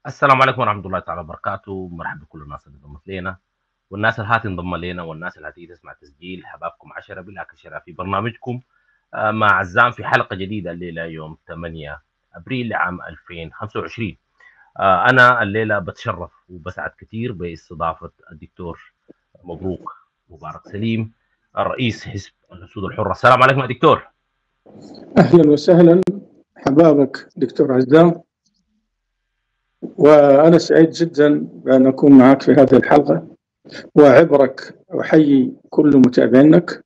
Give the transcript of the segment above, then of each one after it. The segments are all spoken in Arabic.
السلام عليكم ورحمة الله تعالى وبركاته. مرحبا بكل الناس اللي انضمت لنا والناس اللي هتنضم لنا والناس اللي هتيجي تسمع تسجيل. حبابكم 10 بالعكشرة في برنامجكم مع عزام في حلقة جديدة الليلة يوم 8 أبريل لعام 2025. أنا الليلة بتشرف وبسعد كثير باستضافة الدكتور مبروك مبارك سليم رئيس حزب الأسود الحرة. السلام عليكم يا دكتور. أهلا وسهلا حبابك دكتور عزام، وأنا سعيد جدا بأن أكون معك في هذه الحلقة وأعبرك وأحيي كل متابعينك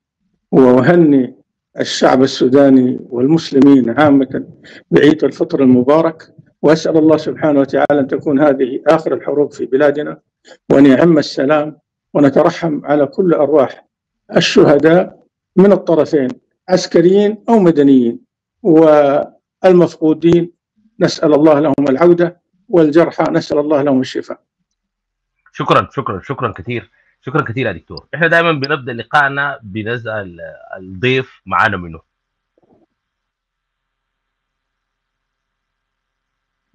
وأهني الشعب السوداني والمسلمين عامة بعيد الفطر المبارك، وأسأل الله سبحانه وتعالى أن تكون هذه آخر الحروب في بلادنا وأن يعم السلام، ونترحم على كل أرواح الشهداء من الطرفين عسكريين أو مدنيين، والمفقودين نسأل الله لهم العودة، والجرحى نسأل الله لهم الشفاء. شكرا كثير يا دكتور. احنا دائما بنبدا لقائنا بنسال الضيف معانا منه.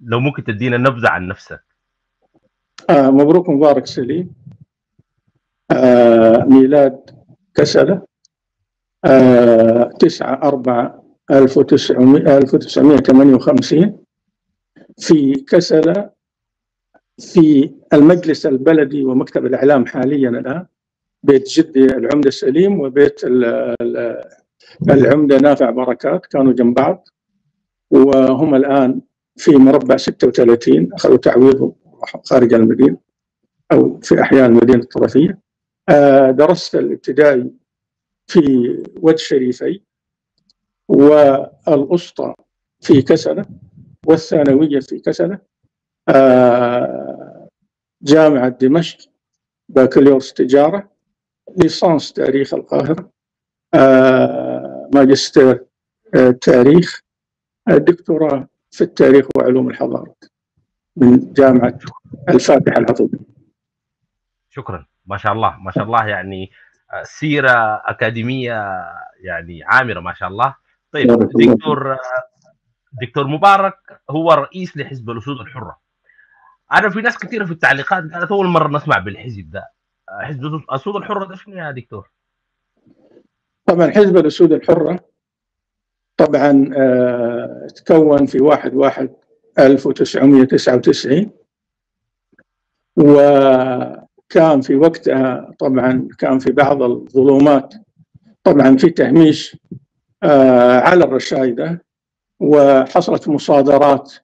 لو ممكن تدينا نبذه عن نفسك. مبروك مبارك سليم، ميلاد كسلة 9/4/1958 في كسلة، في المجلس البلدي ومكتب الإعلام حاليا الآن، بيت جدي العمدة السليم وبيت العمدة نافع بركات كانوا جنب بعض، وهم الآن في مربع 36 أخذوا تعويض خارج المدينة أو في أحياء المدينة الطرفية. درست الابتدائي في ود شريفي والأسطى في كسلة والثانوية في كسلة. جامعة دمشق بكالوريوس تجارة، ليسانس تاريخ القاهرة، ماجستير تاريخ، دكتوراه في التاريخ وعلوم الحضارات من جامعة الفاتح العظيم. شكرا، ما شاء الله يعني سيرة أكاديمية يعني عامرة ما شاء الله. طيب دكتور مبارك هو رئيس لحزب الأسود الحرة. أنا في ناس كثيرة في التعليقات قالت أول مرة نسمع بالحزب ده. حزب الأسود الحرة ده شنو يا دكتور؟ طبعا حزب الأسود الحرة طبعا تكون في 1/1/1999، وكان في وقتها طبعا كان في بعض الظلمات طبعا في تهميش على الرشايدة، وحصلت مصادرات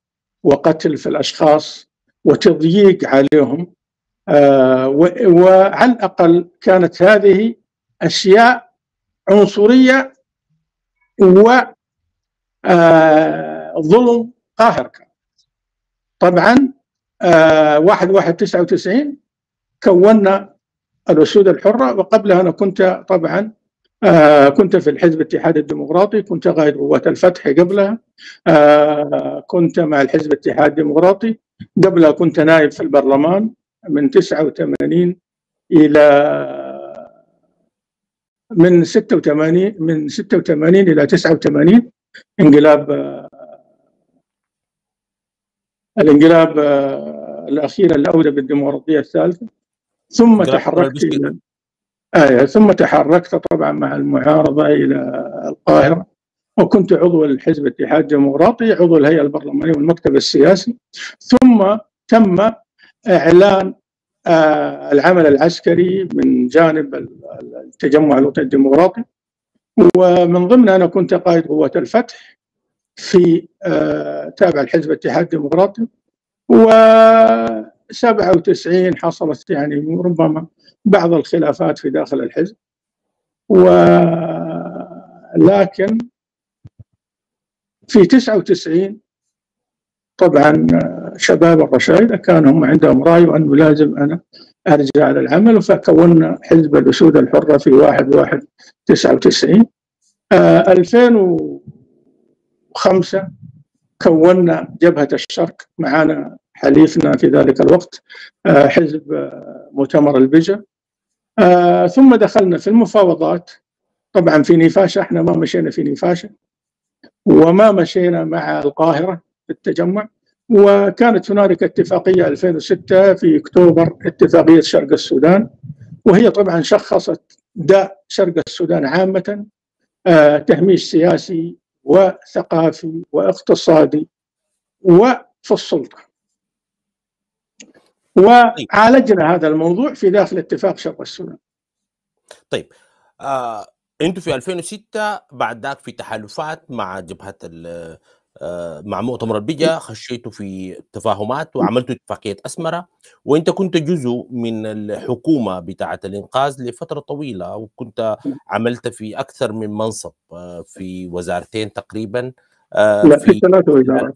وقتل في الأشخاص وتضييق عليهم، وعلى الأقل كانت هذه أشياء عنصرية وظلم قاهر. طبعا 1/1/99 كونا الأسود الحرة، وقبلها أنا كنت طبعا كنت في الحزب الاتحاد الديمقراطي، كنت قائد قوات الفتح قبلها، كنت مع الحزب الاتحاد الديمقراطي قبلها، كنت نائب في البرلمان من 89 إلى من 86 إلى 89 الانقلاب الأخير اللي أودى بالديمقراطية الثالثة، ثم تحركت طبعا مع المعارضة إلى القاهرة، وكنت عضو الحزب الاتحاد الديمقراطي، عضو الهيئة البرلمانية والمكتب السياسي. ثم تم إعلان العمل العسكري من جانب التجمع الوطني الديمقراطي، ومن ضمن أنا كنت قائد قوة الفتح في تابع الحزب الاتحاد الديمقراطي. و97 حصلت يعني ربما بعض الخلافات في داخل الحزب، ولكن في 99 طبعا شباب الرشايدة كانوا هم عندهم رأي وأنه لازم أنا أرجع للعمل، فكونا حزب الأسود الحرة في 1/1/99. 2005 كونا جبهة الشرق، معنا حليفنا في ذلك الوقت حزب مؤتمر البجا. ثم دخلنا في المفاوضات طبعا في نيفاشة، احنا ما مشينا في نيفاشة وما مشينا مع القاهرة في التجمع، وكانت هنالك اتفاقية 2006 في أكتوبر، اتفاقية شرق السودان، وهي طبعا شخصت داء شرق السودان عامة، تهميش سياسي وثقافي واقتصادي وفي السلطة، وعالجنا هذا الموضوع في داخل اتفاق شرق السودان. طيب انتم في 2006 بعد ذاك في تحالفات مع جبهة مع مؤتمر البجا، خشيتوا في تفاهمات وعملتوا اتفاقية أسمرة، وانت كنت جزء من الحكومة بتاعة الإنقاذ لفترة طويلة، وكنت عملت في أكثر من منصب في وزارتين تقريبا. لا، في 3 وزارات.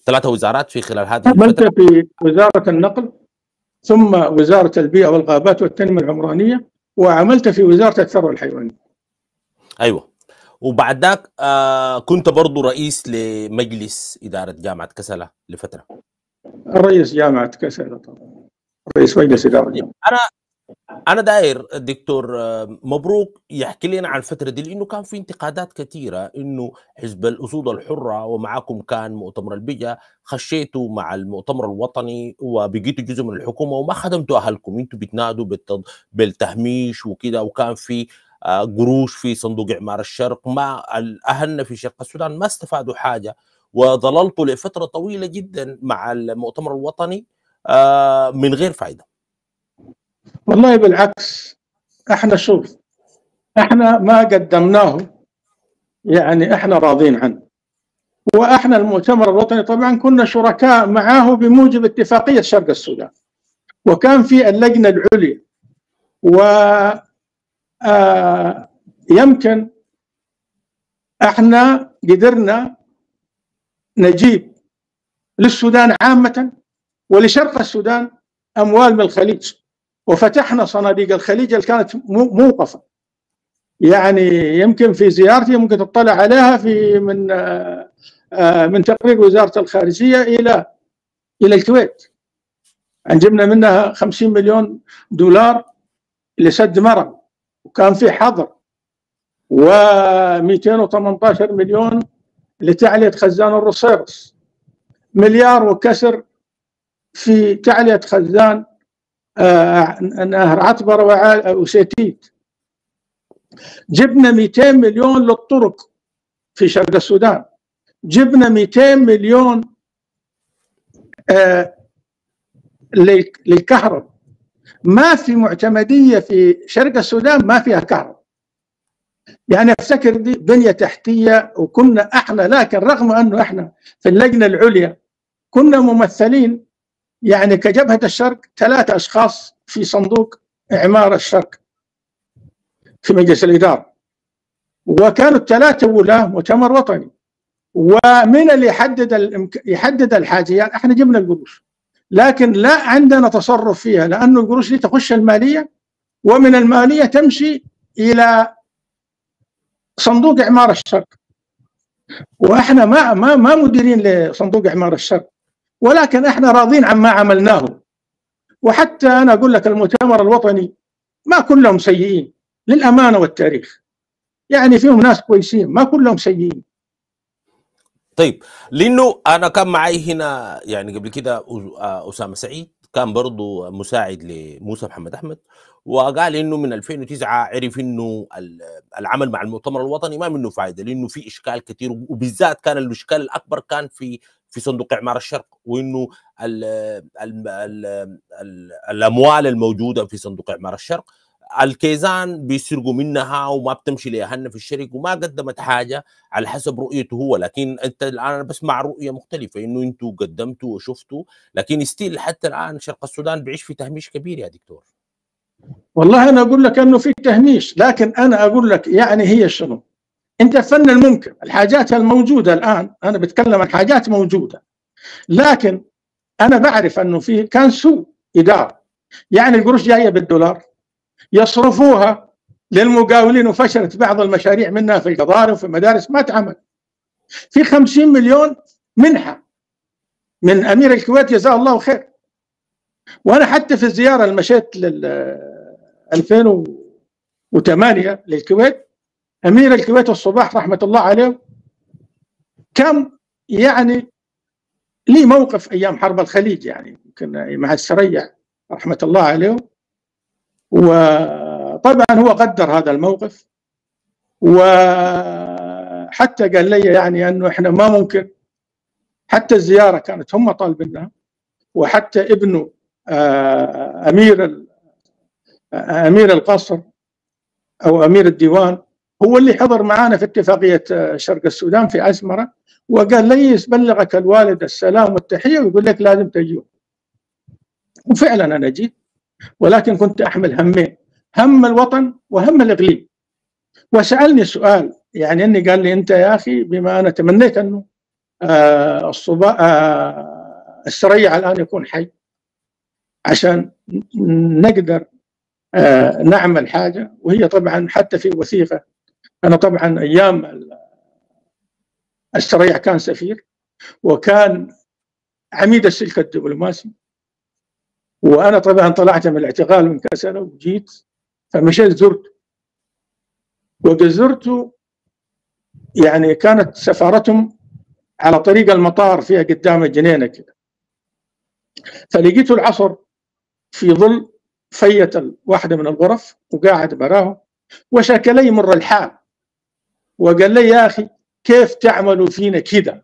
3 وزارات في خلال هذه عملت في وزارة النقل، ثم وزارة البيئة والغابات والتنمية العمرانية، وعملت في وزارة الثروة الحيوانية. أيوة، وبعد ذاك كنت برضو رئيس لمجلس إدارة جامعة كسلة لفترة. رئيس جامعة كسلة طبعا، رئيس مجلس إدارة جامعة. أنا داير الدكتور مبروك يحكي لنا عن الفترة دي، لأنه كان في انتقادات كثيرة إنه حزب الأسود الحرة ومعاكم كان مؤتمر البجا، خشيتوا مع المؤتمر الوطني وبقيتوا جزء من الحكومة وما خدمتوا أهلكم، أنتوا بتنادوا بالتهميش وكده، وكان في قروش في صندوق إعمار الشرق، ما أهلنا في شرق السودان ما استفادوا حاجة، وظللتوا لفترة طويلة جدا مع المؤتمر الوطني من غير فائدة. والله بالعكس، احنا شوف، احنا ما قدمناه يعني احنا راضين عنه، واحنا المؤتمر الوطني طبعا كنا شركاء معه بموجب اتفاقية شرق السودان، وكان في اللجنة العليا، و يمكن احنا قدرنا نجيب للسودان عامة ولشرق السودان أموال من الخليج، وفتحنا صناديق الخليج اللي كانت موقفة. يعني يمكن في زيارتي ممكن تطلع عليها في من تقرير وزارة الخارجية إلى الكويت، جبنا منها 50 مليون دولار لسد مرم، وكان في حظر، و218 مليون لتعلية خزان الرصيرس، مليار وكسر في تعلية خزان نهر عطبر وسيتيت. جبنا 200 مليون للطرق في شرق السودان، جبنا 200 مليون للكهرباء. ما في معتمدية في شرق السودان ما فيها كهرباء، يعني افتكر دي بنية تحتية. وكنا احنا، لكن رغم انه احنا في اللجنة العليا كنا ممثلين يعني كجبهة الشرق 3 أشخاص في صندوق إعمار الشرق في مجلس الإدارة، وكانوا ال3 ولاة مؤتمر وطني، ومن اللي يحدد الحاجيات احنا جبنا القروش، لكن لا عندنا تصرف فيها، لأنه القروش دي تخش المالية، ومن المالية تمشي إلى صندوق إعمار الشرق، واحنا ما مديرين لصندوق إعمار الشرق، ولكن احنا راضين عما عملناه. وحتى انا اقول لك المؤتمر الوطني ما كلهم سيئين، للأمانة والتاريخ. يعني فيهم ناس كويسين، ما كلهم سيئين. طيب، لانه انا كان معي هنا يعني قبل كده اسامه سعيد، كان برضو مساعد لموسى محمد احمد، وقال انه من 2009 عرف انه العمل مع المؤتمر الوطني ما منه فائده، لانه في اشكال كثير، وبالذات كان الاشكال الاكبر كان في صندوق اعمار الشرق، وانه ال ال ال ال الاموال الموجوده في صندوق اعمار الشرق الكيزان بيسرقوا منها وما بتمشي لاهلنا في الشرق، وما قدمت حاجه على حسب رؤيته هو. لكن انت الان انا بسمع رؤيه مختلفه، انه انتم قدمتوا وشفتوا، لكن ستيل حتى الان شرق السودان بيعيش في تهميش كبير يا دكتور. والله انا اقول لك انه في تهميش، لكن انا اقول لك يعني هي شنو؟ انت فن الممكن، الحاجات الموجوده الان، انا بتكلم عن حاجات موجوده، لكن انا بعرف انه في كان سوء اداره. يعني القروش جايه بالدولار يصرفوها للمقاولين، وفشلت بعض المشاريع منها في القضارب وفي المدارس ما تعمل. في 50 مليون منحه من امير الكويت جزاه الله خير. وانا حتى في الزياره اللي مشيت 2008 للكويت، امير الكويت الصباح رحمه الله عليه كان يعني لي موقف ايام حرب الخليج، يعني يمكن مع السريع رحمه الله عليه، وطبعا هو قدر هذا الموقف، وحتى قال لي يعني انه احنا ما ممكن، حتى الزياره كانت هم طالبينها، وحتى ابنه امير القصر او امير الديوان هو اللي حضر معنا في اتفاقيه شرق السودان في أسمرة، وقال لي يبلغك الوالد السلام والتحيه ويقول لك لازم تجيهم. وفعلا انا جيت، ولكن كنت احمل همين، هم الوطن وهم الاقليم. وسالني سؤال، يعني اني قال لي انت يا اخي بما انا تمنيت انه السريع الان يكون حي عشان نقدر نعمل حاجه، وهي طبعا حتى في وثيقه، انا طبعا ايام السريع كان سفير وكان عميد السلك الدبلوماسي، وانا طبعا طلعت من الاعتقال من كسله وجيت، فمشيت زرته، وزرته يعني كانت سفارتهم على طريق المطار فيها قدام الجنينه كده، فلقيته العصر في ظل فية واحده من الغرف وقاعد براه، وشكى لي مر الحال وقال لي يا اخي كيف تعملوا فينا كذا،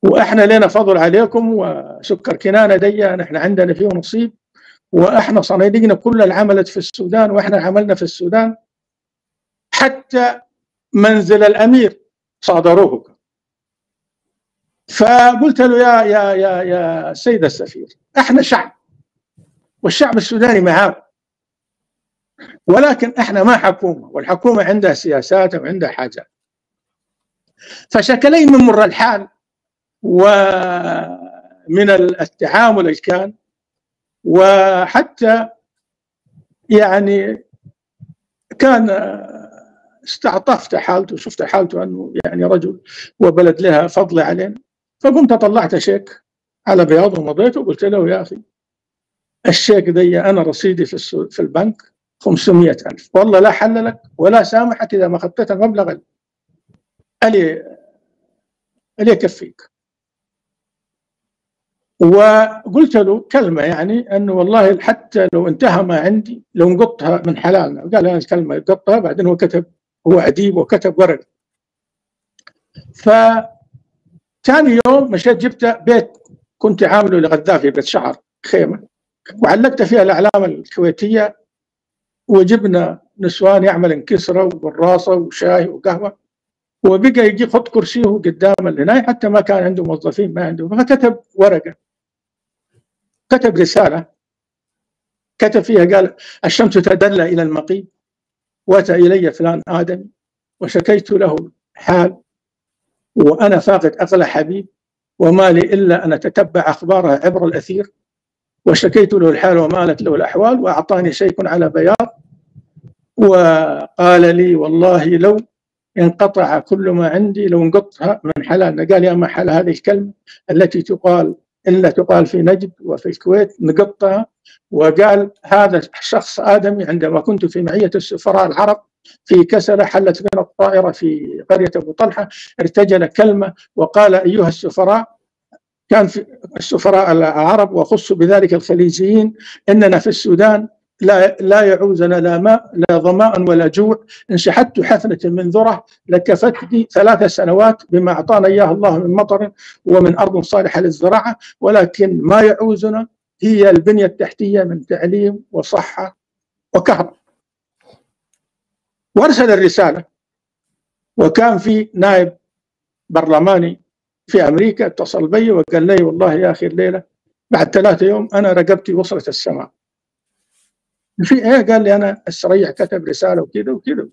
واحنا لنا فضل عليكم، وسكر كنانه دي نحن عندنا فيه نصيب، واحنا صناديقنا كلها عملت في السودان، واحنا عملنا في السودان، حتى منزل الامير صادروه. فقلت له يا سيد السفير، احنا شعب والشعب السوداني معاه، ولكن احنا ما حكومه، والحكومه عندها سياسات وعندها حاجات. فشكى لي من مر الحال ومن التعامل اللي كان، وحتى يعني كان استعطفت حالته وشفت حالته انه يعني رجل وبلد لها فضل علينا، فقمت طلعت شيك على بياض ومضيته وقلت له يا اخي الشيك دي انا رصيدي في البنك 500,000، والله لا حل لك ولا سامحك اذا ما اخذت المبلغ اللي يكفيك. وقلت له كلمه يعني انه والله حتى لو انتهى ما عندي لو نقطها من حلالنا، قال هذه الكلمه يقطها. بعدين هو كتب، هو اديب وكتب ورق. فثاني يوم مشيت جبت بيت كنت عامله لغذافي، بيت شعر خيمه، وعلقت فيها الاعلام الكويتيه، وجبنا نسوان يعمل كسره وبراسه وشاي وقهوه، وبقى يجي خد كرسيه قدام الهناي، حتى ما كان عنده موظفين، ما عنده، فكتب ورقه، كتب رساله، كتب فيها قال الشمس تدلى الى المقيم، واتى الي فلان ادمي وشكيت له حال، وانا فاقد اغلى حبيب، وما لي الا ان اتتبع اخبارها عبر الاثير، وشكيت له الحال ومالت له الاحوال، واعطاني شيء على بياض، وقال لي والله لو انقطع كل ما عندي لو انقطها من حلالنا. قال يا محل هذه الكلمه التي تقال إلا تقال في نجد وفي الكويت نقطها. وقال هذا شخص آدمي. عندما كنت في معية السفراء العرب في كسلة حلت بنا الطائرة في قرية أبو طلحة، ارتجل كلمة وقال أيها السفراء، كان في السفراء العرب وخص بذلك الخليجيين، إننا في السودان لا يعوزنا لا ماء لا ظماء ولا جوع، إن شحذت حفنة من ذرة لكفتني 3 سنوات بما أعطانا إياه الله من مطر ومن أرض صالحة للزراعة، ولكن ما يعوزنا هي البنية التحتية من تعليم وصحة وكهرباء. وارسل الرسالة. وكان في نائب برلماني في أمريكا اتصل بي وقال لي والله يا أخي الليلة بعد 3 يوم أنا رقبتي وصلت السماء. في إيه؟ قال لي أنا السريع كتب رسالة وكذا وكذا.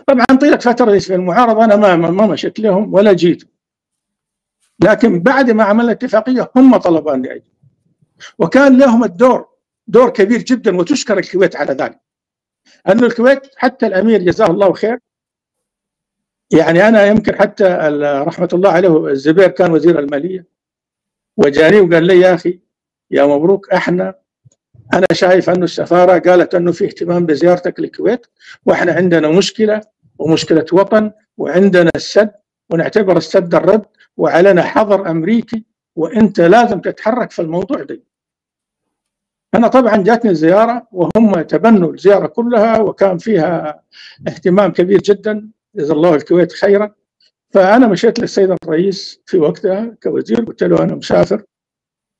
طبعا طيلة فترة في المعارضة أنا ما مشيت لهم ولا جيت، لكن بعد ما عملنا اتفاقية هم طلبوا أني أجي، وكان لهم دور كبير جدا، وتشكر الكويت على ذلك. أن الكويت حتى الأمير جزاه الله خير، يعني أنا يمكن حتى رحمة الله عليه الزبير كان وزير المالية وجاني وقال لي يا أخي يا مبروك، أنا شايف أنه السفارة قالت أنه في اهتمام بزيارتك للكويت، وإحنا عندنا مشكلة ومشكلة وطن، وعندنا السد ونعتبر السد الرد، وعلينا حظر أمريكي، وأنت لازم تتحرك في الموضوع ده. أنا طبعا جاتني الزيارة وهم تبنوا الزيارة كلها، وكان فيها اهتمام كبير جدا جزا الله الكويت خيرا. فأنا مشيت للسيد الرئيس في وقتها كوزير، قلت له أنا مسافر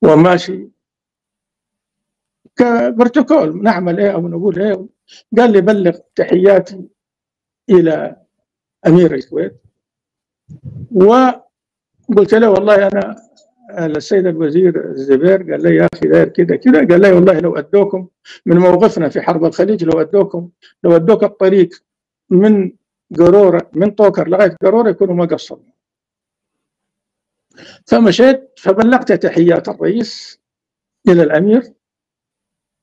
وماشي كبروتوكول نعمل إيه أو نقول إيه. قال لي بلغ تحياتي إلى أمير الكويت. وقلت له والله أنا السيد الوزير الزبير قال لي يا أخي داير كذا كذا، قال لي والله لو أدوكم من موقفنا في حرب الخليج، لو أدوك الطريق من قرورة من طوكر لغاية قرورة يكونوا ما قصروا. فمشيت فبلغت تحيات الرئيس إلى الأمير،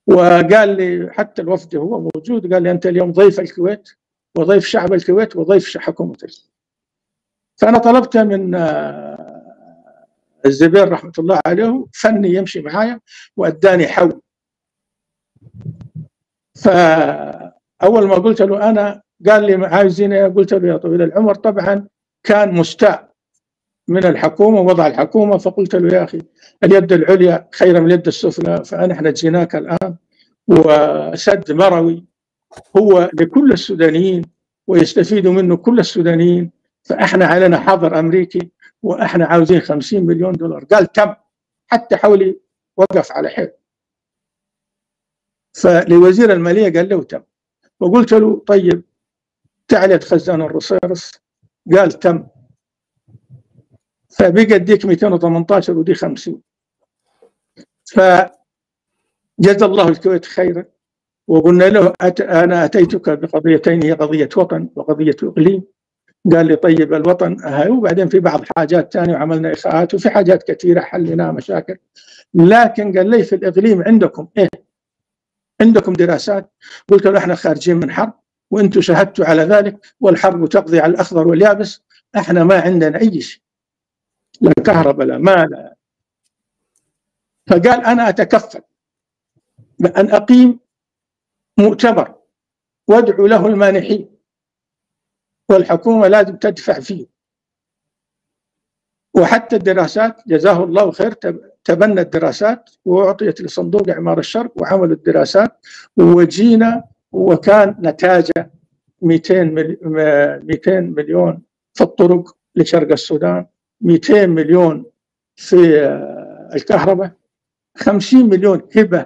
وقال لي حتى الوفد هو موجود، قال لي أنت اليوم ضيف الكويت وضيف شعب الكويت وضيف حكومة الكويت. فأنا طلبت من الزبير رحمة الله عليه فني يمشي معايا وأداني حول. فأول ما قلت له أنا، قال لي عايزين إيه؟ قلت له يا طويل العمر طبعا كان مستاء من الحكومة ووضع الحكومة، فقلت له يا أخي اليد العليا خير من اليد السفلى، فأنا جيناك الآن وسد مروي هو لكل السودانيين ويستفيدوا منه كل السودانيين، فإحنا علينا حظر أمريكي وإحنا عاوزين 50 مليون دولار. قال تم، حتى حولي وقف على حيل. فلوزير المالية قال له تم، وقلت له طيب تعالى خزان الرصيرس، قال تم، فبقى اديك 218 ودي 50. فجزا الله الكويت خيرا، وقلنا له أنا أتيتك بقضيتين، هي قضية وطن وقضية إقليم. قال لي طيب الوطن هاي، وبعدين في بعض حاجات ثانية وعملنا إخاءات وفي حاجات كثيرة حليناها مشاكل، لكن قال لي في الإقليم عندكم إيه؟ عندكم دراسات؟ قلت له احنا خارجين من حرب وانتم شهدتوا على ذلك، والحرب تقضي على الأخضر واليابس، احنا ما عندنا أي شيء، لا كهرباء لا ماء لا. فقال أنا أتكفل بأن أقيم مؤتمر وادعو له المانحين، والحكومة لازم تدفع فيه. وحتى الدراسات جزاه الله خير تبنى الدراسات وأعطيت لصندوق إعمار الشرق وعملوا الدراسات وجينا، وكان نتاجه 200 مليون في الطرق لشرق السودان، 200 مليون في الكهرباء، 50 مليون هبة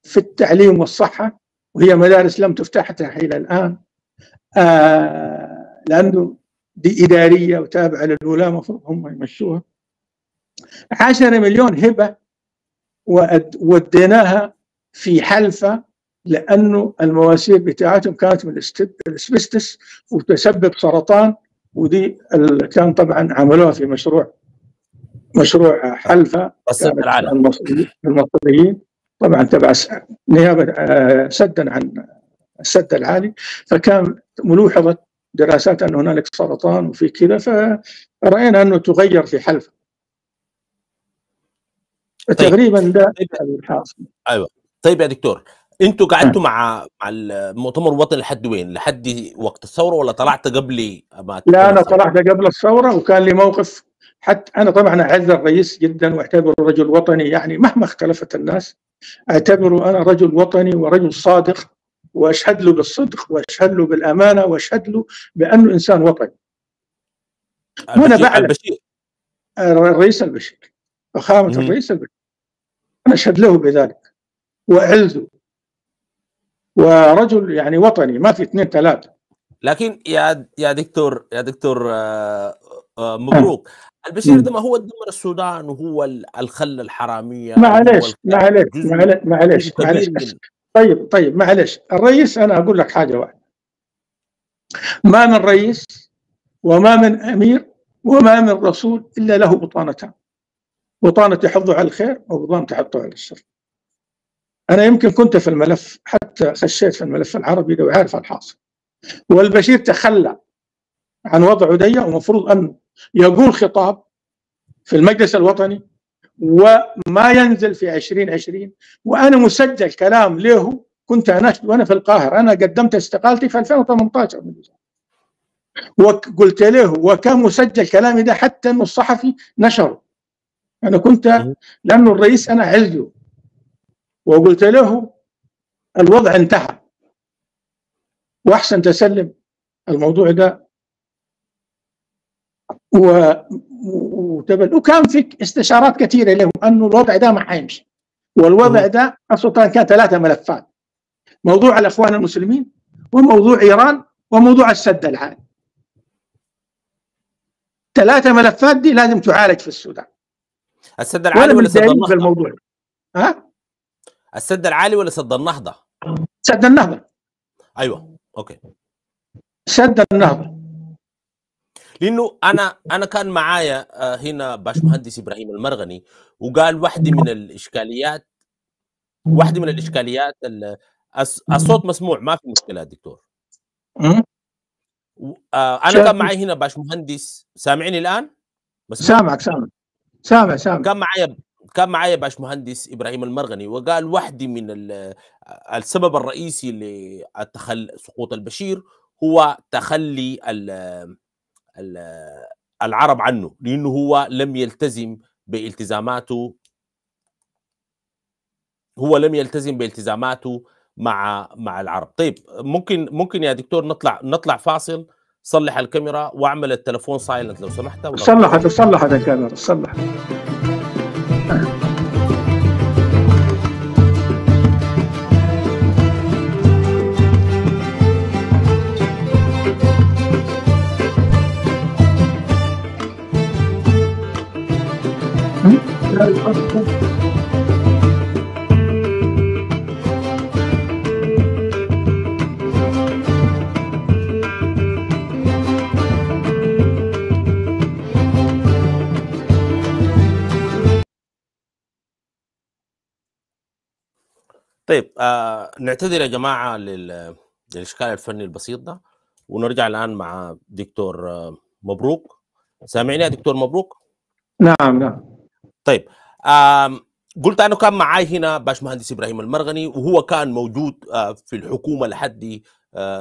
في التعليم والصحة، وهي مدارس لم تفتح حتى إلى الآن لأنه دي إدارية وتابعة للولاة، مفروض هم يمشوها. 10 مليون هبة وديناها في حلفة، لأنه المواسير بتاعتهم كانت من الاسبستس وتسبب سرطان، ودي كان طبعا عملوها في مشروع حلفة المصريين طبعا تبع نيابة سدا عن السد العالي، فكان ملوحظة دراسات أن هنالك سرطان وفي كذا، فرأينا أنه تغير في حلفة. تقريبا ده الحاصل. ايوه. طيب يا دكتور، انتوا قعدتوا مع المؤتمر الوطني لحد وين؟ لحد وقت الثوره ولا طلعت قبل ما تكون لا، انا الثورة؟ طلعت قبل الثوره، وكان لي موقف. حتى انا طبعا اعز الرئيس جدا واعتبره رجل وطني، يعني مهما اختلفت الناس اعتبره انا رجل وطني ورجل صادق، واشهد له بالصدق واشهد له بالامانه واشهد له بانه انسان وطني. وانا بعلم البشير الرئيس البشير، فخامه الرئيس البشير، انا اشهد له بذلك واعزه، ورجل يعني وطني ما في اثنين ثلاثه. لكن يا دكتور مبروك، البشير ده ما هو دمر السودان وهو الخل الحراميه معلش جزء كبير من. طيب معلش، الرئيس انا اقول لك حاجه واحده، ما من رئيس وما من امير وما من رسول الا له بطانتان، بطانه يحضه على الخير وبطانه يحضه على الشر. انا يمكن كنت في الملف، حتى خشيت في الملف العربي ده وعارف الحاصل، والبشير تخلى عن وضعه دي، ومفروض ان يقول خطاب في المجلس الوطني وما ينزل في 2020. وانا مسجل كلام له كنت اناشد وانا في القاهره، انا قدمت استقالتي في 2018 وقلت له، وكان مسجل كلامي ده حتى انه الصحفي نشره. انا كنت لانه الرئيس انا عزه، وقلت له الوضع انتهى واحسن تسلم الموضوع ده وكان في استشارات كثيره له انه الوضع ده ما حيمشي، والوضع ده اصلا كان 3 ملفات: موضوع الاخوان المسلمين، وموضوع ايران، وموضوع السد العالي. 3 ملفات دي لازم تعالج في السودان. السد العالي ولا سد النهضه؟ في الموضوع السد العالي ولا سد النهضه؟ سد النهضه. ايوه اوكي، سد النهضه. لانه انا كان معايا هنا باشمهندس ابراهيم المرغني، وقال واحده من الاشكاليات الصوت مسموع، ما في مشكله يا دكتور. انا كان معي هنا باشمهندس، سامعني الان؟ سامع. كان معايا باشمهندس ابراهيم المرغني، وقال واحده من السبب الرئيسي لسقوط البشير هو تخلي العرب عنه، لانه هو لم يلتزم بالتزاماته، مع العرب. طيب ممكن يا دكتور نطلع فاصل، صلح الكاميرا واعمل التليفون سايلنت لو سمحت. صلحت الكاميرا، صلحت. طيب نعتذر يا جماعه للاشكال الفني البسيط ده، ونرجع الان مع دكتور مبروك. سامعني يا دكتور مبروك؟ نعم. طيب قلت انه كان معاي هنا باشمهندس ابراهيم المرغني، وهو كان موجود في الحكومه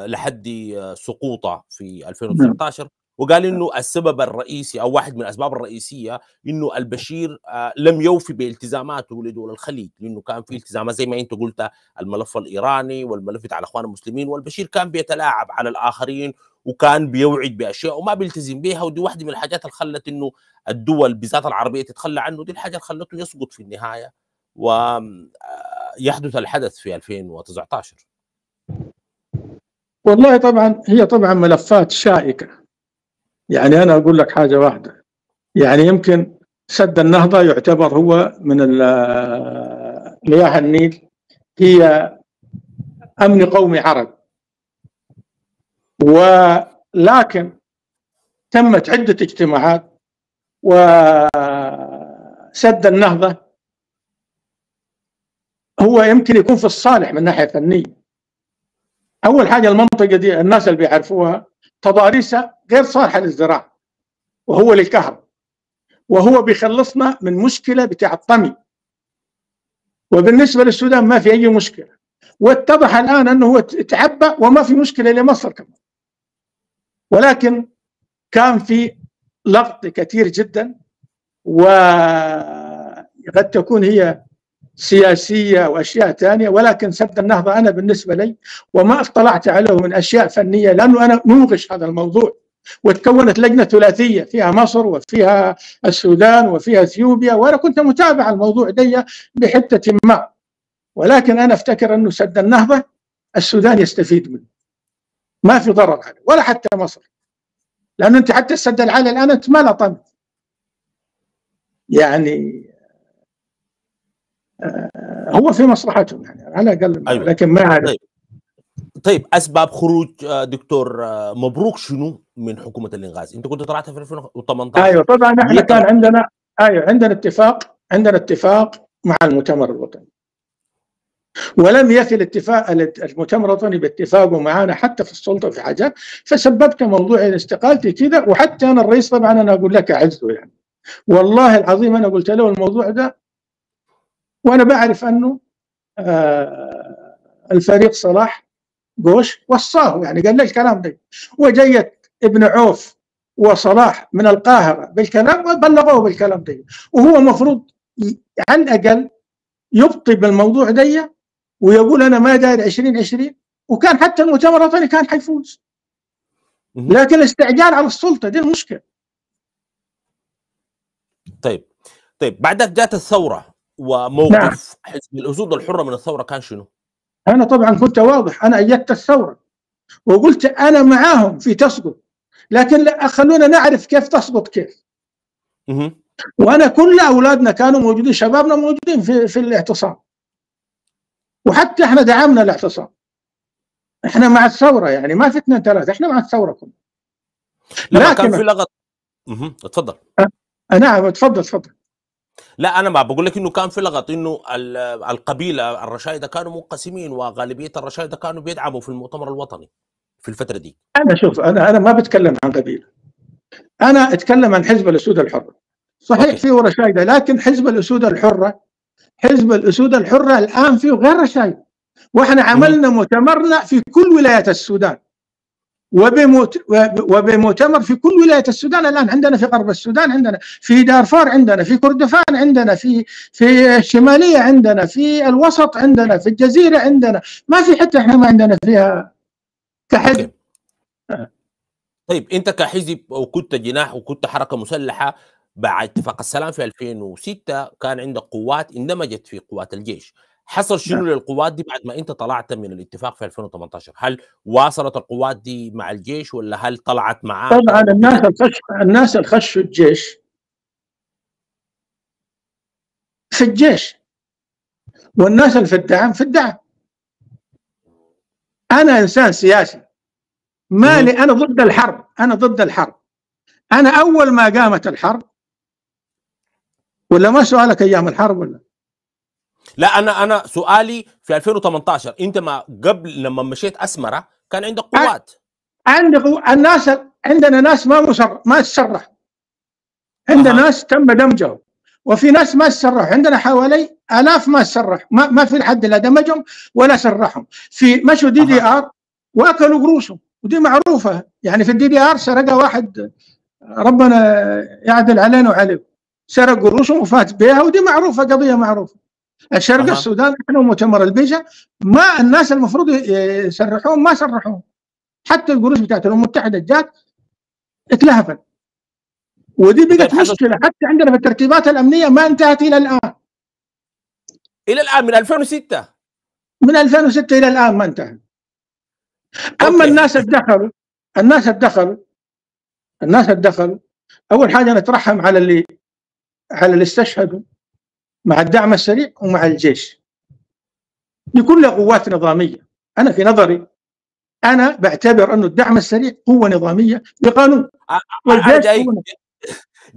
لحد سقوطه في 2019، وقال انه السبب الرئيسي او واحد من الاسباب الرئيسيه انه البشير لم يوفي بالتزاماته لدول الخليج، لانه كان في التزامات زي ما انت قلت، الملف الايراني والملف بتاع الاخوان المسلمين، والبشير كان بيتلاعب على الاخرين وكان بيوعد باشياء وما بيلتزم بها، ودي واحده من الحاجات اللي خلت انه الدول بالذات العربيه تتخلى عنه. دي الحاجه اللي خلته يسقط في النهايه ويحدث الحدث في 2019. والله هي طبعا ملفات شائكه. يعني انا اقول لك حاجه واحده، يعني يمكن سد النهضه يعتبر هو من مياه النيل، هي امن قومي عربي، ولكن تمت عده اجتماعات، وسد النهضه هو يمكن يكون في الصالح من ناحيه فنيه. اول حاجه المنطقه دي الناس اللي بيعرفوها تضاريسها غير صالحه للزراعه وهو للكهرباء، وهو بيخلصنا من مشكله بتاع الطمي وبالنسبة للسودان ما في أي مشكلة، واتضح الآن أنه هو تعبى وما في مشكلة لمصر كمان، ولكن كان في لغط كثير جدا، وقد تكون هي سياسية وأشياء ثانية، ولكن سد النهضة أنا بالنسبة لي وما اطلعت عليه من أشياء فنية، لأنه أنا نوقش هذا الموضوع، وتكونت لجنة ثلاثية فيها مصر وفيها السودان وفيها اثيوبيا، وأنا كنت متابع الموضوع دي بحتة ما، ولكن أنا أفتكر أنه سد النهضة السودان يستفيد منه، ما في ضرر عليه ولا حتى مصر، لأنه أنت حتى السد العالي الآن أنت ما لطم يعني هو في مصلحتهم يعني على الأقل. أيوة. لكن ما عارف. طيب أسباب خروج دكتور مبروك شنو من حكومة الإنغاز؟ أنت كنت طلعت في 2018. أيوة طبعا احنا كان عندنا عندنا اتفاق مع المؤتمر الوطني، ولم يفي المؤتمر الوطني باتفاقه معنا حتى في السلطة في حاجات، فسببت موضوع استقالتي كذا، وحتى أنا الرئيس طبعا أنا أقول لك أعزه يعني، والله العظيم أنا قلت له الموضوع ده وأنا بعرف أنه الفريق صلاح قوش وصاه، يعني قال لي الكلام ده، وجيت ابن عوف وصلاح من القاهرة بالكلام وبلغوه بالكلام ده، وهو مفروض على الأقل يبطي بالموضوع ده ويقول أنا ما داير 2020، وكان حتى المؤتمر الوطني كان حيفوز، لكن الاستعجال على السلطة دي المشكلة. طيب بعدك جات الثورة، وموقف حزب الأسود الحرة من الثورة كان شنو؟ أنا طبعا كنت واضح، أنا أيدت الثورة وقلت أنا معاهم في تسقط، لكن لا خلونا نعرف كيف تسقط كيف. وأنا كل أولادنا كانوا موجودين، شبابنا موجودين في الاعتصام، وحتى احنا دعمنا الاعتصام، احنا مع الثورة يعني ما في 2 3، احنا مع الثورة كلنا. لما كان في لغط. اتفضل. نعم تفضل. لا انا ما بقول لك انه كان في لغط، انه القبيله الرشايده كانوا منقسمين، وغالبيه الرشايده كانوا بيدعموا في المؤتمر الوطني في الفتره دي. انا شوف انا ما بتكلم عن قبيله، انا اتكلم عن حزب الاسود الحره. صحيح فيه رشايده، لكن حزب الاسود الحره الان فيه غير رشايده، واحنا عملنا مؤتمرنا في كل ولايات السودان، وبمؤتمر في كل ولاية السودان. الآن عندنا في غرب السودان، عندنا في دارفور، عندنا في كردفان، عندنا في الشمالية، عندنا في الوسط، عندنا في الجزيرة، عندنا ما في حتة احنا ما عندنا فيها كحزب. طيب انت كحزب وكنت جناح وكنت حركة مسلحة، بعد اتفاق السلام في 2006 كان عندك قوات اندمجت في قوات الجيش، حصل شنو للقوات دي بعد ما انت طلعت من الاتفاق في 2018؟ هل واصلت القوات دي مع الجيش ولا هل طلعت معاه؟ طبعا الناس اللي خشوا الجيش في الجيش، والناس اللي في الدعم. انا انسان سياسي، مالي، انا ضد الحرب. انا اول ما قامت الحرب، ولا ما سؤالك ايام الحرب ولا؟ لا انا سؤالي في 2018 انت ما قبل لما مشيت اسمره كان عندك قوات. عندي الناس عندنا ناس ما تسرح، عندنا ناس تم دمجهم، وفي ناس ما تسرحوا، عندنا حوالي 1000 ما تسرح، ما في حد لا دمجهم ولا سرحهم، في مشوا DDR واكلوا قروشهم، ودي معروفه يعني. في DDR سرقها واحد ربنا يعدل علينا وعليه، سرق قروشهم وفات بها، ودي معروفه، قضيه معروفه. الشرق السودان احنا ومؤتمر البيجا، ما الناس المفروض يسرحوهم ما سرحوهم، حتى القروش بتاعت الامم المتحده جات اتلهفت، ودي بقت مشكله حتى عندنا في الترتيبات الامنيه ما انتهت الى الان. من 2006 الى الان ما انتهت. اما الناس اتدخلوا اول حاجه نترحم على اللي استشهدوا مع الدعم السريع ومع الجيش، دي كلها قوات نظاميه. انا في نظري انا بعتبر انه الدعم السريع قوه نظاميه بقانون، والجيش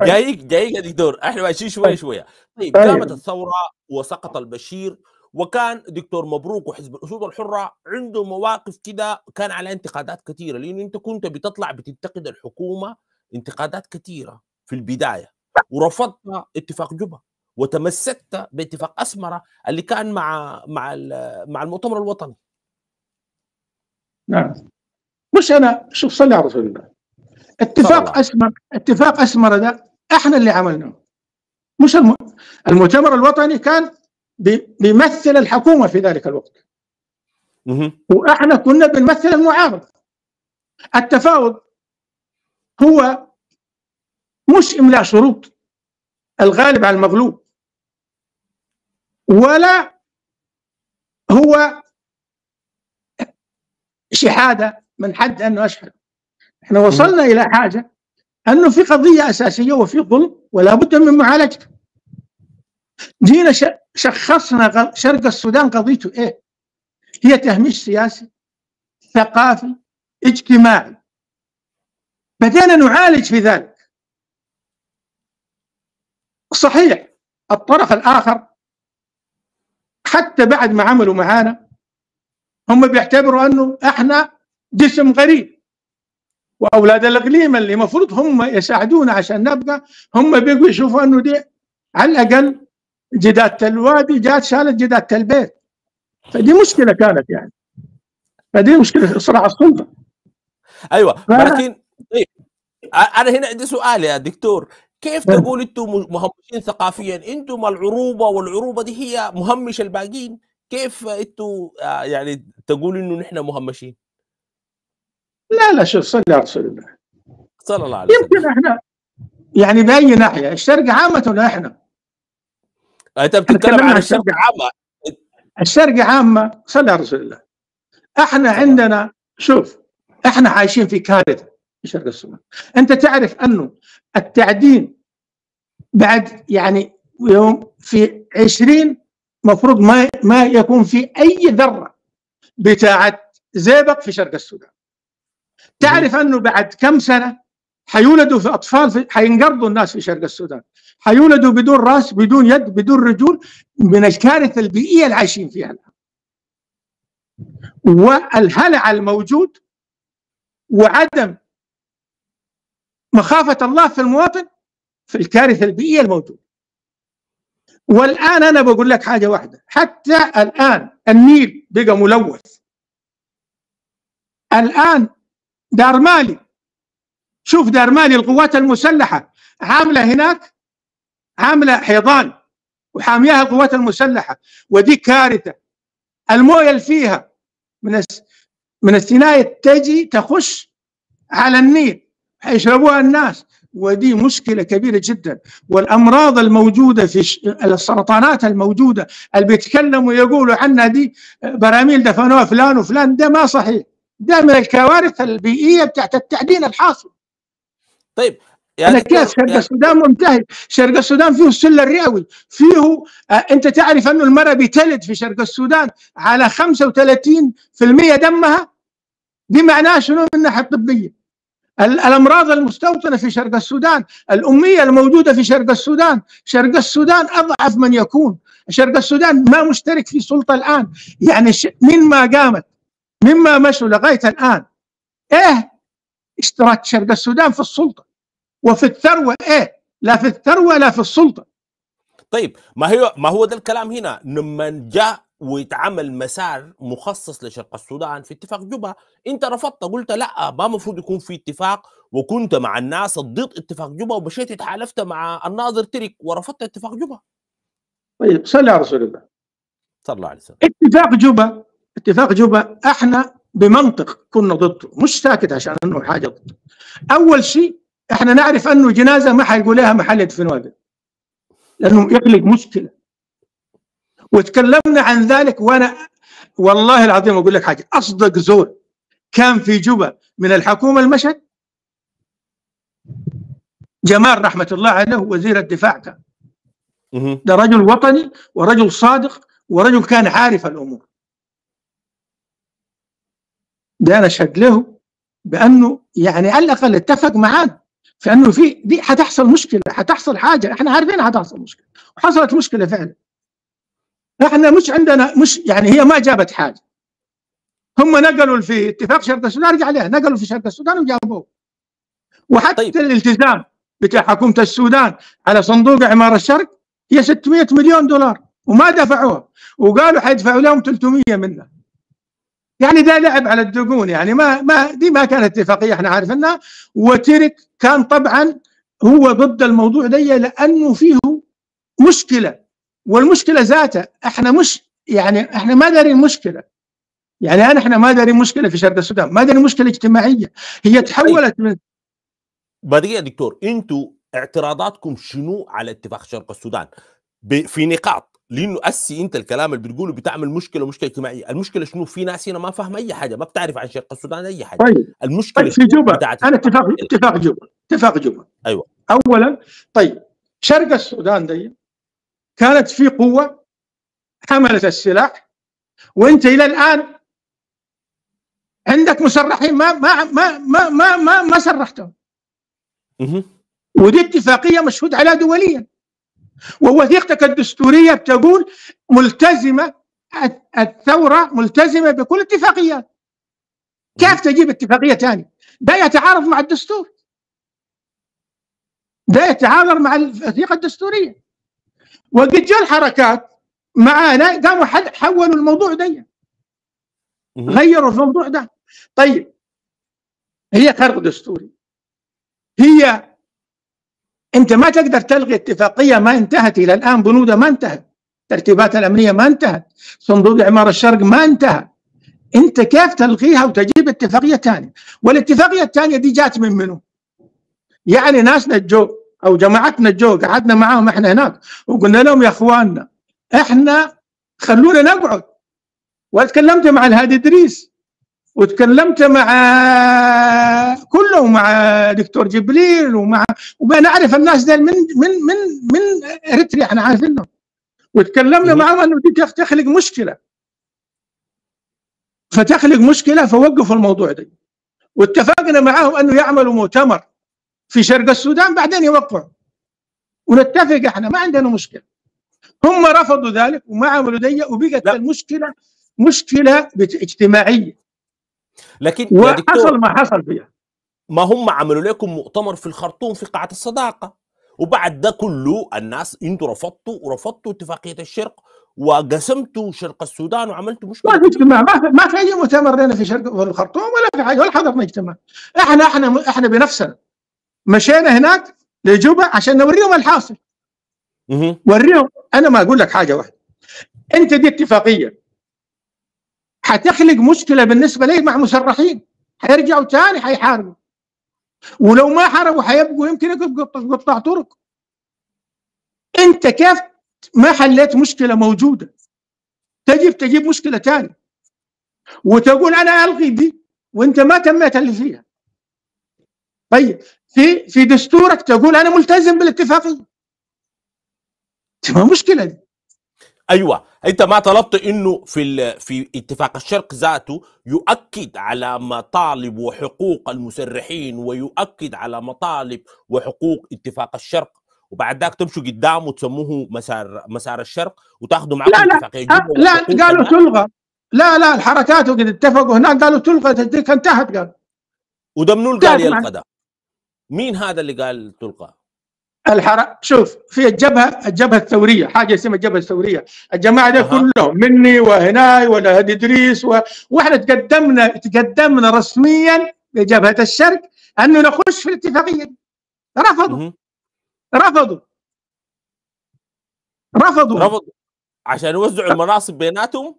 جايك يا دكتور، احنا ماشيين شويه. طيب قامت الثوره وسقط البشير، وكان دكتور مبروك وحزب الاسود الحره عنده مواقف كده كان على انتقادات كثيره، لانه انت كنت بتطلع بتنتقد الحكومه انتقادات كثيره في البدايه، ورفضت اتفاق جوبا وتمسكت باتفاق أسمرة اللي كان مع المؤتمر الوطني. نعم. مش أنا، شوف صلي على رسول الله، اتفاق أسمرة ده احنا اللي عملناه، مش المؤتمر الوطني كان بيمثل الحكومة في ذلك الوقت، واحنا كنا بنمثل المعارضة. التفاوض هو مش إملاء شروط الغالب على المغلوب، ولا هو شهادة من حد أنه أشهد. احنا وصلنا إلى حاجة أنه في قضية أساسية وفي ظلم ولا بد من معالجته. جينا شخصنا شرق السودان قضيته إيه؟ هي تهميش سياسي ثقافي اجتماعي، بدأنا نعالج في ذلك. صحيح الطرف الآخر حتى بعد ما عملوا معانا هم بيعتبروا أنه إحنا جسم غريب، وأولاد الإقليم اللي مفروض هم يساعدونا عشان نبقى، هم بيقوا يشوفوا أنه دي على الأقل جدادة الوادي جات شالت جدادة البيت. فدي مشكلة كانت يعني، فدي مشكلة صراع السلطة. أيوة لكن أنا هنا عندي سؤال يا دكتور، كيف تقول أنتم مهمشين ثقافيا؟ أنتم العروبة، والعروبة دي هي مهمش الباقين، كيف أنتم يعني تقول إنه نحن مهمشين؟ لا شوف صلي على رسول الله صلى الله عليه وسلم. يمكن احنا يعني بأي ناحية، الشرق عامة ولا احنا؟ أنت بتتكلم عن الشرق عامة. الشرق عامة، صلي على رسول الله. احنا عندنا، شوف احنا عايشين في كارثة في شرق السودان. انت تعرف انه التعدين بعد يعني يوم في 20 مفروض ما يكون في اي ذرة بتاعة زئبق في شرق السودان. تعرف انه بعد كم سنة حيولدوا في اطفال حينقرضوا الناس في شرق السودان، حيولدوا بدون راس بدون يد بدون رجول، من الكارثة البيئية اللي عايشين فيها الآن. والهلع الموجود وعدم مخافة الله في المواطن في الكارثة البيئية الموجودة. والآن أنا بقول لك حاجة واحدة، حتى الآن النيل بقى ملوث. الآن دار مالي، شوف دار مالي القوات المسلحة عاملة هناك، عاملة حيضان وحامياها القوات المسلحة، ودي كارثة. المويه اللي فيها من الثناية تجي تخش على النيل حيشربوها الناس، ودي مشكلة كبيرة جدا. والأمراض الموجودة في السرطانات الموجودة اللي بيتكلموا يقولوا عنها دي براميل دفنوها فلان وفلان، ده ما صحيح، ده من الكوارث البيئية بتاعت التعدين الحاصل. طيب أنا كيف شرق السودان منتهي؟ شرق السودان فيه السل الرئوي، فيه أنت تعرف أنه المرأة بتلد في شرق السودان على 35% دمها، دي معناها شنو من الناحية الطبية؟ الأمراض المستوطنة في شرق السودان، الأمية الموجودة في شرق السودان، شرق السودان أضعف من يكون. شرق السودان ما مشترك في سلطة الآن، يعني مما قامت مما مشوا لغاية الآن إيه اشتراك شرق السودان في السلطة وفي الثروة، إيه لا في الثروة لا في السلطة. طيب ما هو ده الكلام هنا، لما جاء ويتعمل مسار مخصص لشرق السودان في اتفاق جوبا انت رفضت، قلت لا ما المفروض يكون في اتفاق، وكنت مع الناس ضد اتفاق جوبا ومشيت اتحالفت مع الناظر ترك ورفضت اتفاق جوبا. طيب صلى على رسول الله صلى الله عليه وسلم. اتفاق جوبا احنا بمنطق كنا ضده، مش ساكت عشان انه حاجه ضده. اول شيء احنا نعرف انه جنازه ما حيقول لها محل يدفنوها لانه يخلق مشكله، وتكلمنا عن ذلك. وانا والله العظيم اقول لك حاجه، اصدق زول كان في جوبا من الحكومه المشهد جمال رحمه الله عليه وزير الدفاع كان. ده رجل وطني ورجل صادق ورجل كان عارف الامور. ده انا اشهد له بانه يعني على الاقل اتفق معانا في انه في دي حتحصل مشكله، حتحصل حاجه، احنا عارفين حتحصل مشكله وحصلت مشكله فعلا. احنا مش عندنا مش يعني هي ما جابت حاجه، هم نقلوا في اتفاق شرق السودان رجع عليها، نقلوا في شرق السودان وجابوه. وحتى طيب. الالتزام بتاع حكومه السودان على صندوق اعمار الشرق هي 600 مليون دولار وما دفعوها، وقالوا حيدفعوا لهم 300 منها. يعني ده لعب على الدقون، يعني دي ما كانت اتفاقيه احنا عارفينها. وترك كان طبعا هو ضد الموضوع ده لانه فيه مشكله، والمشكله ذاتها احنا مش يعني احنا ما دارين مشكله، يعني احنا ما دارين مشكله في شرق السودان، ما دارين مشكله اجتماعيه، هي تحولت من بدقيقه دكتور، انتوا اعتراضاتكم شنو على اتفاق شرق السودان في نقاط؟ لانه انت الكلام اللي بتقوله بتعمل مشكله اجتماعيه، المشكله شنو؟ في ناس هنا ما فاهمه اي حاجه، ما بتعرف عن شرق السودان اي حاجه. طيب. المشكله في جوبا، انا اتفاق جوبا. ايوه. اولا طيب شرق السودان دي كانت في قوه حملت السلاح، وانت الى الان عندك مسرحين ما سرحتهم. ودي اتفاقيه مشهود عليها دوليا، ووثيقتك الدستوريه بتقول ملتزمه الثوره ملتزمه بكل اتفاقيات. كيف تجيب اتفاقيه ثانيه؟ ده يتعارض مع الدستور، ده يتعارض مع الوثيقه الدستوريه. وقد جاء الحركات معانا قاموا حولوا الموضوع ده، غيروا الموضوع ده. طيب هي خرق دستوري، هي انت ما تقدر تلغي اتفاقيه ما انتهت الى الان، بنودها ما انتهت، ترتيبات الامنيه ما انتهت، صندوق اعمار الشرق ما انتهى. انت كيف تلغيها وتجيب اتفاقيه ثانيه؟ والاتفاقيه الثانيه دي جات من منو؟ يعني ناسنا الجو او جماعتنا الجو قعدنا معاهم احنا هناك وقلنا لهم يا اخواننا احنا خلونا نقعد. وتكلمت مع الهادي ادريس، وتكلمت مع كلهم، مع دكتور جبريل، ونعرف الناس دي من اريتريا احنا عارفينهم، وتكلمنا معهم انه دي تخلق مشكله، فتخلق مشكله فوقفوا الموضوع ده. واتفقنا معهم انه يعملوا مؤتمر في شرق السودان بعدين يوقعوا ونتفق، احنا ما عندنا مشكله. هم رفضوا ذلك وما عملوا دي، وبقت المشكله مشكله اجتماعيه. لكن وحصل ما حصل فيها. ما هم عملوا لكم مؤتمر في الخرطوم في قاعة الصداقة، وبعد ده كله الناس انتوا رفضتوا اتفاقية الشرق وقسمتوا شرق السودان وعملتوا مشكلة. ما في اجتماع، ما في اي مؤتمر لنا في شرق الخرطوم ولا في حاجه، ولا حضرنا اجتماع. احنا بنفسنا مشينا هناك لجوبا عشان نوريهم الحاصل. وريهم. انا ما اقول لك حاجه واحده، انت دي اتفاقيه حتخلق مشكله بالنسبه لي مع مسرحين، حيرجعوا ثاني حيحاربوا، ولو ما حاربوا حيبقوا يمكن يقطع طرق. انت كيف ما حليت مشكله موجوده تجيب مشكله ثانيه وتقول انا الغي دي وانت ما تميت اللي فيها؟ طيب في دستورك تقول انا ملتزم بالاتفاقيه، ما مشكله دي. ايوه، انت ما طلبت انه في اتفاق الشرق ذاته يؤكد على مطالب وحقوق المسرحين ويؤكد على مطالب وحقوق اتفاق الشرق، وبعد ذاك تمشوا قدام وتسموه مسار الشرق وتاخذوا معكم اتفاقيه جوبا؟ لا قالوا تلغى. لا الحركات وقد اتفقوا هناك قالوا تلغى، تلك انتهت. قال وده منو اللي قال يلغى ده؟ مين هذا اللي قال تلغى؟ شوف في الجبهه الثوريه، حاجه اسمها الجبهه الثوريه، الجماعه دي كلهم مني وهناي ولا هادي ادريس واحنا تقدمنا رسميا لجبهه الشرق انه نخش في الاتفاقيه دي. رفضوا عشان يوزعوا المناصب بيناتهم.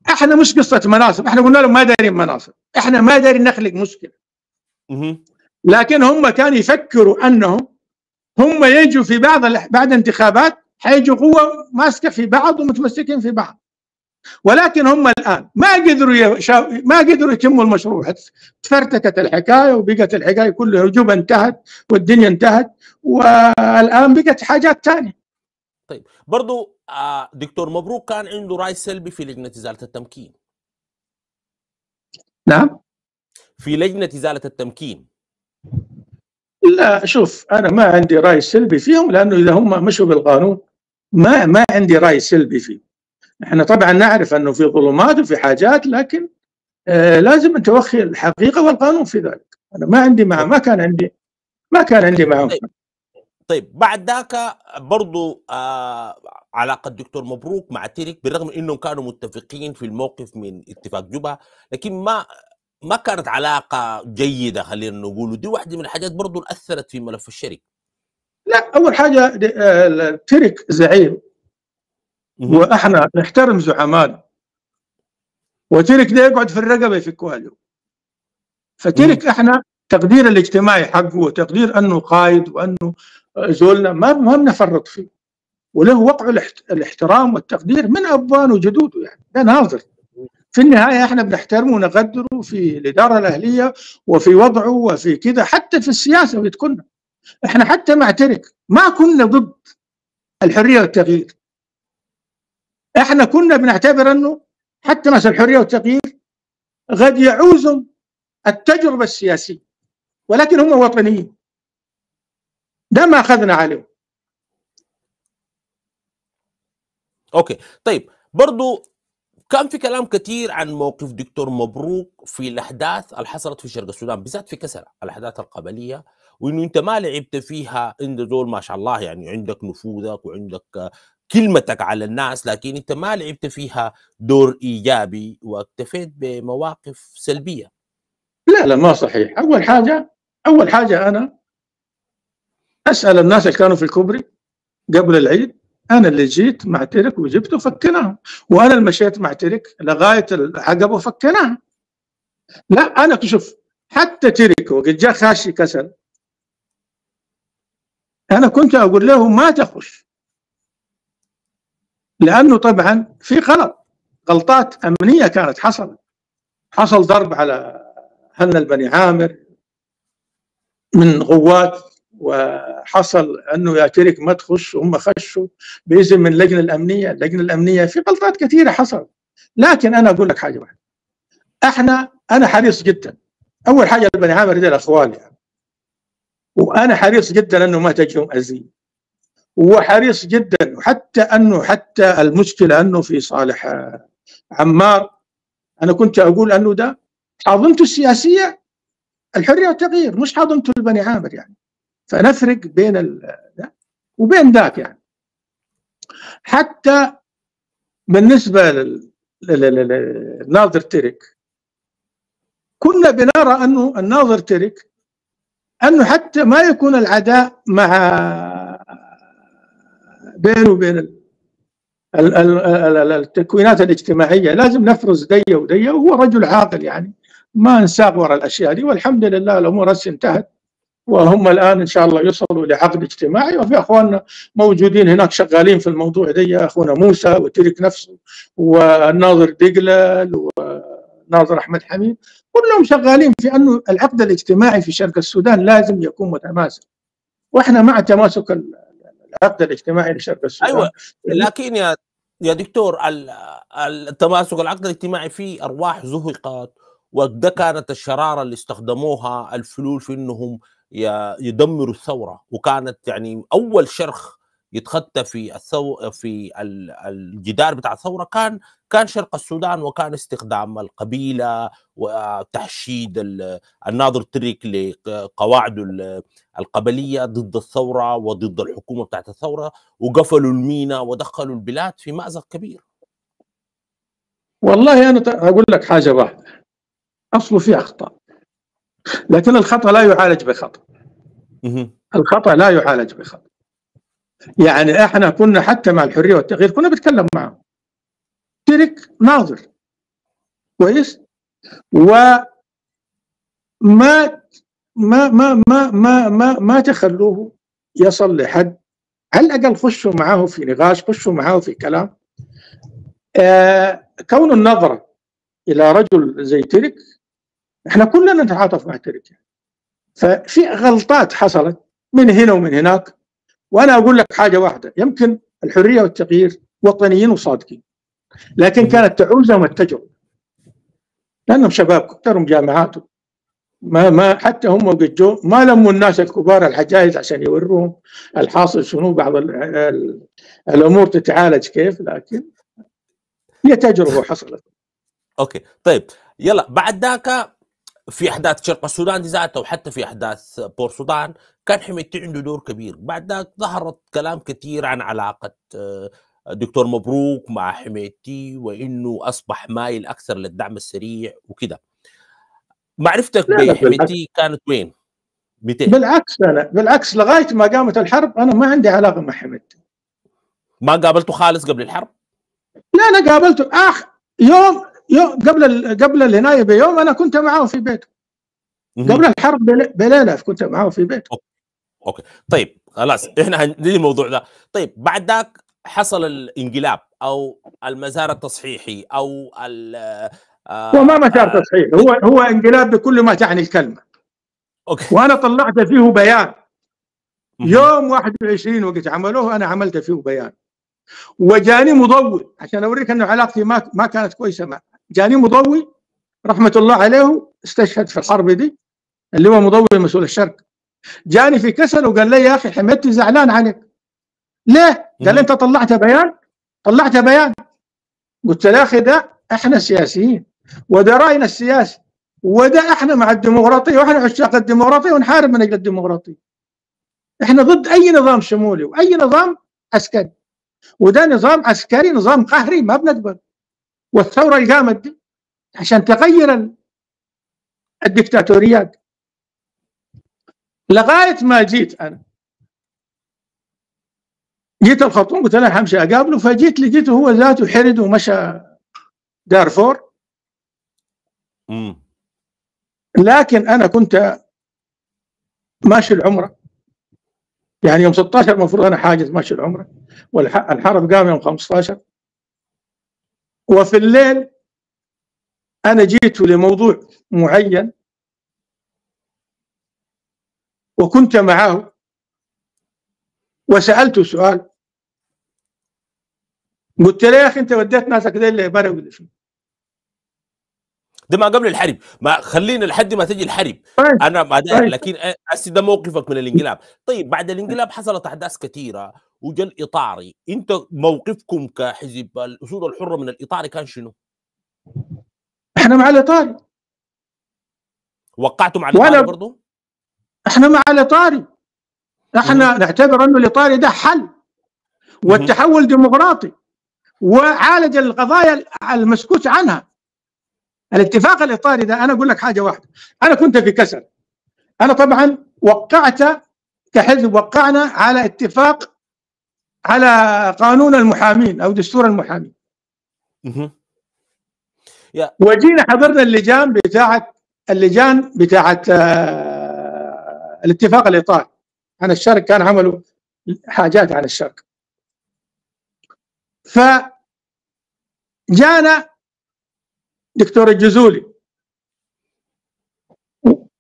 احنا مش قصه مناصب، احنا قلنا لهم ما دارين مناصب، احنا ما دارين نخلق مشكله. لكن هم كانوا يفكروا انهم هم يجوا في بعد انتخابات حيجوا قوه ماسكه في بعض ومتمسكين في بعض، ولكن هم الان ما قدروا يتموا المشروع. تفرتكت الحكايه وبقت الحكايه كلها هجوم انتهت والدنيا انتهت، والان بقت حاجات ثانيه. طيب برضو دكتور مبروك كان عنده راي سلبي في لجنه ازاله التمكين. نعم، في لجنه ازاله التمكين. لا شوف، انا ما عندي راي سلبي فيهم، لانه اذا هم مشوا بالقانون ما عندي راي سلبي فيه. احنا طبعا نعرف انه في ظلمات وفي حاجات، لكن لازم ان توخي الحقيقه والقانون في ذلك. انا ما كان عندي معهم. طيب بعد ذاك برضو علاقه الدكتور مبروك مع تيرك، بالرغم من انهم كانوا متفقين في الموقف من اتفاق جوبا، لكن ما كانت علاقه جيده خلينا نقول، ودي واحده من الحاجات برضو اللي اثرت في ملف الشرك. لا، اول حاجه ترك زعيم واحنا نحترم زعمائنا، وترك ده يقعد في الرقبه يفكوها له. فترك احنا تقدير الاجتماعي حقه وتقدير انه قائد وانه زولنا ما بنفرط فيه، وله وقع الاحترام والتقدير من ابوانه وجدوده، يعني ده ناظر. في النهايه احنا بنحترمه ونقدره في الاداره الاهليه وفي وضعه وفي كذا، حتى في السياسه بتكون احنا حتى مع ترك ما كنا ضد الحريه والتغيير. احنا كنا بنعتبر انه حتى مثلا الحريه والتغيير قد يعوزهم التجربه السياسيه، ولكن هم وطنيين، ده ما اخذنا عليهم. اوكي طيب، برضو كان في كلام كثير عن موقف دكتور مبروك في الاحداث اللي حصلت في شرق السودان، بالذات في كسرى، الاحداث القبليه، وانه انت ما لعبت فيها، انت زول ما شاء الله يعني عندك نفوذك وعندك كلمتك على الناس، لكن انت ما لعبت فيها دور ايجابي واكتفيت بمواقف سلبيه. لا ما صحيح. اول حاجه انا اسال الناس اللي كانوا في الكوبري قبل العيد، انا اللي جيت مع ترك وجبته وفكناهم، وانا اللي مشيت مع ترك لغايه العقبه وفكناها. لا انا شوف، حتى ترك وقد جاء خاشي كسل، انا كنت اقول له ما تخش، لانه طبعا في غلطات امنيه كانت حصل ضرب على هنا البني عامر من غوات، وحصل انه يا ترك ما تخش، وهم خشوا باذن من اللجنه الامنيه. في غلطات كثيره حصلت، لكن انا اقول لك حاجه واحده، انا حريص جدا. اول حاجه البني عامر دي الاخوان يعني، وانا حريص جدا انه ما تجيهم اذيه، وحريص جدا حتى المشكله انه في صالح عمار، انا كنت اقول انه ده حاضنته السياسيه الحريه والتغيير، مش حاضنته البني عامر يعني، فنفرق بين ده وبين ذاك يعني. حتى بالنسبه للناظر ترك، كنا بنرى انه الناظر ترك انه حتى ما يكون العداء مع بينه وبين التكوينات الاجتماعيه، لازم نفرز ديه وديه، وهو رجل عاقل يعني، ما نساق وراء الاشياء دي، والحمد لله الامور هسه انتهت، وهم الان ان شاء الله يوصلوا لعقد اجتماعي، وفي اخواننا موجودين هناك شغالين في الموضوع دي، اخونا موسى وترك نفسه والناظر دقلل وناظر احمد حميد، كلهم شغالين في انه العقد الاجتماعي في شرق السودان لازم يكون متماسك، واحنا مع تماسك العقد الاجتماعي لشرق السودان. ايوه، لكن يا دكتور التماسك العقد الاجتماعي فيه ارواح زهقت، وده كانت الشراره اللي استخدموها الفلول في انهم يدمروا الثوره، وكانت يعني اول شرخ يتخطى في الجدار بتاع الثوره كان شرق السودان، وكان استخدام القبيله وتحشيد الناظر ترك لقواعده القبليه ضد الثوره وضد الحكومه بتاعت الثوره، وقفلوا المينا ودخلوا البلاد في مأزق كبير. والله انا اقول لك حاجه واحده، اصله في اخطاء، لكن الخطا لا يعالج بخطا. الخطا لا يعالج بخطا. يعني احنا كنا حتى مع الحريه والتغيير كنا بنتكلم معه، ترك ناظر كويس، وما ما ما ما ما ما ما تخلوه يصل لحد، على الاقل خشوا معه في نقاش، خشوا معه في كلام. كون النظره الى رجل زي ترك، احنا كلنا نتعاطف مع ترك يعني. ففي غلطات حصلت من هنا ومن هناك، وانا اقول لك حاجه واحده، يمكن الحريه والتغيير وطنيين وصادقين، لكن كانت تعوزهم التجربه، لانهم شباب كثرهم جامعاتهم، ما حتى هم قد جو ما لموا الناس الكبار الحجايز عشان يوروهم الحاصل شنو، بعض الامور تتعالج كيف، لكن هي تجربه حصلت. اوكي طيب، يلا بعد ذاك في احداث شرق السودان دي ذاتها وحتى في احداث بور السودان كان حميدتي عنده دور كبير. بعد ذاك ظهرت كلام كثير عن علاقه الدكتور مبروك مع حميدتي وانه اصبح مايل اكثر للدعم السريع وكده. معرفتك بحميدتي كانت وين؟ 200 بالعكس لغايه ما قامت الحرب انا ما عندي علاقه مع حميدتي. ما قابلته خالص قبل الحرب؟ لا انا قابلته يوم قبل الهنايه بيوم انا كنت معه في بيته. قبل الحرب بليله كنت معه في بيته. اوكي طيب خلاص احنا هنجي الموضوع ده. طيب بعد ذاك حصل الانقلاب او المسار التصحيحي او هو ما مسار تصحيحي، هو انقلاب بكل ما تعني الكلمه. اوكي. وانا طلعت فيه بيان يوم 21 وقت عملوه، انا عملت فيه بيان وجاني مضوي عشان اوريك انه علاقتي ما كانت كويسه معه. جاني مضوي رحمه الله عليه استشهد في الحرب دي، اللي هو مضوي مسؤول الشرق. جاني في كسل وقال لي يا اخي حميدتي زعلان عنك. ليه؟ قال لي انت طلعت بيان. قلت له يا اخي ده احنا سياسيين وده راينا السياسي وده احنا مع الديمقراطيه واحنا عشاق الديمقراطيه ونحارب من اجل الديمقراطيه. احنا ضد اي نظام شمولي واي نظام عسكري، وده نظام عسكري نظام قهري ما بنقبل. والثوره اللي قامت دي عشان تغير الدكتاتوريات. لغايه ما جيت الخرطوم قلت له همشي اقابله، فجيت لقيته هو ذاته حرد ومشى دارفور. لكن انا كنت ماشي العمره، يعني يوم 16 المفروض انا حاجز ماشي العمره، والحرب قام يوم 15. وفي الليل انا جيت لموضوع معين وكنت معه وسالته سؤال. قلت له يا اخي انت وديت ناسك ده اللي برا ولا شو؟ ده ما قبل الحرب، ما خلينا لحد ما تجي الحرب. طيب. انا ما داير، لكن هسه ده موقفك من الانقلاب. طيب بعد الانقلاب حصلت احداث كثيره وجا الاطاري، انت موقفكم كحزب الاسود الحره من الاطاري كان شنو؟ احنا مع الاطاري. وقعتوا مع الاطاري برضه؟ احنا مع الاطاري. احنا نعتبر انه الاطاري ده حل والتحول ديمقراطي وعالج القضايا المسكوت عنها. الاتفاق الاطاري ده انا اقول لك حاجه واحده، انا كنت في كسل. انا طبعا وقعت كحزب، وقعنا على اتفاق على قانون المحامين او دستور المحامين. وجينا حضرنا اللجان بتاعت الاتفاق الاطاري عن الشرق، كان عملوا حاجات عن الشرق. فجانا دكتور الجزولي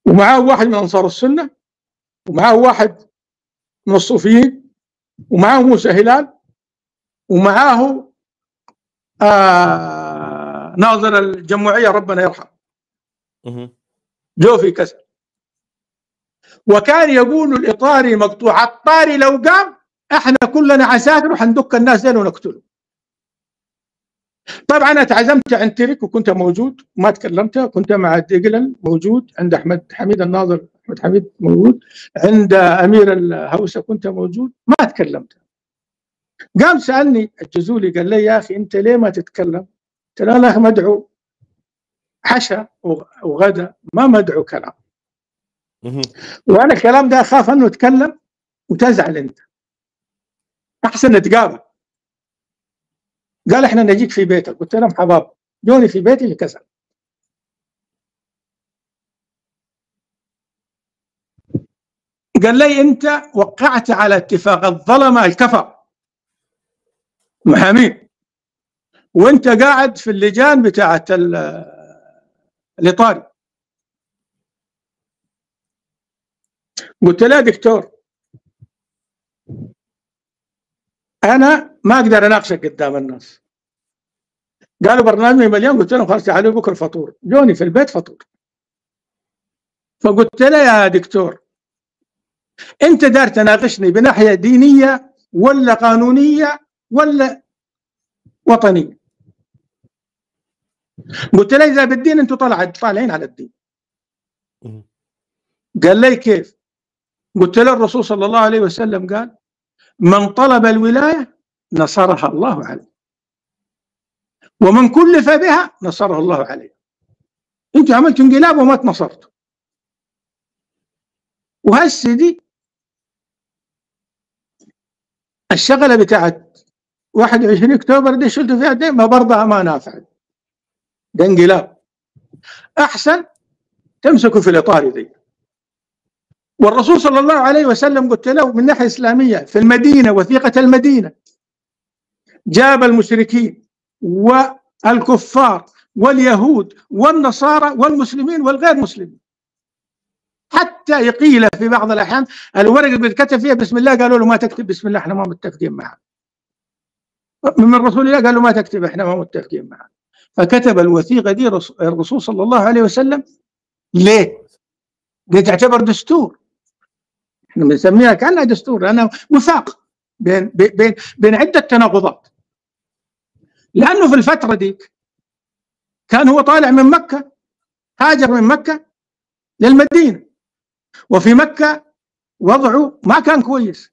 ومعاه واحد من انصار السنه ومعاه واحد من الصوفيين ومعاه موسى هلال ومعاه ناظر الجمهوريه ربنا يرحمه جو في كسل. وكان يقول الاطاري مقطوع، الطاري لو قام احنا كلنا عساكر وحندك الناس دين ونقتله. طبعا انا تعزمت عند ترك وكنت موجود ما تكلمت، كنت مع ديجلن موجود، عند احمد حميد الناظر احمد حميد موجود، عند امير الهوسه كنت موجود، ما تكلمت. قام سالني الجزولي قال لي يا اخي انت ليه ما تتكلم؟ قلت له انا مدعو عشاء وغدا ما مدعو كلام. وانا الكلام ده اخاف انه اتكلم وتزعل انت، احسن نتقابل. قال احنا نجيك في بيتك. قلت لهم حباب جوني في بيتي في كسل. قال لي انت وقعت على اتفاق الظلمه الكفر محامين وانت قاعد في اللجان بتاعت الاطاري. قلت له يا دكتور انا ما اقدر اناقشك قدام الناس. قالوا برنامجي مليان. قلت لهم خلاص تعالوا بكره فطور. جوني في البيت فطور. فقلت له يا دكتور انت دار تناقشني بناحيه دينيه ولا قانونيه ولا وطنيه؟ قلت له اذا بالدين انتم طالعين على الدين، قال لي كيف؟ قلت له الرسول صلى الله عليه وسلم قال من طلب الولاية نصرها الله عليه، ومن كلف بها نصره الله عليه. انتوا عملتوا انقلاب وما تنصرتوا، وهسه دي الشغله بتاعت 21 اكتوبر دي شلتوا فيها دي ما برضها ما نافعت، ده انقلاب. احسن تمسكوا في الاطار دي. والرسول صلى الله عليه وسلم قلت له من ناحيه اسلاميه في المدينه، وثيقه المدينه جاب المشركين والكفار واليهود والنصارى والمسلمين والغير مسلمين، حتى يقيل في بعض الاحيان الورقه اللي بيتكتب فيها بسم الله قالوا له ما تكتب بسم الله احنا ما متفقين معك. من رسول الله قال له ما تكتب احنا ما متفقين معك. فكتب الوثيقه دي الرسول صلى الله عليه وسلم. ليه؟ دي تعتبر دستور، احنا بنسميها كانها دستور لانه وثاق بين عده تناقضات. لانه في الفتره ديك كان هو طالع من مكه، هاجر من مكه للمدينه، وفي مكه وضعه ما كان كويس،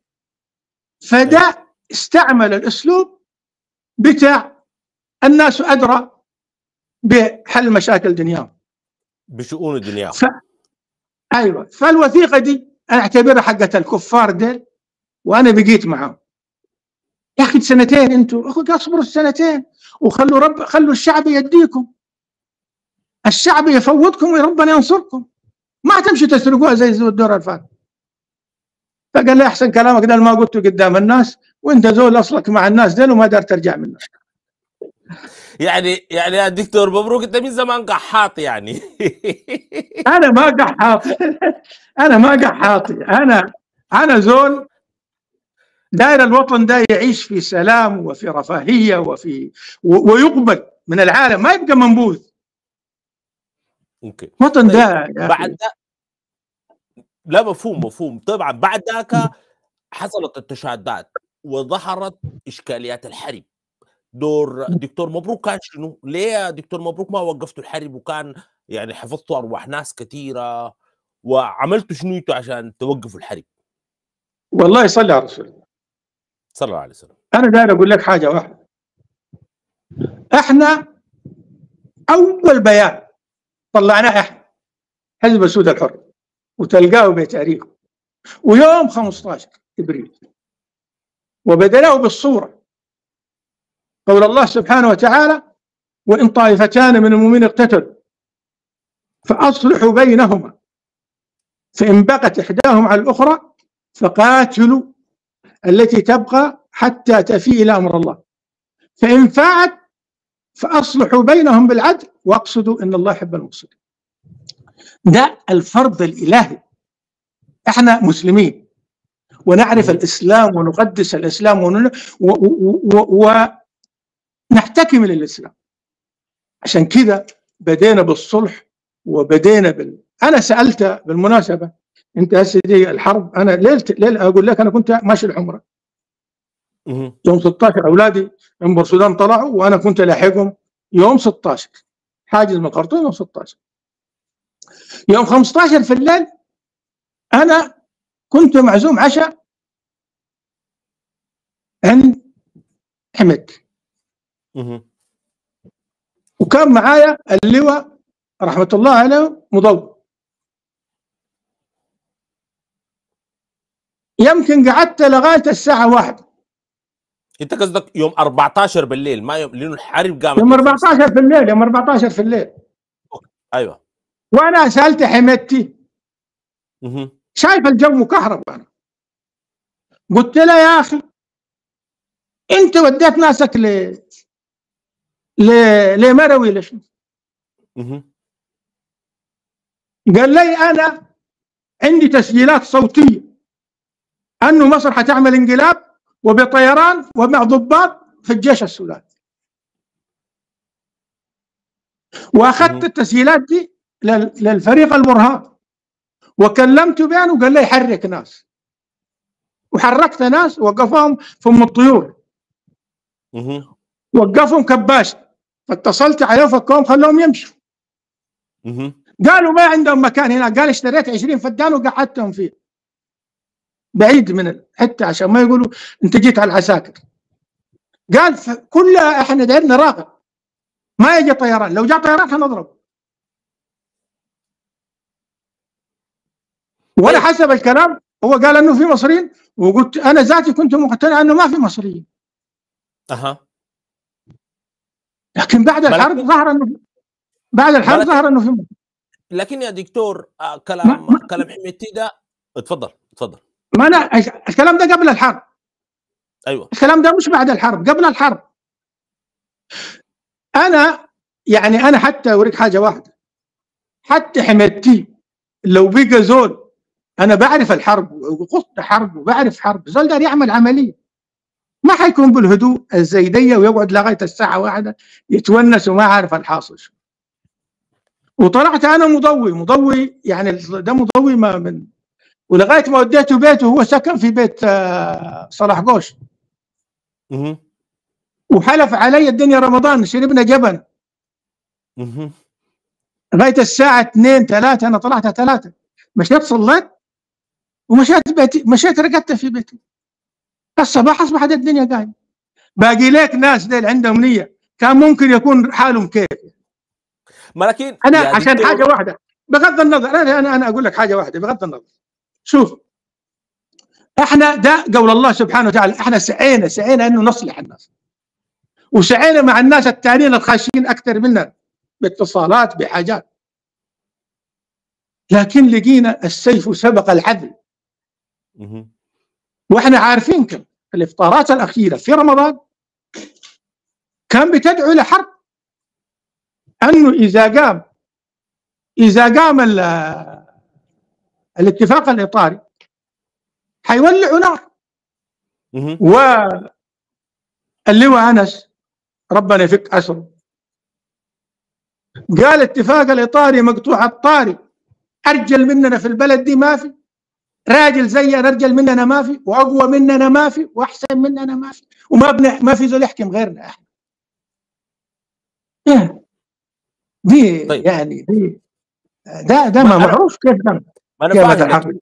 فده استعمل الاسلوب بتاع الناس ادرى بحل مشاكل دنياهم، بشؤون دنياهم. ايوه. فالوثيقه دي انا اعتبرها حقت الكفار ديل، وانا بقيت معاهم. يا اخي سنتين انتوا اصبروا السنتين وخلوا خلوا الشعب يديكم، الشعب يفوضكم وربنا ينصركم، ما تمشي تسرقوها زي الدور الفات. فقال لي احسن كلامك ده ما قلته قدام الناس، وانت زول اصلك مع الناس ديل وما دار ترجع منه. يعني يا دكتور مبروك انت من زمان قحاط يعني. انا ما قحاط. انا ما قحاطي، انا زول داير الوطن ده يعيش في سلام وفي رفاهيه ويقبل من العالم، ما يبقى منبوذ. اوكي. وطن طيب ده بعد ده لا مفهوم. طبعا بعد ذاك حصلت التشادات وظهرت اشكاليات الحرب. دور دكتور مبروك كان شنو؟ ليه يا دكتور مبروك ما وقفتوا الحرب وكان يعني حفظتوا ارواح ناس كثيره، وعملتوا شنو انتوا عشان توقفوا الحرب؟ والله يصلي على رسول الله صلى الله عليه وسلم. انا داير اقول لك حاجه واحده. احنا اول بيان طلعناه احنا حزب السود الحر، وتلقاه بتاريخه، ويوم 15 ابريل، وبدأناه بالصوره قول الله سبحانه وتعالى: وإن طائفتان من المؤمنين اقتتلوا فأصلحوا بينهما فإن بغت إحداهما على الأخرى فقاتلوا التي تبقى حتى تفيء إلى أمر الله فإن فاءت فأصلحوا بينهم بالعدل واقصدوا إن الله يحب المقسطين. ده الفرض الإلهي. احنا مسلمين ونعرف الإسلام ونقدس الإسلام ونحتكم للإسلام. عشان كده بدينا بالصلح وبدينا أنا سألت بالمناسبة، أنت هسه دي الحرب، أنا ليل أقول لك أنا كنت ماشي العمرة يوم 16 أولادي من بورسودان طلعوا وأنا كنت لاحقهم يوم 16 حاجز من الخرطوم يوم 16. يوم 15 في الليل أنا كنت معزوم عشاء عند حمد، وكان معايا اللواء رحمة الله عليه مضوء. يمكن قعدت لغاية الساعة 1. انت قصدك يوم 14 بالليل، ما يوم، لانه الحرب قامت يوم 14 في الليل، يوم 14 في الليل. ايوه. وانا سالت حمدتي شايف الجو مكهرب، انا قلت له يا اخي انت وديت ناسك لمروي ليش؟ قال لي انا عندي تسجيلات صوتيه انه مصر حتعمل انقلاب وبطيران ومع ضباط في الجيش السوداني، واخذت التسجيلات دي للفريق البرهان وكلمته بيان وقال لي حرك ناس، وحركت ناس وقفهم في ام الطيور، وقفهم كباش، فاتصلت عليه فكهم خلوهم يمشوا. قالوا ما عندهم مكان هنا، قال اشتريت 20 فدان وقعدتهم فيه بعيد من حتى عشان ما يقولوا انت جيت على العساكر. قال كلها احنا دايرين نراقب ما يجي طيران، لو جاء طيران حنضرب. ولا حسب الكلام هو قال انه في مصريين، وقلت انا ذاتي كنت مقتنع انه ما في مصريين. لكن بعد الحرب ظهر انه ظهر انه في مصريين. لكن يا دكتور كلام حميدتي ده، اتفضل. ما انا الكلام ده قبل الحرب. ايوه الكلام ده مش بعد الحرب، قبل الحرب. انا حتى اوريك حاجه واحده، حتى حميدتي لو بقى زول انا بعرف الحرب وقصت حرب وبعرف حرب، زول دار يعمل عمليه ما حيكون بالهدوء الزيديه ويقعد لغايه الساعه 1 يتونس وما عارف الحاصل. وطلعت انا مضوي يعني ده مضوي ما من، ولغايه ما وديته بيته، هو سكن في بيت صلاح قوش. وحلف علي الدنيا رمضان شربنا جبن لغايه الساعه 2 3. انا طلعت 3 مشيت صليت ومشيت بيتي، مشيت رقدت في بيتي. الصباح اصبحت الدنيا قايمه. باقي لك ناس ديل عندهم نيه كان ممكن يكون حالهم كيف. لكن انا عشان حاجه واحده بغض النظر، انا اقول لك حاجه واحده بغض النظر. شوف احنا ده قول الله سبحانه وتعالى، احنا سعينا انه نصلح الناس، وسعينا مع الناس التانيين الخاشين اكثر منا باتصالات بحاجات، لكن لقينا السيف سبق العدل. واحنا عارفين كم الافطارات الاخيره في رمضان كان بتدعو لحرب، انه اذا قام الاتفاق الاطاري حيولعوا نار. واللواء انس ربنا يفك اسره قال الاتفاق الاطاري مقطوع الطاري، ارجل مننا في البلد دي ما في، راجل زينا ارجل مننا ما في، واقوى مننا ما في، واحسن مننا ما في، ما في زول يحكم غيرنا احنا. دي طيب. يعني دي ده ما معروف كيف ده. ما انا فاهم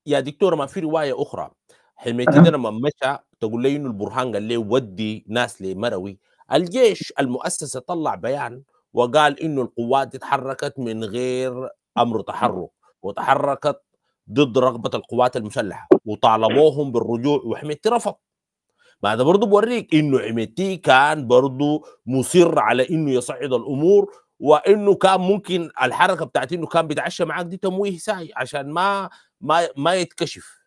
يا دكتور. ما في روايه اخرى حميدتي ده لما مشى تقول لي انه البرهان قال لي ودي ناس لمروي، الجيش المؤسسه طلع بيان وقال انه القوات اتحركت من غير امر تحرك، وتحركت ضد رغبه القوات المسلحه، وطالبوهم بالرجوع وحميدتي رفض. ما هذا برضه بوريك انه حميدتي كان برضه مصر على انه يصعد الامور، وانه كان ممكن الحركه بتاعت انه كان بيتعشى معاك دي تمويه ساي عشان ما يتكشف.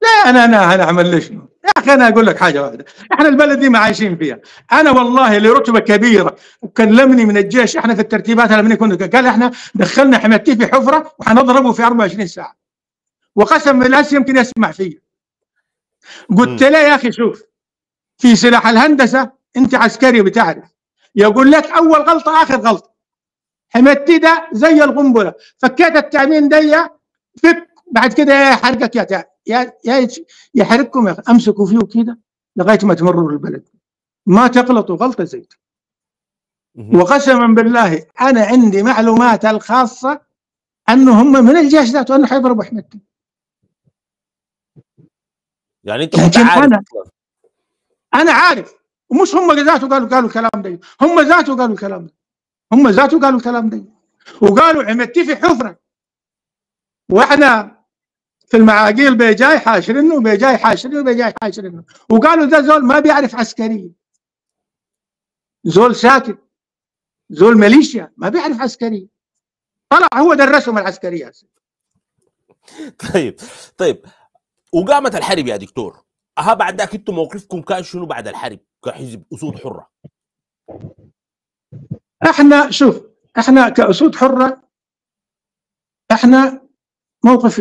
لا انا اعمل ليش يا اخي؟ انا اقول لك حاجه واحده، احنا البلد دي ما عايشين فيها. انا والله لرتبه كبيره وكلمني من الجيش، احنا في الترتيبات لما كنا قال احنا دخلنا حميدتي في حفره وحنضربه في 24 ساعه، وقسم بالله يمكن يسمع فيا. قلت له يا اخي شوف، في سلاح الهندسه انت عسكري بتعرف، يقول لك اول غلطه اخر غلطه. حميدتي ده زي القنبله، فكيت التامين دي فك، بعد كده يا يحرقك يا يحرقكم يا اخي، امسكوا فيه كده لغايه ما تمروا البلد، ما تغلطوا غلطه زي دي. وقسما بالله انا عندي معلومات الخاصه انه هم من الجيش ذاته انه حيضربوا حميدتي. يعني انت كنت عارف؟ انا عارف، ومش هم ذاته قالوا الكلام ده، هم ذاته قالوا الكلام ده، هم ذاته قالوا الكلام ده، وقالوا حميدتي في حفره، واحنا في المعاقيل بيجاي حاشرينه وبيجاي حاشرينه وبيجاي حاشرينه، وقالوا ده زول ما بيعرف عسكريه، زول ساكت، زول ميليشيا ما بيعرف عسكريه، طلع هو درسهم العسكريه. طيب وقامت الحرب يا دكتور، بعد ذاك انتم موقفكم كان شنو بعد الحرب كحزب اسود حره؟ احنا شوف، احنا كاسود حره احنا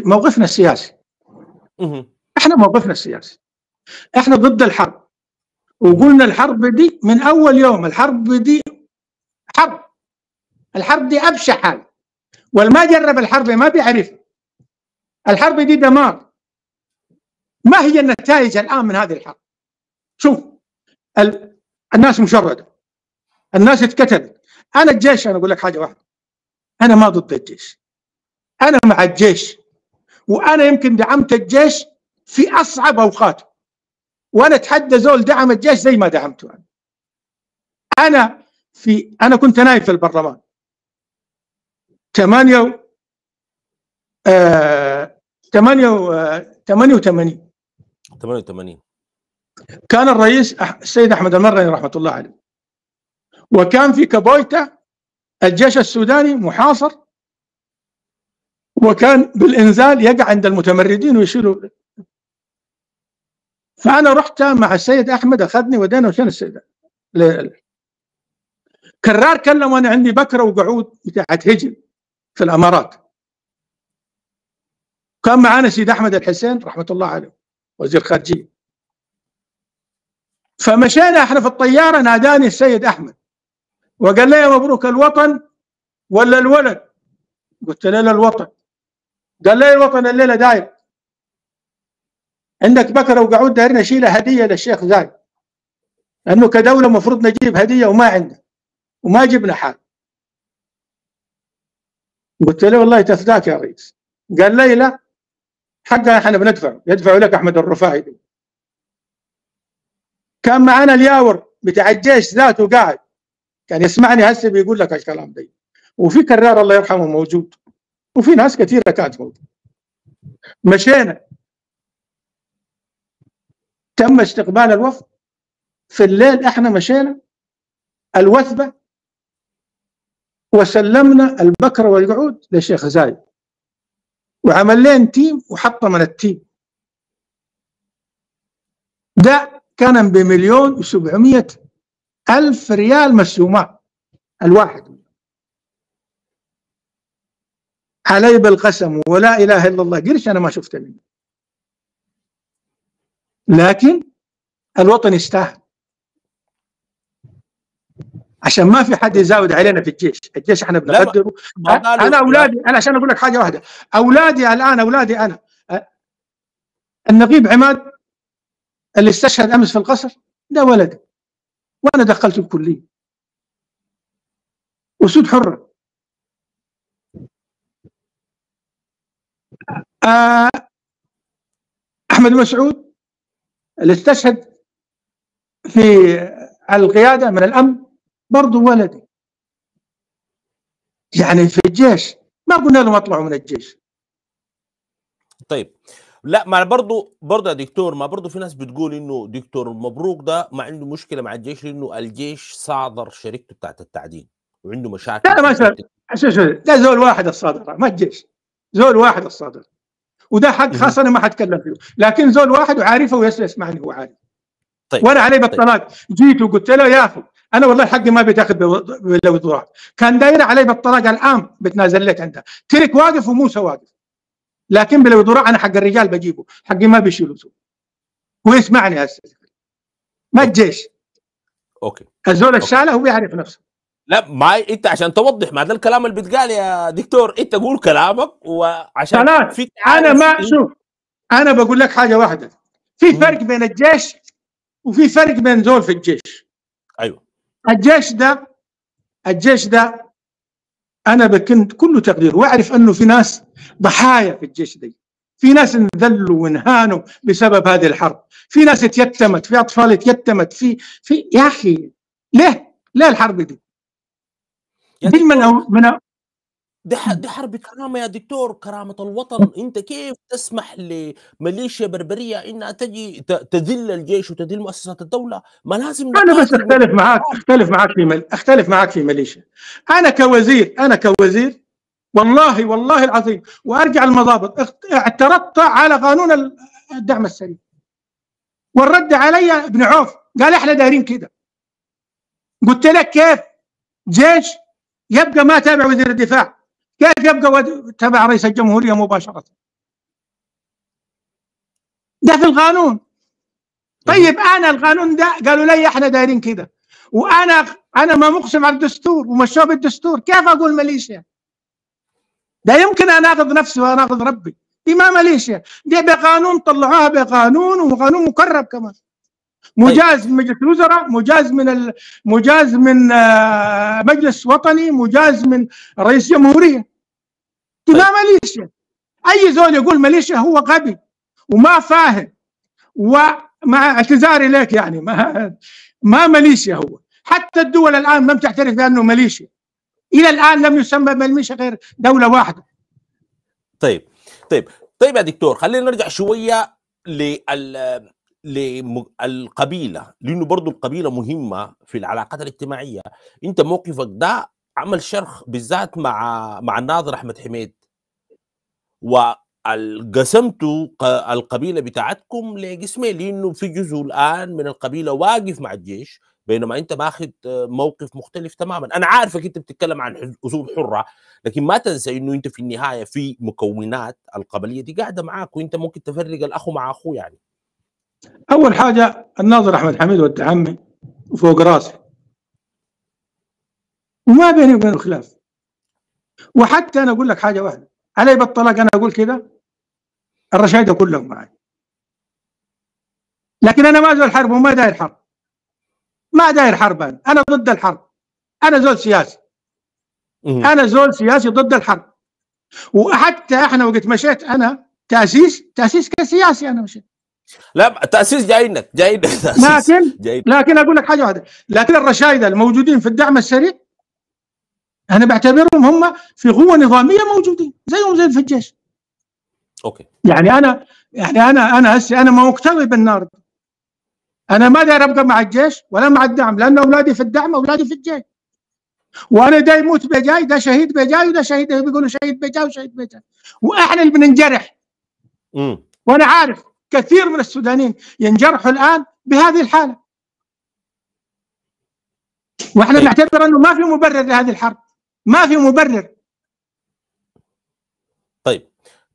موقفنا السياسي. احنا موقفنا السياسي، احنا ضد الحرب، وقلنا الحرب دي من اول يوم، الحرب دي الحرب دي ابشع حال، والما جرب الحرب ما بيعرف. الحرب دي دمار. ما هي النتائج الان من هذه الحرب؟ شوف الناس مشردة، الناس اتقتلت. انا الجيش، انا اقول لك حاجه واحده، أنا ما ضد الجيش، أنا مع الجيش، وأنا يمكن دعمت الجيش في أصعب أوقاته، وأنا أتحدى زول دعم الجيش زي ما دعمته أنا كنت نائب في البرلمان 88 كان الرئيس السيد أحمد المرني رحمة الله عليه، وكان في كابويتا الجيش السوداني محاصر، وكان بالإنزال يقع عند المتمردين ويشيلوا. فأنا رحت مع السيد أحمد، أخذني ودينا وشان السيد كرار كلم، وأنا عندي بكرة وقعود بتاعت هجن في الأمارات. كان معانا سيد أحمد الحسين رحمة الله عليه وزير خارجية. فمشينا احنا في الطيارة، ناداني السيد أحمد وقال لي يا مبروك الوطن ولا الولد؟ قلت له الوطن. قال لي الوطن الليلة داير، عندك بكرة وقعود دايرين نشيلها هدية للشيخ زايد، لأنه كدولة مفروض نجيب هدية وما عندنا وما جبنا حال. قلت له والله تفداك يا رئيس. قال لي لا، حقا احنا بندفع، يدفعوا لك أحمد الرفاعي دي. كان معنا الياور بتاع الجيش ذاته قاعد، كان يسمعني هسه بيقول لك الكلام ده، وفي كرار الله يرحمه موجود، وفي ناس كثيرة كانت موجودة. مشينا، تم استقبال الوفد في الليل، احنا مشينا الوثبة وسلمنا البكرة والقعود للشيخ زايد، وعمل لين تيم وحط من التيم ده كان ب1,700,000 ريال مسومات الواحد. علي بالقسم ولا إله إلا الله قرش أنا ما شفته منه، لكن الوطن يستاهل، عشان ما في حد يزاود علينا في الجيش. الجيش احنا بنقدره. انا اولادي، انا عشان اقول لك حاجه واحده، اولادي الان، اولادي انا، النقيب عماد اللي استشهد امس في القصر ده ولدي، وانا دخلته الكليه، اسود حره. احمد مسعود اللي استشهد في القياده من الامن برضه ولدي. يعني في الجيش ما قلنا لهم اطلعوا من الجيش. طيب لا، ما برضه يا دكتور، ما برضه في ناس بتقول انه دكتور مبروك ده ما عنده مشكله مع الجيش، لانه الجيش صادر شركته بتاعت التعدين وعنده مشاكل. لا ما ده زول واحد الصادره، ما الجيش، زول واحد الصادر، وده حق خاص انا ما حتكلم فيه، لكن زول واحد وعارفه ويسمعني هو عارف. طيب. وانا عليه بالطلاق. جيت وقلت له ياخذ، انا والله حقي ما بيتاخذ بالوضوح، كان دايره علي بالطلاق الان بتنازل لك انت، ترك واقف وموسى واقف، لكن بالوضوح انا حق الرجال بجيبه، حقي ما بيشيله سوء. ويسمعني هسه، ما الجيش. اوكي الزول الشاله هو بيعرف نفسه. لا، ما انت عشان توضح ما ده الكلام اللي بيتقال يا دكتور، انت قول كلامك وعشان في انا ما شوف، انا بقول لك حاجه واحده، في فرق بين الجيش وفي فرق بين زول في الجيش. ايوه. الجيش ده انا بكنت كله تقدير، واعرف انه في ناس ضحايا في الجيش دي، في ناس انذلوا وانهانوا بسبب هذه الحرب، في ناس اتيتمت، في اطفال اتيتمت، في يا اخي ليه الحرب دي؟ دي دي حرب كرامه يا دكتور، كرامه الوطن. انت كيف تسمح لميليشيا بربريه انها تجي تذل الجيش وتذل مؤسسات الدوله؟ ما لازم انا بس اختلف معك في ميليشيا. انا كوزير والله العظيم، وارجع المضابط، اعترضت على قانون الدعم السريع، والرد علي ابن عوف قال احنا دايرين كده. قلت لك كيف جيش يبقى ما تابع وزير الدفاع؟ كيف يبقى تابع رئيس الجمهورية مباشرة؟ ده في القانون. طيب انا القانون ده قالوا لي احنا دايرين كده، وانا ما مقسم على الدستور ومشوه بالدستور، كيف اقول ميليشيا؟ ده يمكن اناقض نفسي واناقض ربي، دي ما ميليشيا، دي بقانون طلعوها بقانون، وقانون مكرر كمان. مجاز من مجلس الوزراء، مجاز من مجلس وطني، مجاز من رئيس جمهورية. ما ميليشيا. أي زول يقول ميليشيا هو غبي وما فاهم، ومع اعتذاري لك يعني ما ميليشيا هو. حتى الدول الآن لم تعترف بأنه ميليشيا، إلى الآن لم يسمى بالميليشيا غير دولة واحدة. طيب يا دكتور، خلينا نرجع شوية للقبيلة، لأنه برضو القبيلة مهمة في العلاقات الاجتماعية. أنت موقفك ده عمل شرخ بالذات مع الناظر أحمد حميد، وقسمتوا القبيلة بتاعتكم لقسمين، لأنه في جزء الآن من القبيلة واقف مع الجيش، بينما أنت ماخذ موقف مختلف تماما. أنا عارفك أنت بتتكلم عن أصول حرة، لكن ما تنسى أنه أنت في النهاية في مكونات القبلية دي قاعدة معاك، وأنت ممكن تفرق الأخ مع أخوه. يعني أول حاجة الناظر أحمد حميد ولد عمي وفوق راسي، وما بيني وبينه خلاف. وحتى أنا أقول لك حاجة واحدة، علي بالطلاق أنا أقول كذا، الرشايدة كلهم معي، لكن أنا ما زول حرب وما داير حرب، ما داير حرب. أنا ضد الحرب، أنا زول سياسي، أنا زول سياسي ضد الحرب. وحتى إحنا وقت مشيت أنا تأسيس كسياسي أنا مشيت. لا تأسيس جاينك تأسيس لكن أقول لك حاجة واحدة، لكن الرشايدة الموجودين في الدعم السريع أنا بعتبرهم هم في قوة نظامية موجودين زيهم زي في الجيش. أوكي. يعني أنا هسه أنا ما مقتنع بالنار. أنا ما داير أبقى مع الجيش ولا مع الدعم، لأن أولادي في الدعم وأولادي في الجيش. وأنا دا يموت بجاي، ده شهيد بجاي، وده شهيد بيقولوا شهيد بجاي وشهيد بجاي، وإحنا اللي بننجرح. وأنا عارف كثير من السودانيين ينجرحوا الآن بهذه الحالة، وإحنا نعتبر أنه ما في مبرر لهذه الحرب، ما في مبرر.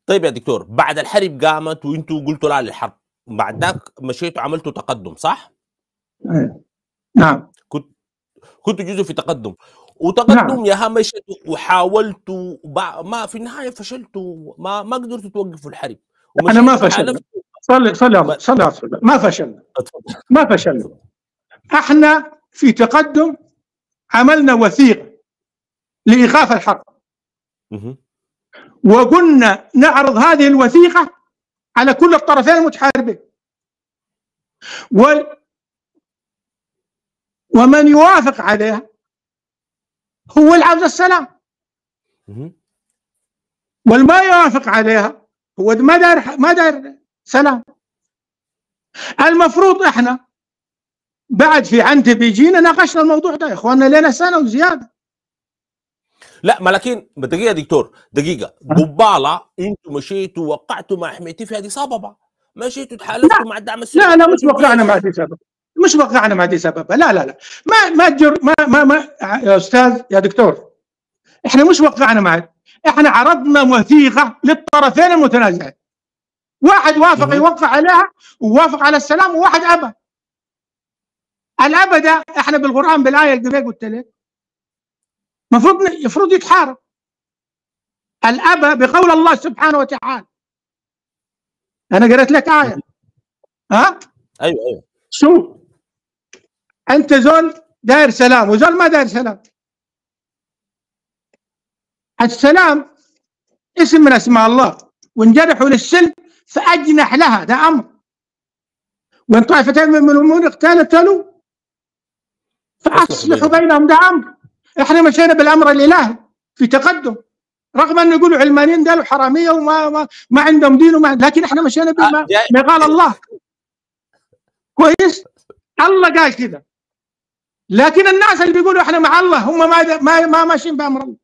طيب يا دكتور، بعد الحرب قامت وانتوا قلتوا لا للحرب، بعد ذاك مشيتوا عملتوا تقدم صح؟ نعم. كنتوا جزء في تقدم، وتقدم نعم. يا مشيتوا وحاولتوا، ما في النهايه فشلتوا، ما قدرتوا توقفوا الحرب. انا ما فشلنا. صلي ما فشلنا. احنا في تقدم عملنا وثيقه لايقاف الحرب، وقلنا نعرض هذه الوثيقه على كل الطرفين المتحاربين، ومن يوافق عليها هو اللي عاوز السلام، والما يوافق عليها هو ما داير سلام. المفروض احنا بعد في عنده بيجينا ناقشنا الموضوع ده يا اخواننا، لنا سنه وزياده. لا ما لكن دقيقه دكتور، دقيقه قباله انتم مشيتوا وقعتوا مع حميتي في اديس ابابا، مشيتوا تحالفتوا مع الدعم السوري. لا مش وقعنا مع اديس ابابا، مش وقعنا مع اديس ابابا، لا ما يا استاذ يا دكتور، احنا مش وقعنا معه، احنا عرضنا وثيقه للطرفين المتنازعين، واحد وافق يوقع عليها ووافق على السلام، وواحد ابى. الابى ده احنا بالقران بالايه اللي قلت لك المفروض يتحارب. الابى بقول الله سبحانه وتعالى، انا قرأت لك ايه. ايوه شوف، انت زول داير سلام وزول ما داير سلام. السلام اسم من اسماء الله، وانجرحوا للسلم فاجنح لها، ده امر. وان طائفتين من المؤمنين اقتتلوا فاصلحوا بينهم، ده امر. احنا مشينا بالامر الالهي في تقدم، رغم ان يقولوا علمانيين دول حراميه وما ما عندهم دين لكن احنا مشينا بما قال الله. كويس، الله قال كذا، لكن الناس اللي بيقولوا احنا مع الله هم ما ماشيين بامر الله.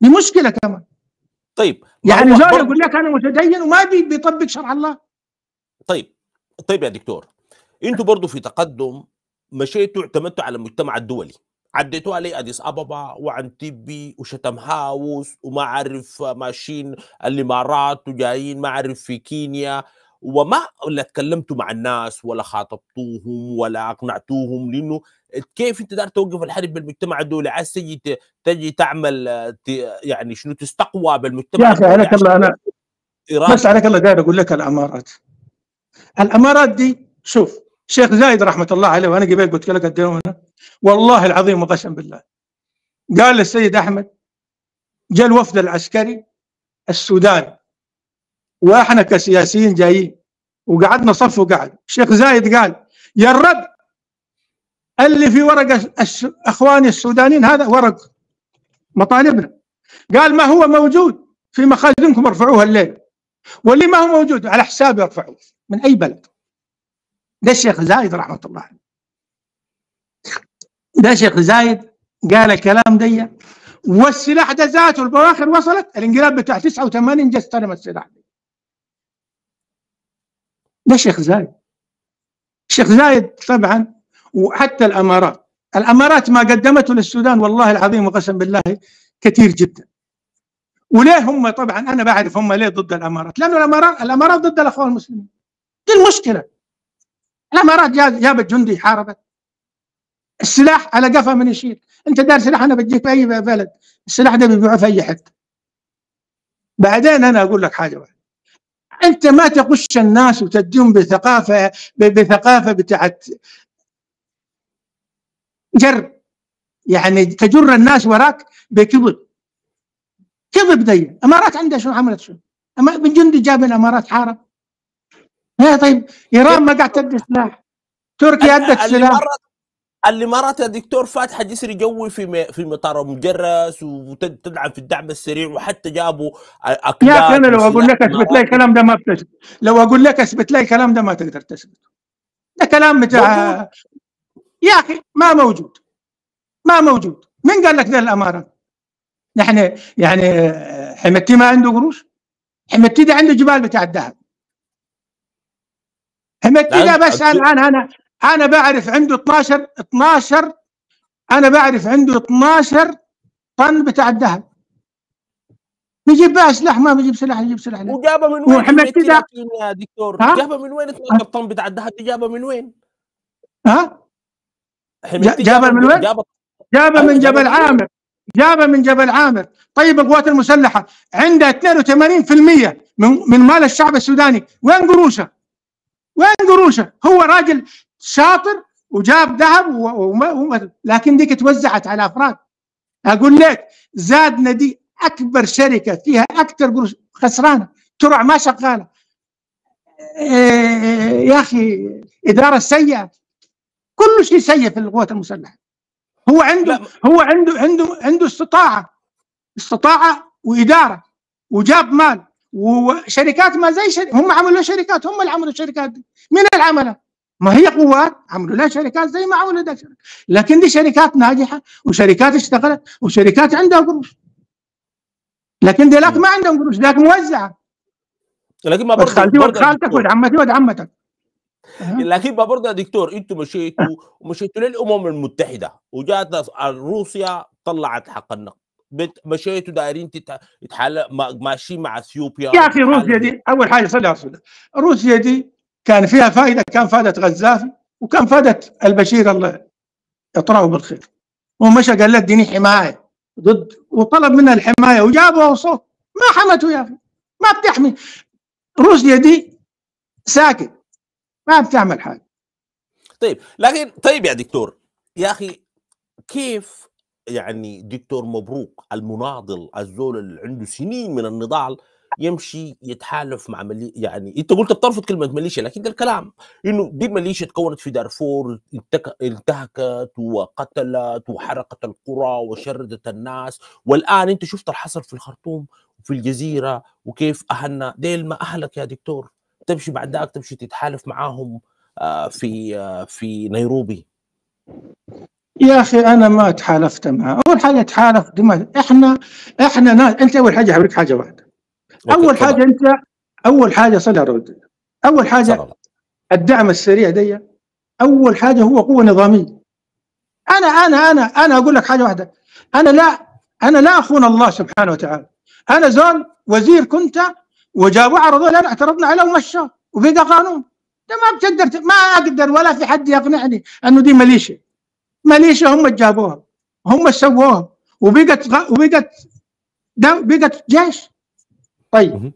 دي مشكله كمان. طيب يعني زول يقول لك انا متدين وما بيطبق شرع الله. طيب يا دكتور، انتوا برضو في تقدم مشيتوا اعتمدتوا على المجتمع الدولي، عديتوا عليه اديس ابابا وعن تيبي وشتم هاوس وما اعرف ماشيين الامارات وجايين ما اعرف في كينيا، وما ولا تكلمتوا مع الناس ولا خاطبتوهم ولا اقنعتوهم، لانه كيف انت دار توقف الحرب بالمجتمع الدولي؟ عايز تجي تعمل يعني شنو، تستقوى بالمجتمع يا اخي عليك الله. انا بس عليك الله داير اقول لك الامارات دي، شوف الشيخ زايد رحمه الله عليه، وانا قبل قلت لك قد ايه، والله العظيم وقسم بالله، قال للسيد احمد جاء الوفد العسكري السوداني واحنا كسياسيين جايين وقعدنا صف وقعد، الشيخ زايد قال يا الرب اللي في ورق اخواني السودانيين هذا ورق مطالبنا، قال ما هو موجود في مخازنكم ارفعوها الليل، واللي ما هو موجود على حسابي ارفعوه من اي بلد. ده الشيخ زايد رحمه الله عليه، ده الشيخ زايد قال الكلام دي، والسلاح ده ذاته البواخر وصلت الانقلاب بتاع 89 جا استلم السلاح ده. ده الشيخ زايد. الشيخ زايد طبعا، وحتى الامارات ما قدمته للسودان والله العظيم وقسم بالله كثير جدا. وليه هم طبعا انا بعرف هم ليه ضد الامارات، لانه الامارات ضد الاخوان المسلمين. دي المشكله. الامارات جابت جندي حاربت، السلاح على قفا من يشيل، انت دار سلاح انا بجيك في اي بلد، السلاح ده بيبيعه في اي حته. بعدين انا اقول لك حاجه واحده، انت ما تغش الناس وتديهم بثقافه بتاعت جر، يعني تجر الناس وراك بكذب. كذب دي. الامارات عندها شو عملت؟ شو من جندي جاب الامارات حارب؟ لا طيب ايران ما قاعد تدي سلاح، تركيا ادت سلاح. الامارات يا دكتور فاتحه جسر جوي في مطار مجرس وتدعم في الدعم السريع، وحتى جابوا اكلات. يا اخي انا لو اقول لك اثبت لي الكلام ده ما بتثبت، لو اقول لك اثبت لي الكلام ده ما تقدر تثبته. ده كلام بتاع يا اخي ما موجود، ما موجود. من قال لك ده الامارات؟ نحن يعني حمدتي ما عنده قروش؟ حمدتي ده عنده جبال بتاع الذهب. حمدتي ده بس انا بعرف عنده 12 انا بعرف عنده 12 طن بتاع الذهب. بيجيب بقى سلاح؟ ما بيجيب سلاح، يجيب سلاح. وجابه من وين حمدتي ده يا دكتور؟ جابه من وين 12 طن بتاع الذهب؟ جابه من وين؟ جابه من وين؟ جابه من جبل عامر، جابه من جبل عامر. طيب القوات المسلحه عندها 82% من مال الشعب السوداني، وين قروشه؟ وين قروشه؟ هو راجل شاطر وجاب ذهب لكن ديك توزعت على افراد. اقول لك زادنا دي اكبر شركه فيها اكثر قروش خسرانه، ترع ما شغاله. يا اخي اداره سيئه، كل شيء سيء في القوات المسلحه. هو عنده استطاعه واداره وجاب مال وشركات، ما زي هم عملوا شركات، هم اللي عملوا الشركات دي. مين اللي عملها؟ ما هي قوات عملوا لها شركات زي ما عملوا ده شركات. لكن دي شركات ناجحه وشركات اشتغلت وشركات عندها قروش. لكن دي لك ما عندهم قروش، ذاك موزعه. لكن ما برضه خالتك ود عمتي ود عمتك. لكن ما برضه يا دكتور انتم مشيتوا للامم المتحده، وجات روسيا طلعت حق النقد، مشيتوا دايرين ماشيين مع اثيوبيا. يا اخي روسيا دي اول حاجه صلي على رسول الله، روسيا دي كان فيها فائده، كان فائده غزافي وكان فائده البشير الله يطرحه بالخير. ومشى قال لك اديني حمايه ضد، وطلب منها الحمايه وجابوا صوت. ما حمته يا اخي، ما بتحمي. روسيا دي ساكت ما بتعمل حاجه. طيب يا دكتور، يا اخي كيف يعني دكتور مبروك المناضل الزول اللي عنده سنين من النضال يمشي يتحالف مع يعني انت قلت بترفض كلمه ميليشيا، لكن ده الكلام انه دي ميليشيا تكونت في دارفور، انتهكت وقتلت وحرقت القرى وشردت الناس، والان انت شفت الحصل في الخرطوم وفي الجزيره وكيف اهلنا ديل ما اهلك يا دكتور تمشي بعد ذاك تمشي تتحالف معاهم في نيروبي. يا اخي انا ما تحالفت معه. اول حاجه تحالف احنا ناس. انت اول حاجه اوريك حاجه واحده. اول حاجه انت اول حاجه صلى رد، اول حاجه الدعم السريع دي اول حاجه هو قوه نظاميه. انا اقول لك حاجه واحده، انا لا اخون الله سبحانه وتعالى. انا زول وزير كنت وجابوا عرضوا لنا اعترضنا عليه ومشاه وبقى قانون. ده ما بتقدر، ما اقدر ولا في حد يقنعني انه دي ميليشيا هم جابوها، هم سووها وبقت جيش. طيب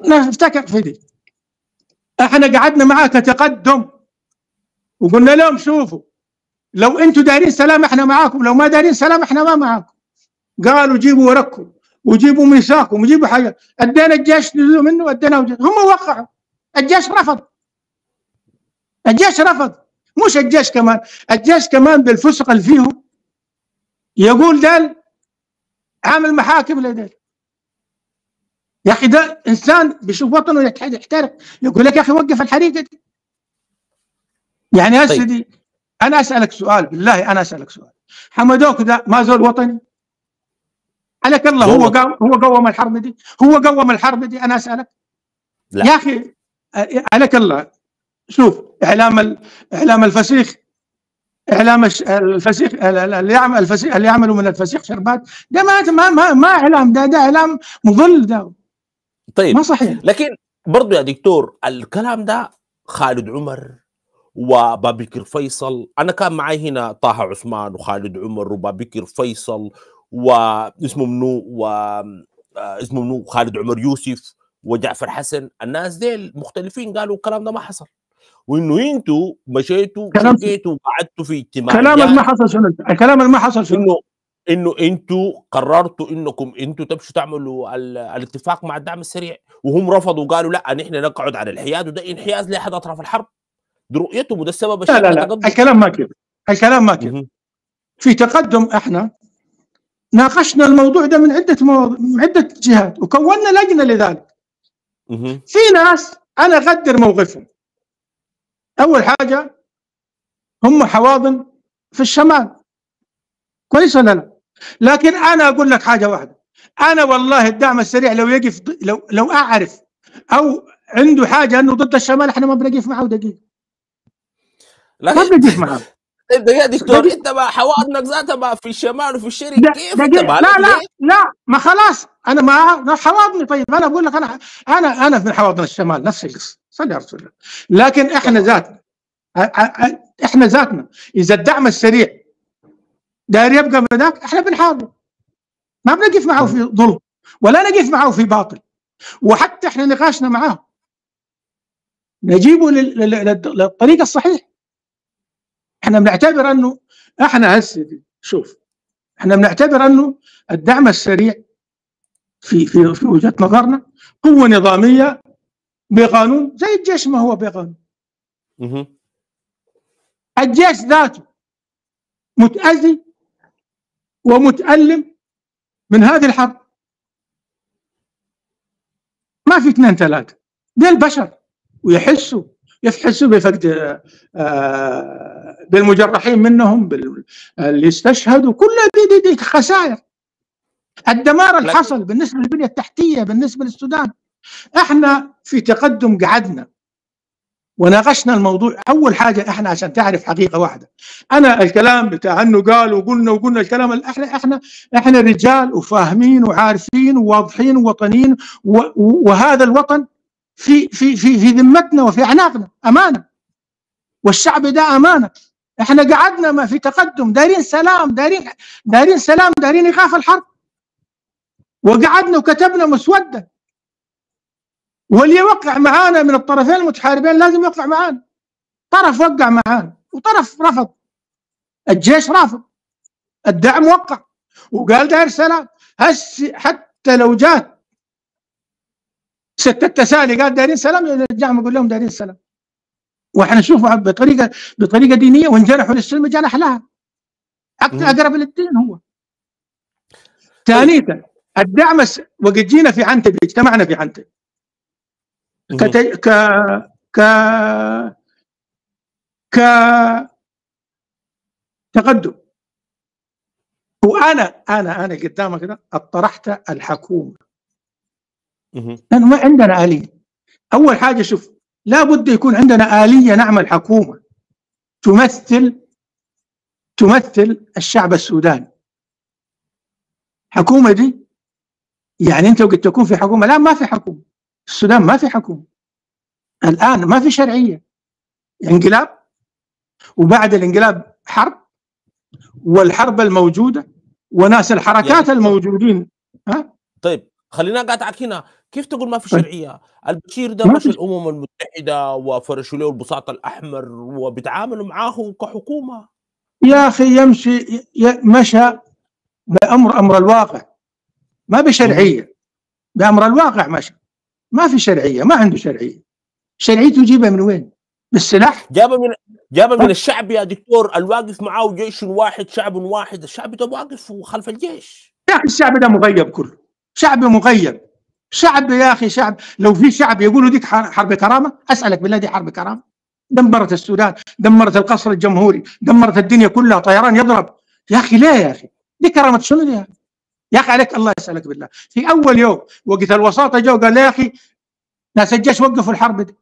نفتكر في دي، احنا قعدنا معاه كتقدم وقلنا لهم شوفوا لو انتم دارين سلام احنا معاكم، لو ما دارين سلام احنا ما معاكم. قالوا جيبوا ورقكم وجيبوا ميثاقكم وجيبوا حاجه. ادينا الجيش نزلوا منه، ادينا هم وقعوا. الجيش رفض. الجيش رفض. مش الجيش كمان، الجيش كمان بالفسق اللي فيه يقول دال عامل محاكم لديل. يا اخي ده انسان بيشوف وطنه يحترق، يقول لك يا اخي وقف الحريقه دي. يعني يا سيدي انا اسالك سؤال، بالله انا اسالك سؤال، حمدوك ده ما زول وطني؟ عليك الله هو قوم الحرب دي؟ هو قوم الحرب دي؟ انا اسالك. لا. يا اخي عليك الله، شوف اعلام الفسيخ، اعلام الفسيخ اللي يعملوا من الفسيخ شربات، ده ما اعلام، ده اعلام مضل ده. طيب ما صحيح. لكن برضه يا دكتور الكلام ده خالد عمر وبابكر فيصل، انا كان معي هنا طه عثمان وخالد عمر وبابكر فيصل واسمه منو خالد عمر يوسف وجعفر حسن، الناس ديل مختلفين قالوا الكلام ده ما حصل، وانه انتوا مشيتوا شقيتوا وقعدتوا في اجتماعيات. كلام اللي ما حصل شنو؟ الكلام اللي ما حصل شنو؟ انه انتوا قررتوا انكم انتوا تمشوا تعملوا الاتفاق مع الدعم السريع، وهم رفضوا وقالوا لا نحن نقعد على الحياد، وده انحياز لاحد اطراف الحرب. دي رؤيتهم وده السبب. لا الكلام ما كده، الكلام ما كده. في تقدم احنا ناقشنا الموضوع ده من عده جهات وكونا لجنه لذلك. في ناس انا اقدر موقفهم. اول حاجه هم حواضن في الشمال، كويس ولا لا؟ لكن انا اقول لك حاجه واحده، انا والله الدعم السريع لو يقف، لو اعرف او عنده حاجه انه ضد الشمال احنا ما بنقف معه دقيقه. ما بنقف معه. طيب يا دكتور انت ما حواضنك ذاتها ما في الشمال وفي الشرق، كيف انت لا ما خلاص انا ما حواضني. طيب انا اقول لك انا من حواضن الشمال نفس القصه، صلي على رسول الله. لكن احنا ذاتنا اذا الدعم السريع داير يبقى بذاك احنا بنحاربه، ما بنقف معه في ظلم ولا نقف معه في باطل. وحتى احنا نقاشنا معه نجيبه للطريق الصحيح. احنا بنعتبر انه احنا هسه شوف، احنا بنعتبر انه الدعم السريع في وجهة نظرنا قوة نظامية بقانون زي الجيش ما هو بقانون. الجيش ذاته متأذي ومتألم من هذه الحرب، ما في 2 3. دي البشر ويحسوا بفقد بالمجرحين منهم، اللي استشهدوا، كل دي خسائر. الدمار اللي حصل بالنسبه للبنيه التحتيه بالنسبه للسودان. احنا في تقدم قعدنا وناقشنا الموضوع. اول حاجه احنا عشان تعرف حقيقه واحده، انا الكلام بتاع انه قال وقلنا الكلام، احنا رجال وفاهمين وعارفين وواضحين ووطنيين، وهذا الوطن في ذمتنا وفي اعناقنا امانه، والشعب ده امانه. احنا قعدنا ما في تقدم، دايرين سلام، دايرين ايقاف الحرب، وقعدنا وكتبنا مسوده، واللي يوقع معانا من الطرفين المتحاربين لازم يوقع معانا. طرف وقع معانا وطرف رفض. الجيش رافض، الدعم وقع وقال داير سلام. حتى لو جات 6 تسالي قال دايرين سلام، الدعم يقول لهم دايرين سلام، واحنا نشوفها بطريقه دينيه، وانجرحوا للسلم جنح لها، اقرب للدين هو. ثانيا الدعم وقد جينا في عنتبه، اجتمعنا في عنتبه تقدم، وانا قدامك كده اطرحت الحكومه، لانه ما عندنا آلية. اول حاجه شوف، لابد يكون عندنا آلية نعمل حكومه تمثل الشعب السوداني. حكومه دي يعني انت قد تكون في حكومه، لا ما في حكومه، السودان ما في حكومه الان، ما في شرعيه، انقلاب، وبعد الانقلاب حرب، والحرب الموجوده وناس الحركات الموجودين. طيب خلينا قاطعك هنا، كيف تقول ما في طيب شرعيه؟ البشير ده ما مشى في الامم المتحده وفرشوا له البساط الاحمر وبيتعاملوا معاه كحكومه. يا أخي يمشي مشى أمر الواقع، ما بشرعية، بأمر الواقع مشى، ما في شرعية، ما عنده شرعية. شرعيته يجيبها من وين؟ بالسلاح؟ جابها من الشعب يا دكتور، الواقف معاه جيش واحد شعب واحد، الشعب ده واقف خلف الجيش. يا أخي الشعب ده مغيب كله، شعب مغيب، شعب يا أخي شعب. لو في شعب يقولوا ديك حرب كرامة، أسألك بالله دي حرب كرامة؟ دمرت السودان، دمرت القصر الجمهوري، دمرت الدنيا كلها، طيران يضرب. يا أخي ليه يا أخي؟ دي كرامة شنو دي يا أخي؟ يا أخي عليك الله يسألك بالله، في أول يوم وقت الوساطة جو قال يا أخي ناس الجيش وقفوا الحرب دي،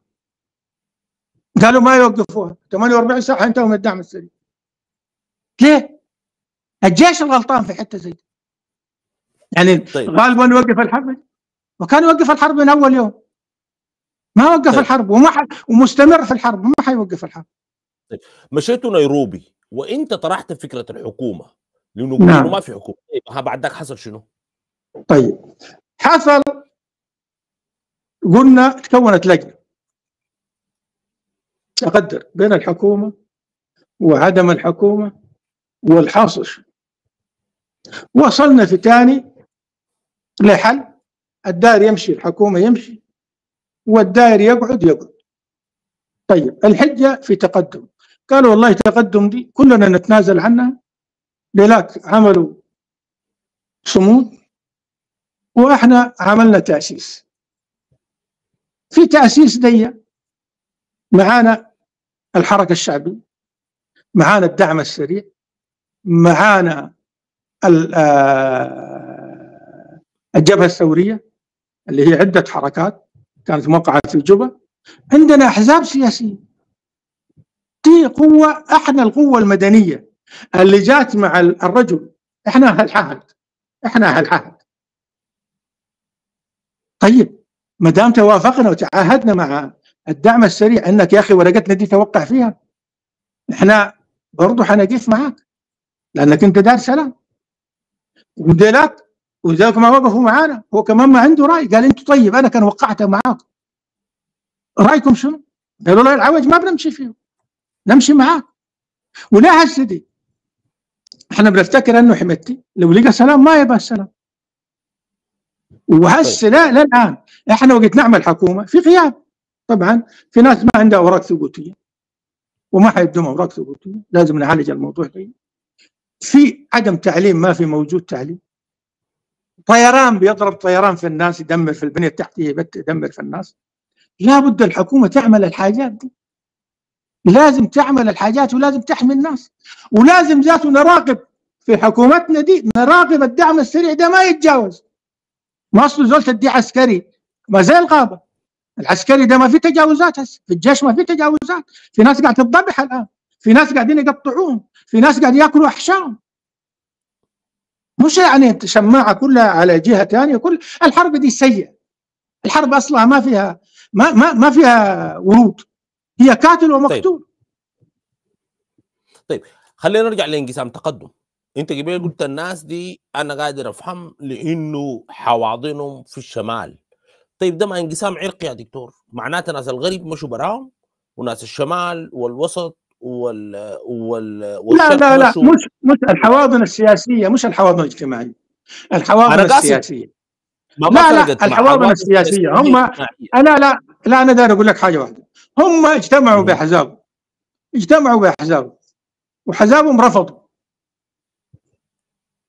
قالوا ما يوقفوها، 48 ساعة انتهوا من الدعم السريع. ليه؟ الجيش الغلطان في حتة زي دي. يعني طيب غالبا يوقف الحرب، وكان يوقف الحرب من أول يوم، ما وقف طيب الحرب ومستمر في الحرب، ما حيوقف الحرب. طيب مشيتوا نيروبي وانت طرحت فكره الحكومه، لانه قلت انه نعم. ما في حكومه. طيب ها بعد ذاك حصل شنو؟ طيب حصل، قلنا تكونت لجنة تقدر بين الحكومة وعدم الحكومة والحاصل. وصلنا في تاني لحل، الداير يمشي الحكومة يمشي، والداير يقعد. طيب الحجة في تقدم، قالوا والله تقدم دي كلنا نتنازل عنها، لذلك عملوا صمود واحنا عملنا تأسيس. في تأسيس دي معانا الحركة الشعبية، معانا الدعم السريع، معانا الجبهة الثورية اللي هي عدة حركات كانت موقعة في جوبا، عندنا أحزاب سياسية. دي قوة، احنا القوة المدنية اللي جات مع الرجل، احنا أهل عهد، احنا أهل عهد. طيب ما دام توافقنا وتعاهدنا مع الدعم السريع انك يا اخي ورقتنا دي توقع فيها، احنا برضه حنقف معاك لانك انت دار سلام. وذلك ما وقفوا معانا، هو كمان ما عنده راي، قال انتوا طيب انا كان وقعت معاكم، رايكم شنو؟ قالوا لا العوج ما بنمشي فيه، نمشي معاك. ولا هسه دي احنا بنفتكر انه حمدتي لو لقى سلام ما يبغى السلام، وهسه لا الان احنا وقت نعمل حكومه في غياب. طبعا في ناس ما عندها اوراق ثبوتيه وما حيدوم اوراق ثبوتيه، لازم نعالج الموضوع ده. في عدم تعليم، ما في موجود تعليم. طيران بيضرب طيران في الناس، يدمر في البنيه التحتيه، يدمر في الناس. لابد الحكومه تعمل الحاجات دي، لازم تعمل الحاجات ولازم تحمي الناس، ولازم ذاته نراقب في حكومتنا دي، نراقب الدعم السريع ده ما يتجاوز. ما اصله زول تدي عسكري ما زي الغابه، العسكري ده ما في تجاوزات، هسه في الجيش ما في تجاوزات، في ناس قاعد تتذبح الان، في ناس قاعدين يقطعوهم، في ناس قاعد ياكلوا احشائهم. مش يعني شماعه كلها على جهه ثانيه، كل الحرب دي سيئه. الحرب اصلا ما فيها ما فيها ورود، هي قاتل ومقتول. طيب خلينا نرجع لانقسام تقدم. انت قبل قلت الناس دي انا قادر افهم لانه حواضنهم في الشمال. طيب ده ما انقسام عرقي يا دكتور؟ معناته ناس الغرب مشوا براهم وناس الشمال والوسط والشرق لا مشوا. مش الحواضن السياسيه، مش الحواضن الاجتماعيه، الحواضن انا قاصد السياسيه. ما لا فرقت مع الحواضن حواضن السياسيه السياسيه هم اجتماعيه. لا انا داير اقول لك حاجه واحده، هم اجتمعوا باحزاب، اجتمعوا باحزاب وحزابهم رفضوا،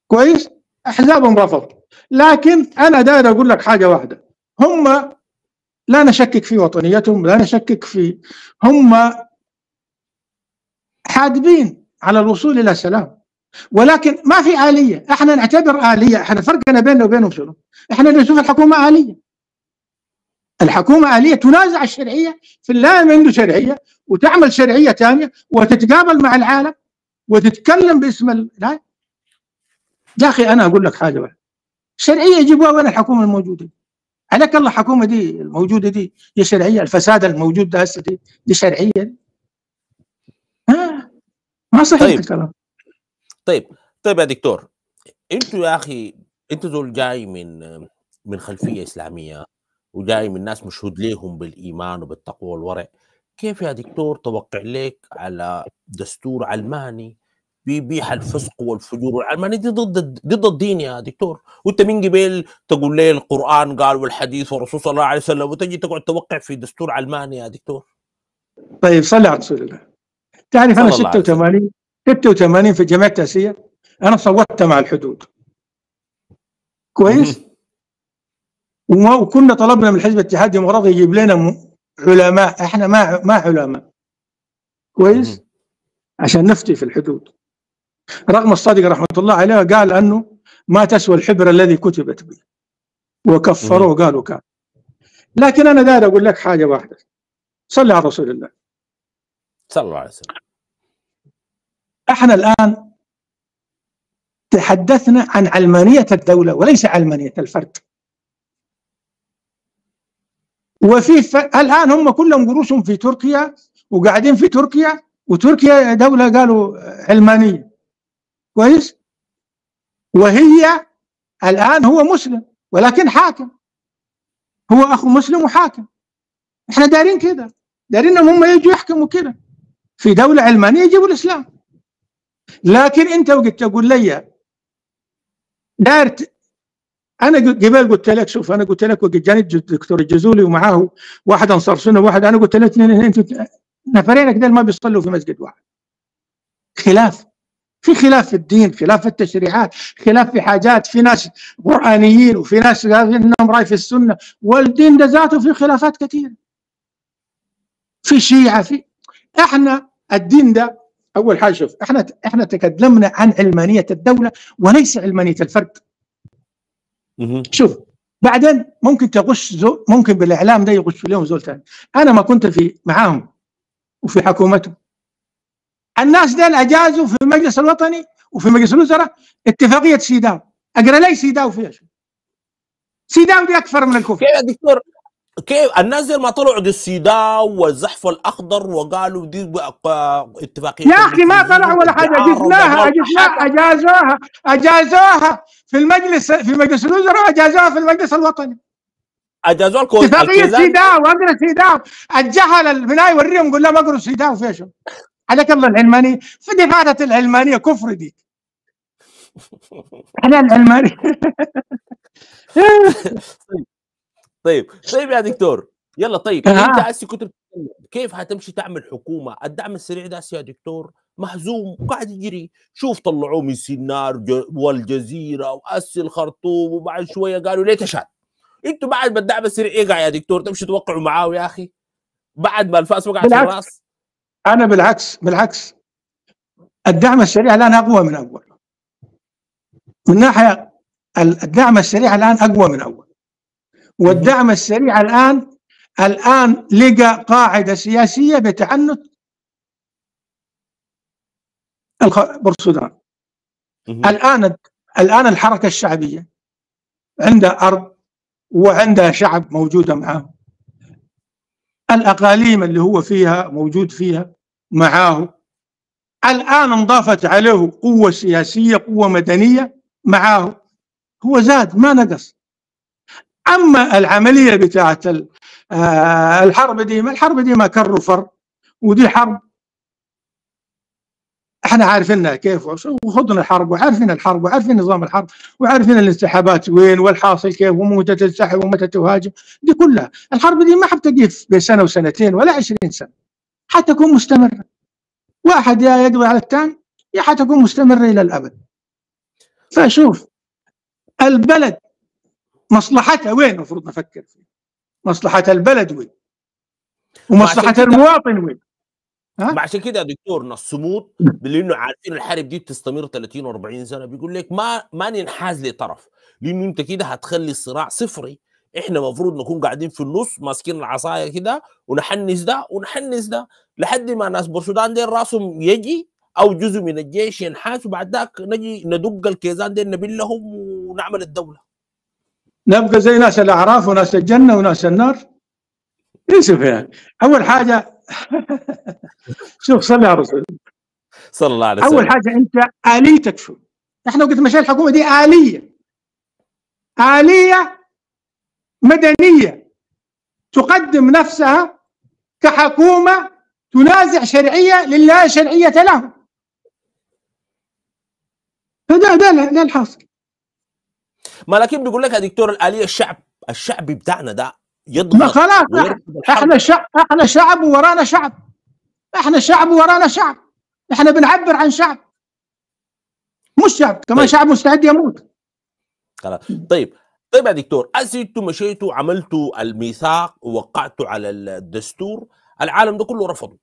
كويس، احزابهم رفضوا. لكن انا داير اقول لك حاجه واحده، هم لا نشكك في وطنيتهم، لا نشكك في، هم حادبين على الوصول الى السلام، ولكن ما في آلية. احنا نعتبر آلية، احنا فرقنا بيننا وبينهم شنو؟ احنا نشوف الحكومة آلية، الحكومة آلية تنازع الشرعية، في الله عنده شرعية وتعمل شرعية ثانية وتتقابل مع العالم وتتكلم باسم لا يا اخي انا اقول لك حاجة واحدة، الشرعية يجيبوها وين الحكومة الموجودة؟ عليك الله الحكومة دي الموجودة دي هي شرعية؟ الفساد الموجود ده هسه دي شرعية دي؟ ما صحيح طيب الكلام. طيب يا دكتور، انتوا يا اخي انتوا زول جاي من من خلفيه اسلاميه وجاي من ناس مشهود لهم بالايمان وبالتقوى والورع، كيف يا دكتور توقع لك على دستور علماني بيبيح الفسق والفجور؟ والعلماني دي ضد الدين يا دكتور، وانت من قبل تقول لي القران قال والحديث والرسول صلى الله عليه وسلم، وتجي تقعد توقع في دستور علماني يا دكتور. طيب صلي على رسول الله. تعرف انا 86 في الجمعيه التاسيسيه انا صوتت مع الحدود كويس. وكنا طلبنا من الحزب الاتحاد الديمقراطي يجيب لنا علماء، احنا ما علماء كويس عشان نفتي في الحدود، رغم الصادق رحمه الله عليه قال انه ما تسوى الحبر الذي كتبت به، وكفروه وقالوا كان. لكن انا داير اقول لك حاجه واحده، صلي على رسول الله صلى الله عليه وسلم. احنا الان تحدثنا عن علمانيه الدوله وليس علمانيه الفرد. الان هم كلهم قروشهم في تركيا وقاعدين في تركيا، وتركيا دوله قالوا علمانيه كويس، وهي الان هو مسلم ولكن حاكم، هو اخو مسلم وحاكم. احنا دارين كده، دارين هم يجوا يحكموا كده في دوله علمانيه يجيبوا الاسلام. لكن انت وقت تقول لي دارت، انا قبل قلت لك شوف، انا قلت لك وقت جاني الدكتور الجزولي ومعاه واحد انصار سنه وواحد، انا قلت له اثنين نفرين كده ما بيصلوا في مسجد واحد. خلاف، في خلاف في الدين، خلاف في التشريعات، خلاف في حاجات، في ناس قرآنيين وفي ناس انهم راي في السنه، والدين ده ذاته في خلافات كثيره، في شيعه، في احنا الدين ده اول حاجه. شوف احنا تكلمنا عن علمانيه الدوله وليس علمانيه الفرد. شوف بعدين ممكن تغش ممكن بالاعلام ده يغش لهم زول ثاني. انا ما كنت في معاهم وفي حكومتهم، الناس دول اجازوا في المجلس الوطني وفي مجلس الوزراء اتفاقيه سيداو. اقرا لي سيداو فيها شو؟ سيداو دي اكثر من الكفر. كيف يا دكتور؟ كيف الناس دي ما طلعوا دي السيداو والزحف الاخضر وقالوا دي اتفاقيه؟ يا اخي ما طلعوا ولا حاجه، اجازوها في المجلس، في مجلس الوزراء، اجازوها في المجلس الوطني، اجازوا لكم اتفاقيه سيداو. اقرا سيداو، الجهل البناء يوريهم قول لهم اقروا سيداو فيها شو؟ عليك الله العلمانيه، في دفاتة العلمانيه كفر دي. احنا العلمانيه طيب يا دكتور يلا. طيب انت هسه كنت كيف هتمشي تعمل حكومه؟ الدعم السريع ده يا دكتور مهزوم وقاعد يجري، شوف طلعوه من سينار والجزيره واسي الخرطوم، وبعد شويه قالوا ليه تشاد. انتوا بعد ما الدعم السريع يقع يا دكتور تمشي توقعوا معاه يا اخي بعد ما الفاس وقعت في الراس؟ انا بالعكس الدعم السريع الان اقوى من اول، من ناحيه الدعم السريع الان اقوى من اول، والدعم السريع الان لقى قاعده سياسيه بتعنت بالسودان. الان الحركه الشعبيه عندها ارض وعندها شعب موجوده معاه، الاقاليم اللي هو فيها موجود فيها معاه، الان انضافت عليه قوه سياسيه، قوه مدنيه معاه، هو زاد ما نقص. اما العمليه بتاعت الحرب دي ما كر وفر، ودي حرب احنا عارفينها كيف، وخضنا الحرب وعارفين الحرب وعارفين نظام الحرب وعارفين الانسحابات وين والحاصل كيف ومتى تنسحب ومتى تهاجم، دي كلها الحرب دي ما حتجي بسنه وسنتين ولا 20 سنه، حتكون مستمره. واحد يا يقضي على الثاني يا حتكون مستمره الى الابد. فشوف البلد مصلحتها وين المفروض نفكر فيه؟ مصلحه البلد وين؟ ومصلحه المواطن وين؟ عشان كده يا دكتور نصمود لانه عارفين الحرب دي بتستمر 30 و40 سنه، بيقول لك ما ننحاز لطرف، لانه انت كده هتخلي الصراع صفري. احنا المفروض نكون قاعدين في النص ماسكين العصايه كده ونحنس ده ونحنس ده لحد ما ناس بورسودان دي راسهم يجي او جزء من الجيش ينحاس، وبعد ذاك نجي ندق الكيزان دي نبلهم ونعمل الدوله. نبقى زي ناس الاعراف وناس الجنه وناس النار. يوسف يعني اول حاجه شوف صلي على رسول الله صلى الله عليه وسلم. اول حاجه انت اليتك شو؟ احنا وقت مشي الحكومه دي اليه مدنية تقدم نفسها كحكومة تنازع شرعية لله شرعية له. ده الحاصل. ما لكن بيقول لك يا دكتور الآلية الشعبي بتاعنا ده ما يضغط خلاص ويرفض الحرب. احنا شعب وورانا شعب. احنا شعب وورانا شعب. احنا بنعبر عن شعب، مش شعب كمان. طيب. شعب مستعد يموت. خلاص. طيب يا دكتور، انتوا مشيتوا عملتوا الميثاق ووقعتوا على الدستور، العالم ده كله رفضه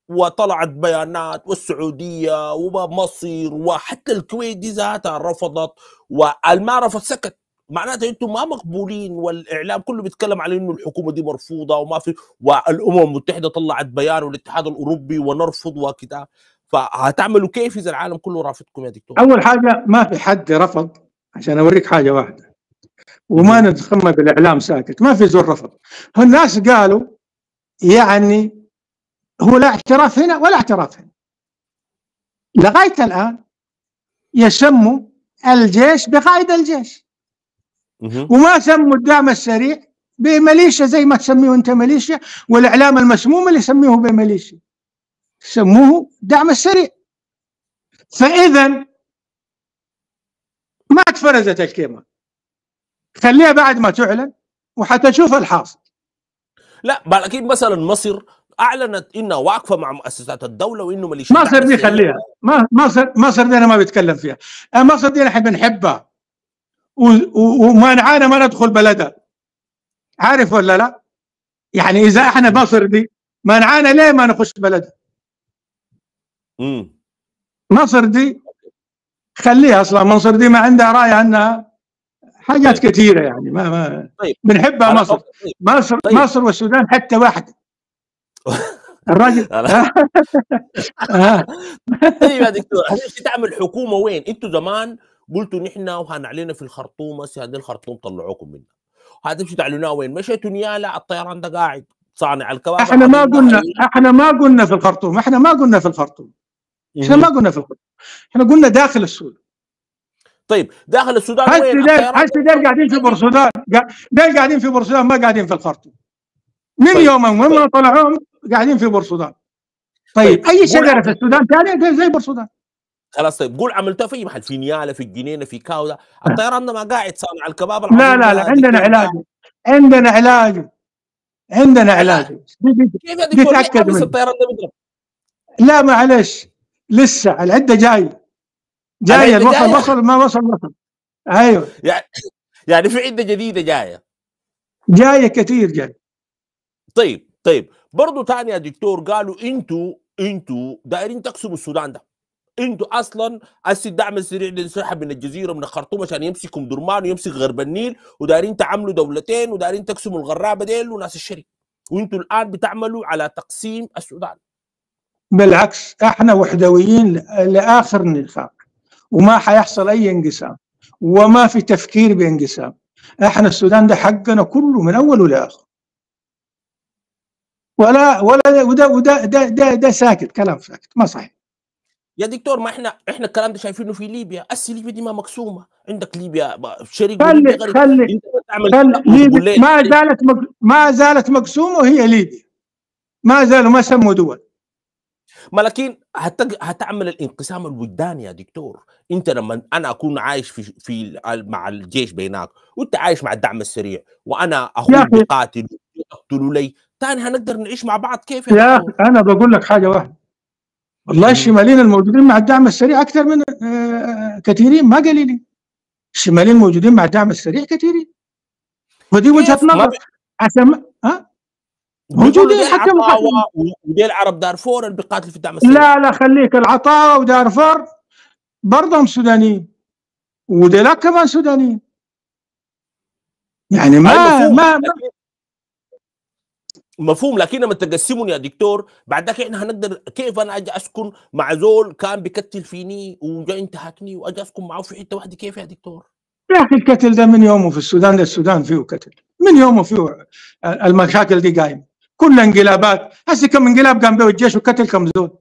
وطلعت بيانات، والسعوديه ومصر وحتى الكويت دي ذاتها رفضت، والما رفض سكت. معناته انتم ما مقبولين، والاعلام كله بيتكلم على انه الحكومه دي مرفوضه وما في، والامم المتحده طلعت بيان والاتحاد الاوروبي ونرفض وكذا. فهتعملوا كيف اذا العالم كله رافضكم يا دكتور؟ اول حاجه ما في حد رفض، عشان اوريك حاجه واحده وما نتخمى بالاعلام ساكت. ما في زول رفض. الناس قالوا يعني هو لا اعتراف هنا ولا اعتراف هنا. لغايه الان يسموا الجيش بقائد الجيش، وما سموا الدعم السريع بميليشيا زي ما تسميه انت ميليشيا، والاعلام المسموم اللي يسميه بميليشيا سموه دعم السريع. فاذا ما تفرزت الكلمه، خليها بعد ما تعلن وحتشوف الحاصل. لا لكن مثلا مصر اعلنت انها واقفه مع مؤسسات الدوله وانه ميليشيا مصر دي خليها، مصر دي انا ما بتكلم فيها. مصر دي نحن بنحبها ومانعانا ما ندخل بلدها، عارف ولا لا؟ يعني اذا احنا مصر دي مانعانا ليه ما نخش بلدها؟ مصر دي خليها، اصلا مصر دي ما عندها راي عنها حاجات كثيره يعني ما طيب. بنحبها مصر. مصر والسودان حتى واحده. الراجل طيب يا دكتور، هتمشي تعمل حكومه وين؟ انتوا زمان قلتوا نحن وهنعلنها في الخرطوم، هسه هذه الخرطوم طلعوكم منها. هتمشي تعلنوها وين؟ مشيتوا نيالا، الطيران ده قاعد صانع الكباب. احنا ما قلنا في الخرطوم، احنا ما قلنا في الخرطوم، احنا قلنا داخل السودان. طيب داخل السودان وين؟ هسه ديل قاعدين في بورسودان، ديل قاعدين في بورسودان، ما قاعدين في الخرطوم. من يوم ما طلعوهم قاعدين في بورسودان. طيب اي شجره في السودان ثانيه زي بورسودان. خلاص. طيب قول عملتها في اي محل، في نيالا، في الجنينه، في كاودا. الطيران ده ما قاعد صانع الكباب لا عندنا علاج، عندنا علاج. كيف يا دكتور ليش الطيران ده بيضرب؟ لا معلش، لسه العده جايه الوصل ما وصل. ايوه يعني في عده جديده جايه كثير جايه. طيب برضه ثاني يا دكتور، قالوا انتوا دايرين تقسموا السودان ده. انتوا اصلا الدعم السريع اللي انسحب من الجزيره من الخرطوم عشان يمسكوا درمان ويمسك غرب النيل، ودايرين تعملوا دولتين، ودايرين تقسموا الغرابه ديل وناس الشريك، وانتوا الان بتعملوا على تقسيم السودان. بالعكس احنا وحدويين لاخر نفاق، وما حيحصل اي انقسام، وما في تفكير بانقسام. احنا السودان ده حقنا كله من اوله لاخره. ولا وده ساكت، كلام ساكت ما صحيح يا دكتور. ما احنا الكلام ده شايفينه في ليبيا. ليبيا دي ما مقسومه، عندك ليبيا شريك خلي ليبيا ما زالت مقسومه، وهي ليبيا ما زالوا ما سموا دول. ما لكن هتعمل الانقسام الوجداني يا دكتور. انت لما انا اكون عايش في مع الجيش بينك، وانت عايش مع الدعم السريع، وانا اخوك بقاتل يقتلوا لي، ثاني هنقدر نعيش مع بعض كيف يا اخي؟ انا بقول لك حاجه واحده، والله الشماليين الموجودين مع الدعم السريع اكثر من كثيرين، ما قليلين. الشماليين موجودين مع الدعم السريع كثيرين، ودي وجهه نظر. عشان موجودين حتى وديل عرب دارفور اللي بيقاتلوا في الدعم السريع. لا خليك، العطاوة ودارفور برضهم سودانيين، وديل كمان سودانيين. يعني مفهوم. لكن لما تقسمون يا دكتور، بعد ذاك احنا هنقدر كيف انا اجي اسكن مع زول كان بيقتل فيني وجاي انتهكني واجي اسكن معه في حته واحده؟ كيف يا دكتور؟ يا اخي القتل ده من يومه في السودان، السودان فيه قتل من يومه، فيه المشاكل دي قايمه، كل انقلابات. هسه كم انقلاب قام به الجيش وقتل كم زول؟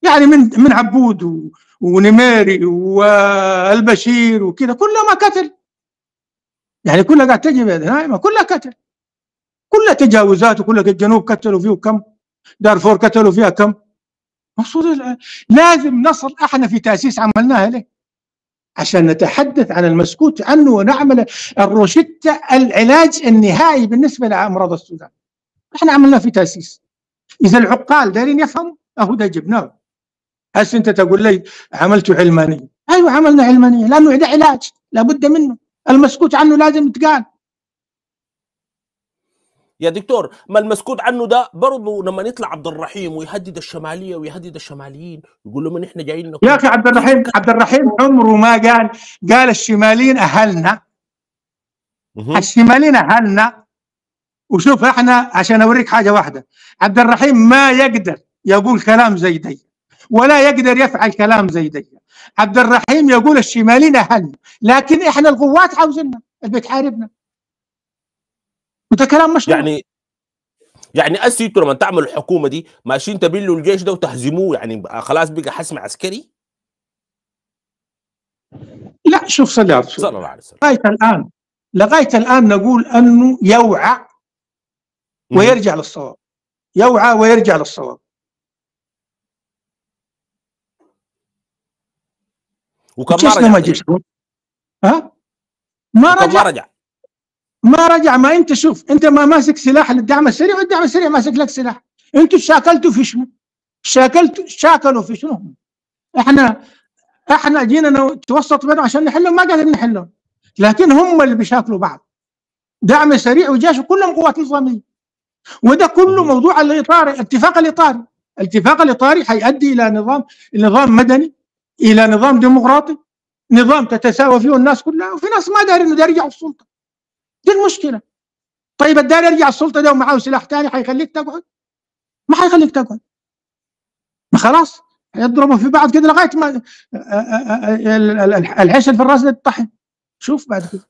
يعني من عبود ونميري والبشير وكذا كلهم قتل. يعني كلها قاعد تجي بيد نايمة، كلها قتل، كلها تجاوزات، وكلها الجنوب قتلوا فيه كم، دارفور قتلوا فيها كم. مقصود لازم نصل احنا في تاسيس عملناها ليه؟ عشان نتحدث عن المسكوت عنه ونعمل الروشتة العلاج النهائي بالنسبة لأمراض السودان. احنا عملناه في تاسيس. إذا العقال دارين يفهموا أهو ده جبناه. هسه أنت تقول لي عملته علمانية، أيوة عملنا علمانية لأنه ده علاج لابد منه، المسكوت عنه لازم يتقال. يا دكتور، ما المسكوت عنه ده برضه لما يطلع عبد الرحيم ويهدد الشماليه ويهدد الشماليين، يقول لهم احنا جايين لكم. يا اخي عبد الرحيم عمره ما قال الشماليين اهلنا. الشماليين اهلنا. وشوف احنا عشان اوريك حاجه واحده، عبد الرحيم ما يقدر يقول كلام زي دي ولا يقدر يفعل كلام زي دي. عبد الرحيم يقول الشماليين اهلنا، لكن احنا القوات عاوزيننا اللي بتحاربنا. وده كلام مشروع. يعني انتوا لما تعملوا الحكومه دي ماشيين تبلوا الجيش ده وتهزموه، يعني خلاص بقى حسم عسكري؟ لا شوف صلى على الرسول. صلى الله عليه وسلم. لغايه الان نقول انه يوعى ويرجع للصواب، يوعى ويرجع للصواب. وكم ما رجع؟ ها؟ ما رجع. ما انت شوف، انت ما ماسك سلاح للدعم السريع والدعم السريع ماسك لك سلاح. انتوا شاكلتوا في شنو؟ شاكلوا في شنو؟ احنا جينا نتوسط بينهم عشان نحلهم، ما قادرين نحلهم، لكن هم اللي بيشاكلوا بعض. دعم سريع وجيش كلهم قوات نظاميه. وده كله موضوع الاطاري، الاتفاق الاطاري حيؤدي الى نظام مدني، الى نظام ديمقراطي، نظام تتساوى فيه الناس كلها. وفي ناس ما داري انه داري يرجعوا السلطه. دي المشكله. طيب الدار يرجع السلطه ده ومعاه سلاح ثاني حيخليك تقعد؟ ما حيخليك تقعد. ما خلاص يضربوا في بعض كده لغايه ما العيش في الراس ده يطحن. شوف بعد كده.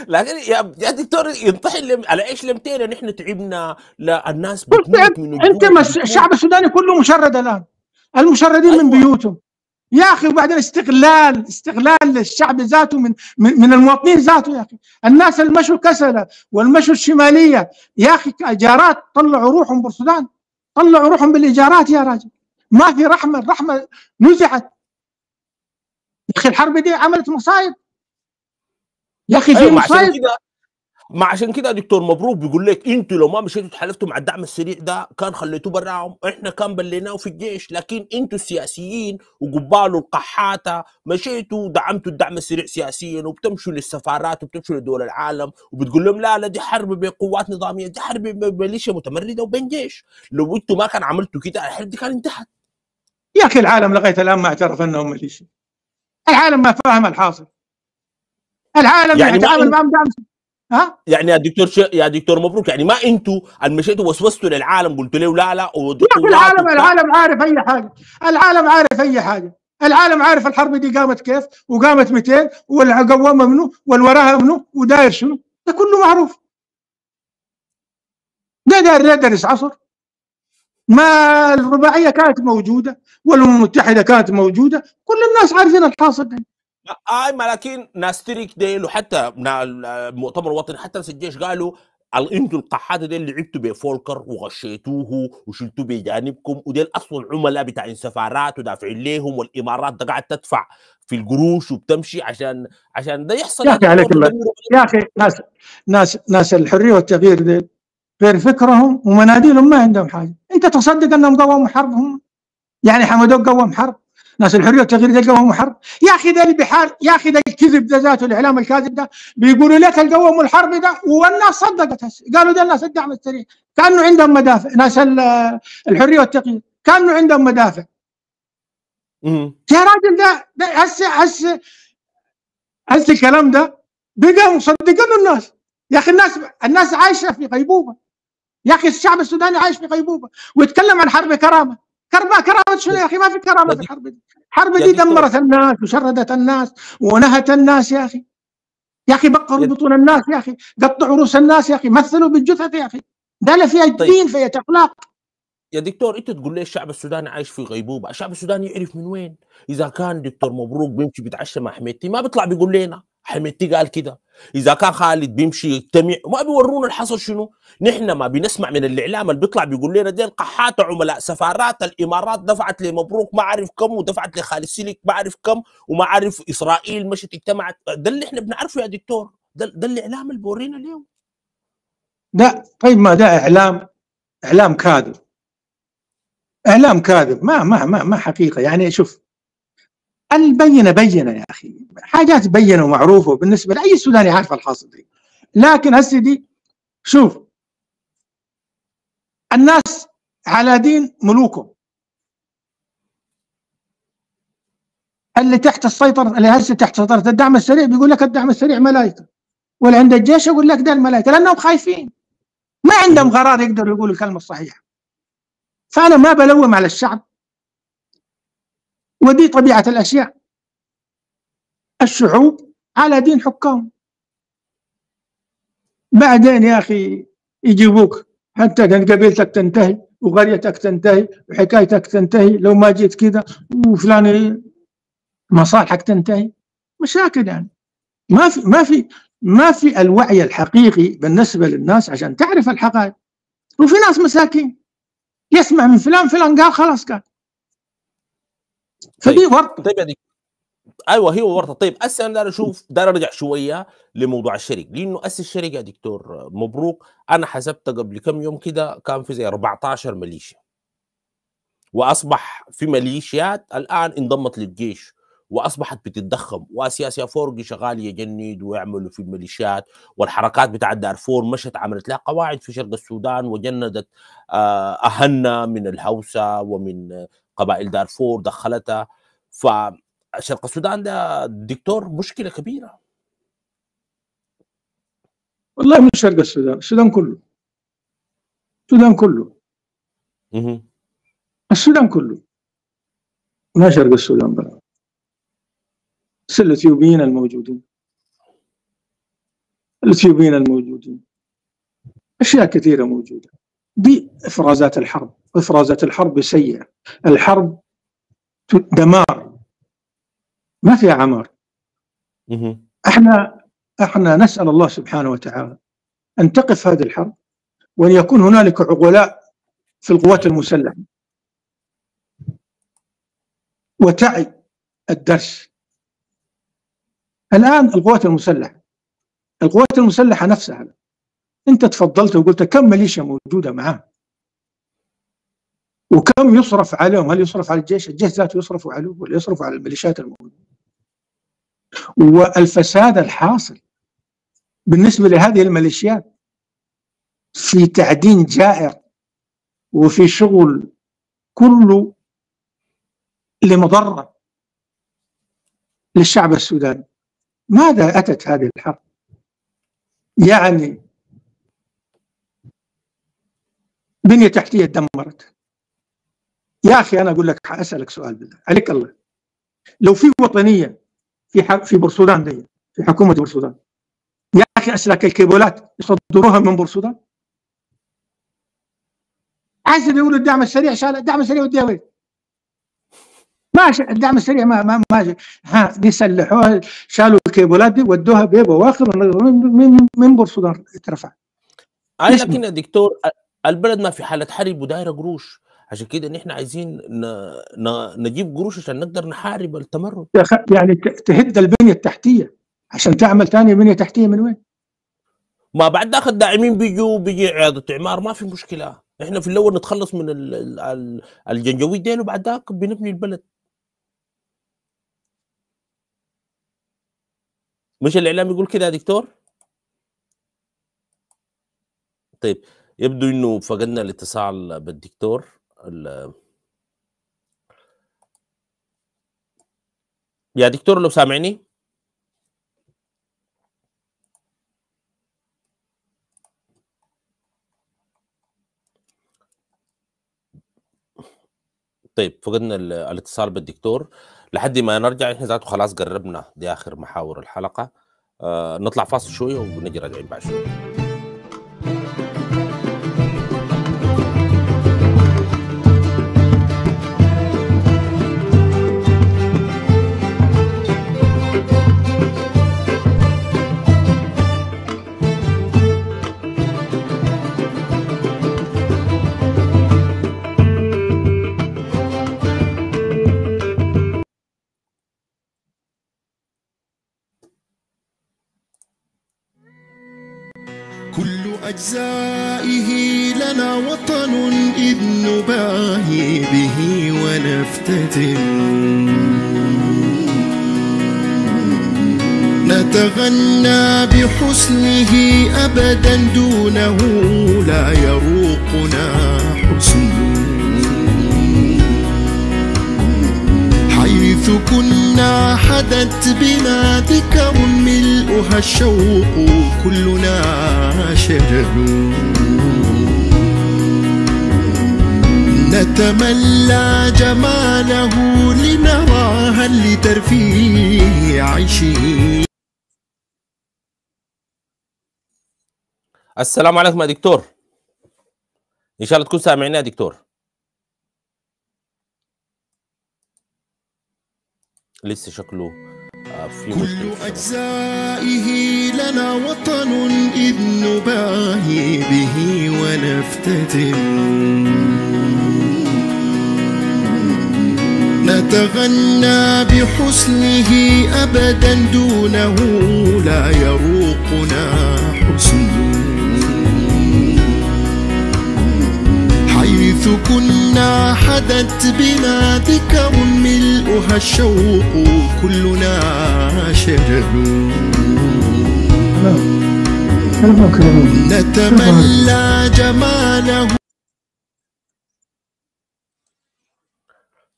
لكن يا دكتور ينطحن على ايش لمتين؟ نحن تعبنا، لا الناس بتموت من انت الشعب السوداني كله مشرد الان، المشردين من بيوتهم يا اخي. وبعدين استغلال للشعب ذاته من المواطنين ذاته يا اخي. الناس المشوا كسلة والمشوا الشماليه يا اخي، اجارات طلعوا روحهم بالسودان، طلعوا روحهم بالايجارات يا راجل. ما في رحمه، الرحمه نزعت يا اخي. الحرب دي عملت مصايب يا اخي، في مصايب. عشان كده دكتور مبروك بيقول لك انتوا لو ما مشيتوا تحالفتوا مع الدعم السريع ده كان خليتوه براهم، احنا كان بليناه في الجيش. لكن انتوا السياسيين وقبالوا القحاته مشيتوا دعمتوا الدعم السريع سياسيا، وبتمشوا للسفارات وبتمشوا لدول العالم وبتقول لهم لا دي حرب بين قوات نظاميه، دي حرب بين ميليشيا متمرده وبين جيش. لو انتوا ما كان عملتوا كده الحرب دي كان انتهت. يا اخي العالم لغايه الان ما اعترف انهم ميليشيا. العالم ما فاهم الحاصل. العالم يعني يتعامل معهم دعم. ها؟ يعني يا دكتور مبروك، يعني ما انتوا اللي مشيتوا وسوستوا للعالم قلتوا له لا العالم عارف اي حاجه. العالم عارف الحرب دي قامت كيف، وقامت 200 والقوامه منه والوراها منه وداير شنو، ده كله معروف. ده داير يدرس عصر. ما الرباعيه كانت موجوده والامم المتحده كانت موجوده، كل الناس عارفين الحاصل ده. لكن ناس تريك ديل وحتى المؤتمر الوطني حتى ناس الجيش قالوا انتوا القحاته ديل لعبتوا بفولكر وغشيتوه وشلتوه بجانبكم، وديل اصلا عملاء بتاع السفارات ودافعين لهم، والامارات ده قاعد تدفع في القروش وبتمشي عشان ده يحصل. يا اخي عليك الله يا اخي. ناس الحريه والتغيير ديل غير فكرهم ومناديلهم ما عندهم حاجه. انت تصدق انهم قوموا حرب؟ هم يعني حمدوك قوم حرب؟ ناس الحريه والتغيير ده قوموا حرب يا اخي. ده اللي بحال يا اخي، ده الكذب ده ذاته، الاعلام الكاذب ده بيقولوا لك القوموا الحرب ده، والناس صدقت هسه. قالوا ده الناس الدعم السريع كانوا عندهم مدافع. ناس الحريه والتغيير كانوا عندهم مدافع. يا راجل ده هسه الكلام ده بقى مصدقينه الناس يا اخي. الناس عايشه في غيبوبه يا اخي. الشعب السوداني عايش في غيبوبه ويتكلم عن حرب كرامه. كرامه شنو يا اخي؟ ما في كرامه في الحرب دي. الحرب دي دمرت الناس وشردت الناس ونهت الناس يا اخي. يا اخي بقروا بطون الناس يا اخي، قطعوا رؤوس الناس يا اخي، مثلوا بالجثث يا اخي. ده لا فيها دين فيها اخلاق. يا دكتور انت تقول لي الشعب السوداني عايش في غيبوبه، الشعب السوداني يعرف من وين؟ اذا كان دكتور مبروك بيمشي بيتعشى مع حميدتي ما بيطلع بيقول لنا حميدتي قال كده. اذا كان خالد بيمشي يجتمع ما بيورونا الحصل شنو. نحن ما بنسمع من الاعلام اللي بيطلع بيقول لنا دي القحات عملاء سفارات الامارات دفعت لمبروك ما عارف كم، ودفعت لخالد سلك ما عارف كم، وما عارف اسرائيل مشت اجتمعت. ده اللي احنا بنعرفه يا دكتور، ده الاعلام اللي بورينا اليوم. ده طيب ما ده اعلام كاذب، اعلام كاذب، ما حقيقه. يعني شوف البينه بينه يا اخي، حاجات بينه ومعروفه بالنسبه لاي سوداني عارف الحاصل دي. لكن هسه دي شوف الناس على دين ملوكهم، اللي تحت السيطره، اللي هسه تحت سيطره الدعم السريع بيقول لك الدعم السريع ملائكه، واللي عند الجيش يقول لك ده الملائكه، لانهم خايفين ما عندهم قرار يقدروا يقولوا الكلمه الصحيحه. فانا ما بلوم على الشعب، ودي طبيعه الاشياء، الشعوب على دين حكام. بعدين يا اخي يجيبوك حتى قبيلتك تنتهي وقريتك تنتهي وحكايتك تنتهي لو ما جيت كذا، وفلان مصالحك تنتهي. مشاكل يعني ما في الوعي الحقيقي بالنسبه للناس عشان تعرف الحقائق. وفي ناس مساكين يسمع من فلان قال خلاص قال. فدي ورطه. طيب يعني ايوه هي ورطه. طيب هسه انا دار ارجع شويه لموضوع الشرق، لانه الشرق يا دكتور مبروك انا حسبت قبل كم يوم كده كان في زي 14 ميليشيا، واصبح في ميليشيات الان انضمت للجيش واصبحت بتتضخم، وسياسي فورقي شغال يجند ويعملوا في الميليشيات، والحركات بتاعت دارفور مشت عملت لها قواعد في شرق السودان وجندت اهلنا من الهوسه ومن قبائل دارفور دخلتها. فشرق السودان ده دكتور مشكله كبيره. والله من شرق السودان، السودان كله، السودان كله، السودان كله، ما شرق السودان بلا. الاثيوبيين الموجودين، الاثيوبيين الموجودين، اشياء كثيره موجوده. دي افرازات الحرب، افرازات الحرب سيئه، الحرب دمار ما فيها عمار. احنا نسال الله سبحانه وتعالى ان تقف هذه الحرب، وان يكون هنالك عقلاء في القوات المسلحه وتعي الدرس. الآن القوات المسلحة نفسها، أنت تفضلت وقلت كم ميليشيا موجودة معاه وكم يصرف عليهم. هل يصرف على الجيش؟ الجيش ذاته يصرف عليه ولا يصرف على الميليشيات الموجودة؟ والفساد الحاصل بالنسبة لهذه الميليشيات في تعدين جائر وفي شغل كله لمضرة للشعب السوداني. ماذا أتت هذه الحرب؟ يعني بنية تحتية دمرت. يا أخي أنا أقول لك، أسألك سؤال بالله عليك الله، لو في وطنية في بورسودان دي، في حكومة بورسودان، يا أخي أسلاك الكيبولات يصدروها من بورسودان. عايز يقولوا الدعم السريع شال الدعم السريع وديها وين؟ ماشي الدعم السريع ما ها دي سلحوها، شالوا الكيبولات دي ودوها بواخر من بورسودان اترفع. لكن يا دكتور البلد ما في حاله حرب ودايره قروش، عشان كده نحن عايزين نجيب قروش عشان نقدر نحارب التمرد. يعني تهد البنيه التحتيه عشان تعمل ثاني بنيه تحتيه من وين؟ ما بعد داخل الداعمين بيجي اعاده اعمار ما في مشكله، احنا في الاول نتخلص من الجنجويد ديل وبعد ذاك بنبني البلد. مش الاعلام يقول كده يا دكتور؟ طيب يبدو انه فقدنا الاتصال بالدكتور. يا دكتور لو سامعني؟ طيب فقدنا الاتصال بالدكتور. لحد ما نرجع احنا ذاته خلاص قربنا، دي اخر محاور الحلقه. نطلع فاصل شويه ونجي راجعين بعد شويه. كل أجزائه لنا وطن إذ نباهي به ونفتتن، نتغنى بحسنه أبدا دونه لا يروقنا حسن، حيث كنا حدت بنا ذكر ملؤها الشوق كلنا شجر، نتملى جماله لنرى هل لترفيه عيشه. السلام عليكم يا دكتور، ان شاء الله تكون سامعنا يا دكتور. لسه شكله في كل أجزائه لنا وطن إذ نباهي به ونفتتن، نتغنى بحسنه أبدا دونه لا يروقنا حسن، حيث كنا حدت بنا ذكر ملؤها الشوق كلنا شجر، نتملى جماله.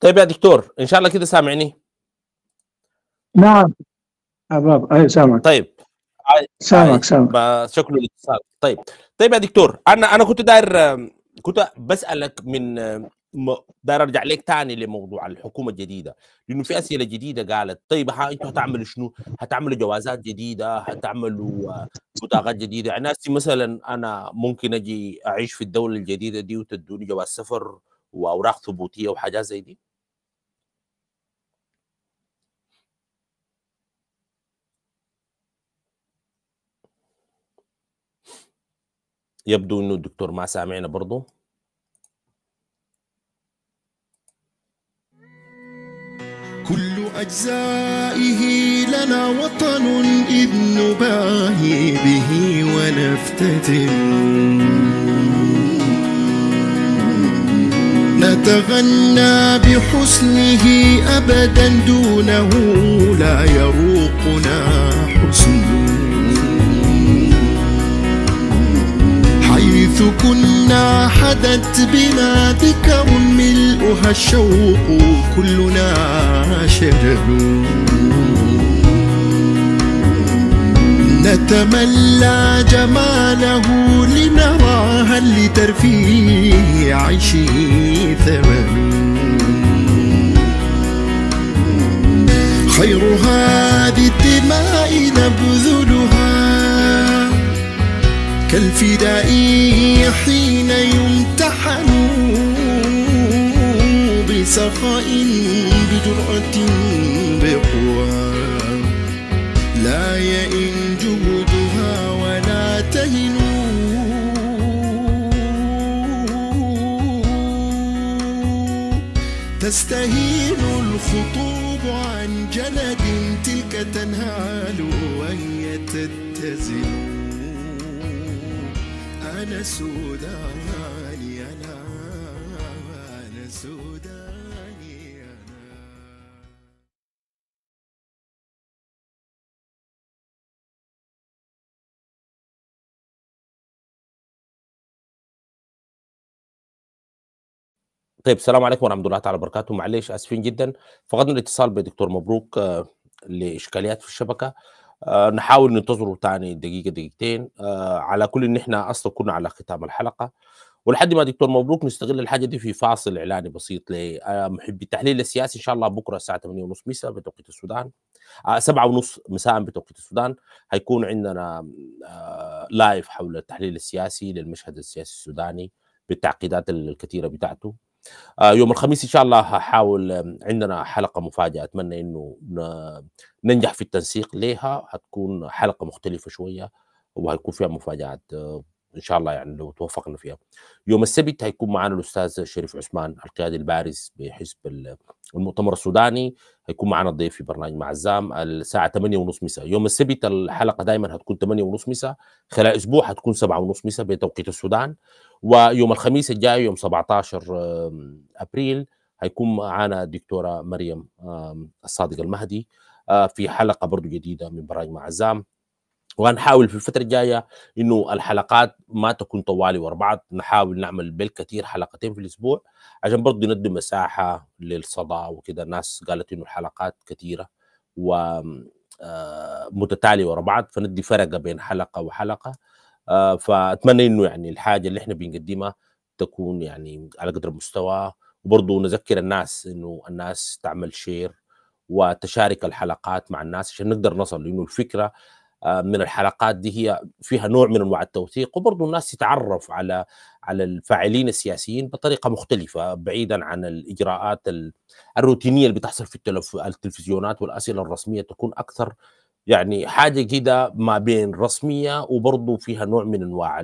طيب يا دكتور ان شاء الله كده سامعني؟ نعم أباب، أي سامعك. طيب سامعك. شكله الاتصال. طيب يا دكتور، انا كنت داير، كنت بسألك من داير ارجع لك تاني لموضوع الحكومه الجديده، لانه في اسئله جديده قالت طيب انتوا هتعملوا شنو؟ هتعملوا جوازات جديده، هتعملوا بطاقات جديده؟ يعني مثلا انا ممكن اجي اعيش في الدوله الجديده دي وتدوني جواز سفر واوراق ثبوتيه وحاجات زي دي؟ يبدو انه الدكتور ما سامعنا برضه. كل أجزائه لنا وطن إذ نباهي به ونفتتن، نتغنى بحسنه أبدا دونه لا يروقنا حسن، حيث كنا حدت بنا ذكر ملؤها الشوق كلنا شجر، نتملى جماله لنرى هل لترفيه عيشه ثمن، خير هذه الدماء نبذلها كالفداء حين يمتحن بسخاء بجرأة بقوى، لا يئن جهدها ولا تهن، تستهين الخطوب عن جلد تلك تنهال وهي تتزن، أنا سوداني أنا سوداني أنا. طيب السلام عليكم ورحمه الله تعالى وبركاته. معلش اسفين جدا، فقدنا الاتصال بدكتور مبروك لاشكاليات في الشبكه. نحاول ننتظره تاني دقيقه دقيقتين. على كل ان احنا اصلا كنا على ختام الحلقه، ولحد ما دكتور مبروك نستغل الحاجه دي في فاصل اعلاني بسيط لمحبي التحليل السياسي. ان شاء الله بكره الساعه 8:30 مساء بتوقيت السودان، 7:30 مساء بتوقيت السودان، هيكون عندنا لايف حول التحليل السياسي للمشهد السياسي السوداني بالتعقيدات الكثيره بتاعته. يوم الخميس ان شاء الله هحاول، عندنا حلقه مفاجاه اتمنى انه ننجح في التنسيق لها، هتكون حلقه مختلفه شويه وهيكون فيها مفاجات ان شاء الله يعني لو توفقنا فيها. يوم السبت هيكون معنا الاستاذ شريف عثمان القيادي البارز بحزب المؤتمر السوداني، هيكون معنا الضيف في برنامج مع عزام الساعه 8:30 مساء. يوم السبت الحلقه دائما هتكون 8:30 مساء، خلال اسبوع هتكون 7:30 مساء بتوقيت السودان. ويوم الخميس الجاي يوم 17 ابريل هيكون معنا الدكتوره مريم الصادق المهدي في حلقه برضو جديده من برنامج مع عزام. وهنحاول في الفترة الجاية إنه الحلقات ما تكون طوالي ورا بعض، نحاول نعمل بالكثير حلقتين في الأسبوع عشان برضه ندي مساحة للصدى وكده. الناس قالت إنه الحلقات كثيرة ومتتالية ورا بعض، فندي فرقة بين حلقة وحلقة. فأتمنى إنه يعني الحاجة اللي إحنا بنقدمها تكون يعني على قدر المستوى، وبرضه نذكر الناس إنه الناس تعمل شير وتشارك الحلقات مع الناس عشان نقدر نصل، لأنه الفكرة من الحلقات دي هي فيها نوع من انواع التوثيق، وبرضه الناس تتعرف على الفاعلين السياسيين بطريقه مختلفه بعيدا عن الاجراءات الروتينيه اللي بتحصل في التلفزيونات، والاسئله الرسميه تكون اكثر يعني حاجه كده ما بين رسميه وبرضه فيها نوع من انواع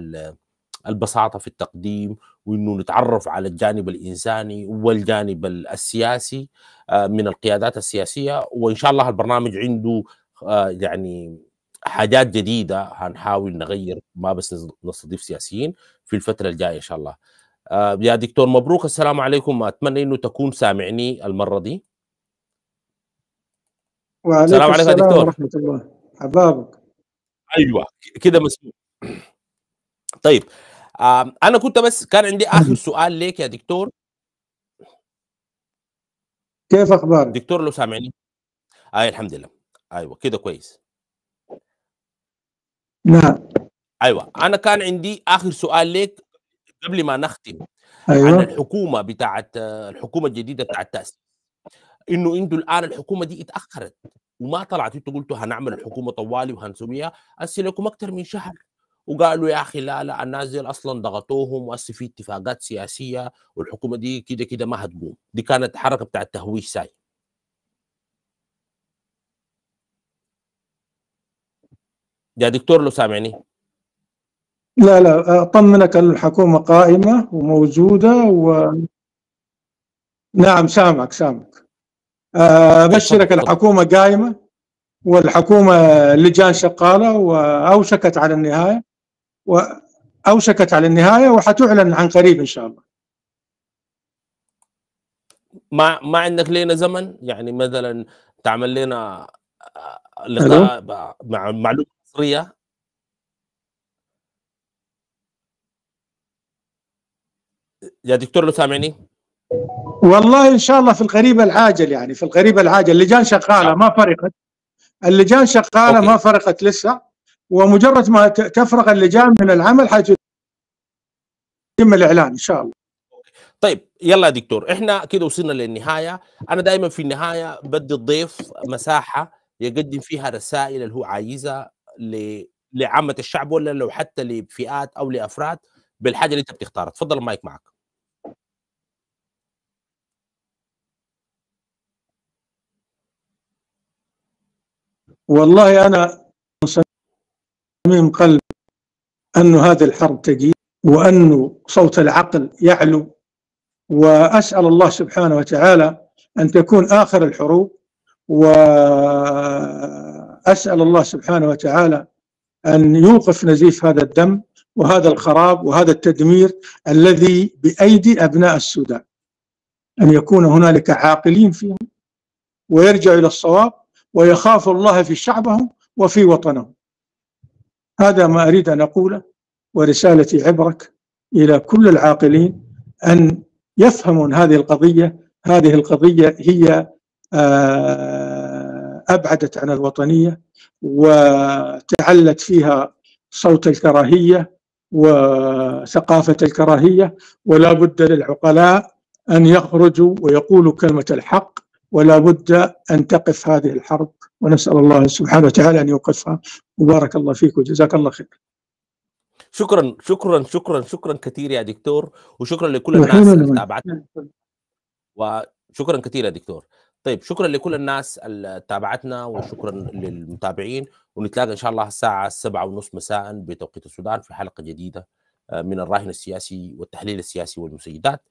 البساطه في التقديم، وانه نتعرف على الجانب الانساني والجانب السياسي من القيادات السياسيه. وان شاء الله البرنامج عنده يعني حاجات جديده، هنحاول نغير ما بس نستضيف سياسيين في الفتره الجايه ان شاء الله. يا دكتور مبروك، السلام عليكم، اتمنى انه تكون سامعني المره دي. وعليكم السلام عليكم يا السلام دكتور. ورحمة الله. حبابك. ايوه كده مسموع. طيب انا كنت بس كان عندي اخر سؤال ليك يا دكتور. كيف أخبارك؟ دكتور لو سامعني؟ الحمد لله. ايوه كده كويس. نعم. ايوه انا كان عندي اخر سؤال لك قبل ما نختم عن أيوة. الحكومه بتاعت الحكومه الجديده بتاعت التاسيس، انه انتوا الان الحكومه دي اتاخرت وما طلعت، انتوا قلتوا هنعمل الحكومه طوالي وهنسويها، هسه لكم اكثر من شهر وقالوا يا اخي لا الناس دي اصلا ضغطوهم وهسه في اتفاقات سياسيه والحكومه دي كده كده ما هتقوم. دي كانت حركه بتاعت تهويش ساي. يا دكتور لو سامعني؟ لا أطمنك أن الحكومة قائمة وموجودة نعم سامعك. أبشرك الحكومة قائمة، والحكومة اللجان شغالة وأوشكت على النهاية وحتعلن عن قريب إن شاء الله. ما عندك لنا زمن يعني مثلا تعمل لنا لقاء مع معلومه مصريه؟ يا دكتور لو سامعني؟ والله إن شاء الله في القريب العاجل، يعني في القريب العاجل. اللجان شغالة ما فرقت، اللجان شغالة ما فرقت لسه، ومجرد ما تفرغ اللجان من العمل حيتم الإعلان إن شاء الله. طيب يلا يا دكتور، احنا كده وصلنا للنهاية. أنا دائما في النهاية بدي الضيف مساحة يقدم فيها رسائل اللي هو عايزها لعامة الشعب، ولا لو حتى لفئات أو لأفراد بالحاجة اللي أنت بتختارها. تفضل المايك معك. والله أنا صميم قلب أن هذه الحرب تجي، وأن صوت العقل يعلو، وأسأل الله سبحانه وتعالى أن تكون آخر الحروب، وأسأل الله سبحانه وتعالى أن يوقف نزيف هذا الدم وهذا الخراب وهذا التدمير الذي بأيدي أبناء السودان، أن يكون هنالك عاقلين فيهم ويرجعوا إلى الصواب ويخافوا الله في شعبهم وفي وطنهم. هذا ما أريد أن أقوله، ورسالتي عبرك إلى كل العاقلين أن يفهموا هذه القضية. هذه القضية هي أبعدت عن الوطنية وتعلت فيها صوت الكراهية وثقافة الكراهية، ولا بد للعقلاء أن يخرجوا ويقولوا كلمة الحق، ولا بد أن تقف هذه الحرب، ونسأل الله سبحانه وتعالى أن يوقفها. وبارك الله فيك وجزاك الله خير. شكرا شكرا شكرا شكرا كثير يا دكتور، وشكرا لكل الناس اللي تابعتنا، وشكرا كثير يا دكتور. طيب شكرا لكل الناس اللي تابعتنا، وشكرا للمتابعين، ونتلاقى ان شاء الله الساعه 7:30 مساء بتوقيت السودان في حلقه جديده من الراهن السياسي والتحليل السياسي والمسيدات.